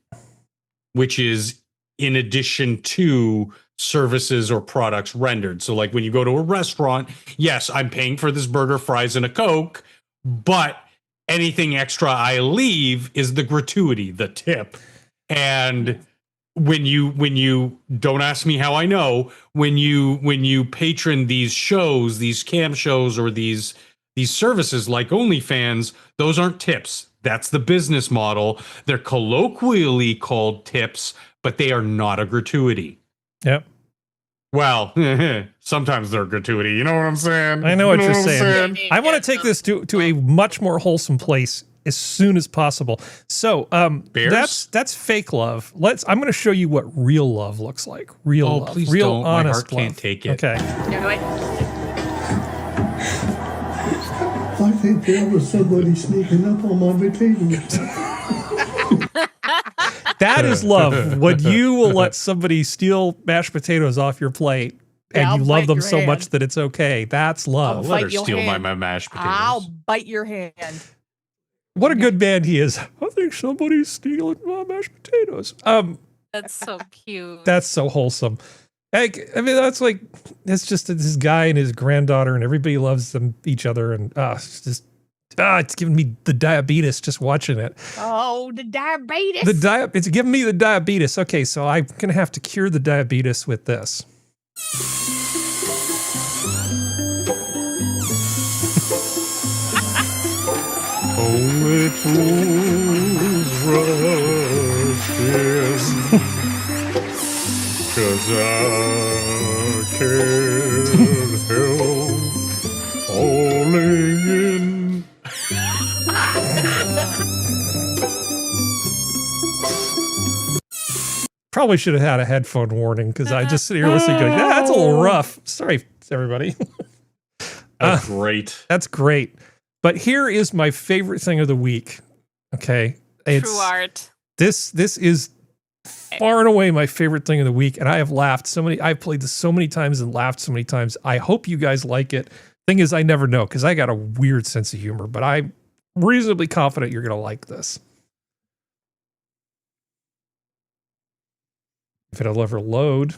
which is in addition to services or products rendered. So like when you go to a restaurant, yes, I'm paying for this burger, fries, and a Coke, but anything extra I leave is the gratuity, the tip. And when you don't ask me how I know, when you patron these shows, these cam shows, or these services like OnlyFans, those aren't tips. That's the business model. They're colloquially called tips, but they are not a gratuity. Yep. Well, sometimes they're gratuity. You know what I'm saying? I know what you're saying. I want to take this to a much more wholesome place as soon as possible. So that's fake love. I'm going to show you what real love looks like. Real love. Please real don't. honest My heart can't take it. Okay. I think there was somebody sneaking up on my potatoes. That is love. When you will let somebody steal mashed potatoes off your plate and you love them so much that it's okay. That's love. Let her steal my mashed potatoes. I'll bite your hand. What a good man he is. I think somebody's stealing my mashed potatoes. That's so cute. That's so wholesome. I mean, that's like, it's just this guy and his granddaughter, and everybody loves each other, and it's giving me the diabetes just watching it. Oh, the diabetes. It's giving me the diabetes. Okay, so I'm gonna have to cure the diabetes with this. Only fools rush in, 'cause I can't help falling in. Probably should have had a headphone warning because I just sit here listening going, that's a little rough. Sorry, everybody. That's great. That's great. But here is my favorite thing of the week. Okay. True art. This is far and away my favorite thing of the week. And I have laughed I've played this so many times and laughed so many times. I hope you guys like it. Thing is, I never know because I got a weird sense of humor, but I'm reasonably confident you're going to like this. If it'll ever load.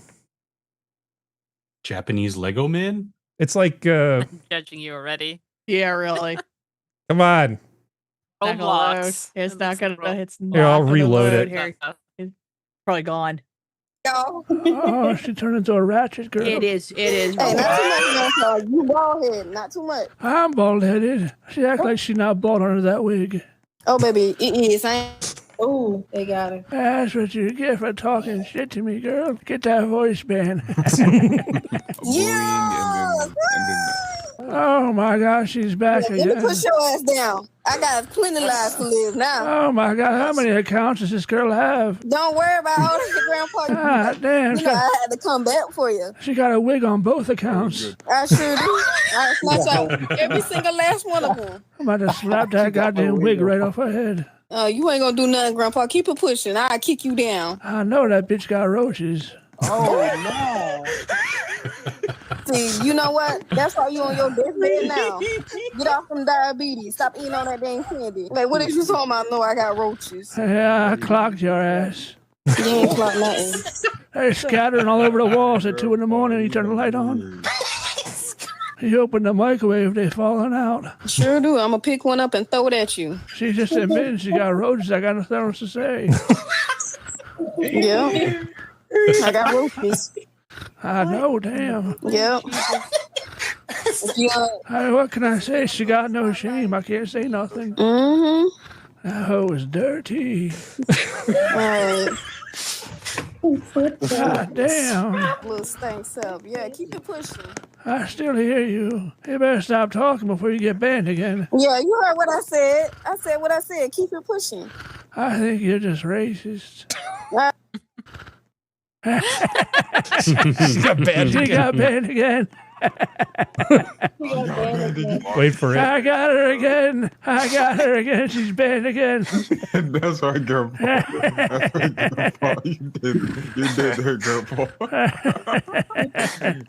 Japanese Lego man? It's like I'm judging you already. Yeah, really. Come on. Roblox. It's not gonna. It's not. Here, I'll gonna reload load it. here. It's probably gone. Oh, she turned into a ratchet girl. It is. It is. Hey, not too much, man. You bald head. Not too much. I'm bald headed. She act like she's not bald under that wig. Oh, baby, it is. Oh, they got her. That's what you get for talking shit to me, girl. Get that voice, man. Yeah. Oh my gosh, she's back Let me again. push your ass down. I got plenty lives to live now. Oh my God, how many accounts does this girl have? Don't worry about all this, Grandpa. Ah, damn. You know, I had to come back for you. She got a wig on both accounts. I sure do. I snatch out every single last one of them. I'm about to slap that goddamn wig right off her head. You ain't gonna do nothing, Grandpa. Keep it pushing. I'll kick you down. I know that bitch got roaches. Oh, no. See, you know what? That's why you on your deathbed now. Get off from diabetes. Stop eating on that dang candy. Like, what is you talking about? No, I got roaches. Yeah, I clocked your ass. You ain't clocked nothing. They're scattering all over the walls at 2 a.m. You turn the light on. You open the microwave, they're falling out. Sure do. I'm gonna pick one up and throw it at you. She just admitted she got roaches. I got nothing else to say. Yeah. I got roaches. I know, damn. Yep. Hey, what can I say? She got no shame. I can't say nothing. Mm-hmm. That hoe is dirty. God damn. Little stank self. Yeah, keep it pushing. I still hear you. You better stop talking before you get banned again. Yeah, you heard what I said. I said what I said. Keep it pushing. I think you're just racist. She got banned She again. got banned again. Wait for it. I got her again. I got her again. She's banned again. That's right, Grandpa. That's right, Grandpa. You did that, Grandpa.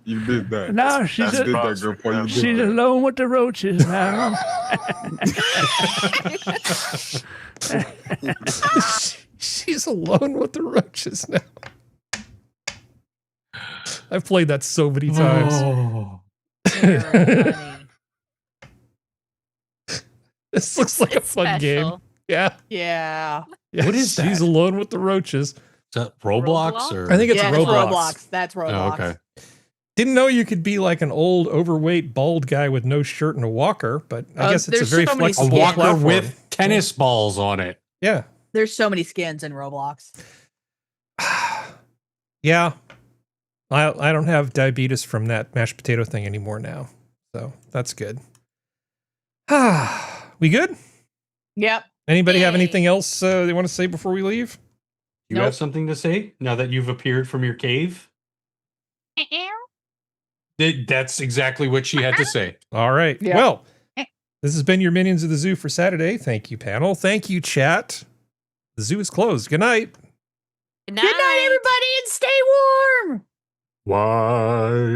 You did that. Now she's Did that, Grandpa. You did she's that. alone with the roaches now. She's alone with the roaches now. I've played that so many times. Oh. This looks like a fun game. Yeah. Yeah. Yeah. What is She's that? alone with the roaches. Is that Roblox? Or? I think it's Yeah, Roblox. That's Roblox. Oh, okay. Didn't know you could be like an old, overweight, bald guy with no shirt and a walker, but I guess it's a there's very so many A flexible walker platform. with tennis balls on it. Yeah. There's so many skins in Roblox. Yeah. I don't have diabetes from that mashed potato thing anymore now. So that's good. We good? Yep. Anybody have anything else they want to say before we leave? You have something to say now that you've appeared from your cave? That's exactly what she had to say. All right. Yeah. Well, this has been your Minions of the Zoo for Saturday. Thank you, panel. Thank you, chat. The zoo is closed. Good night. Good night. Good night, everybody, and stay warm. Why?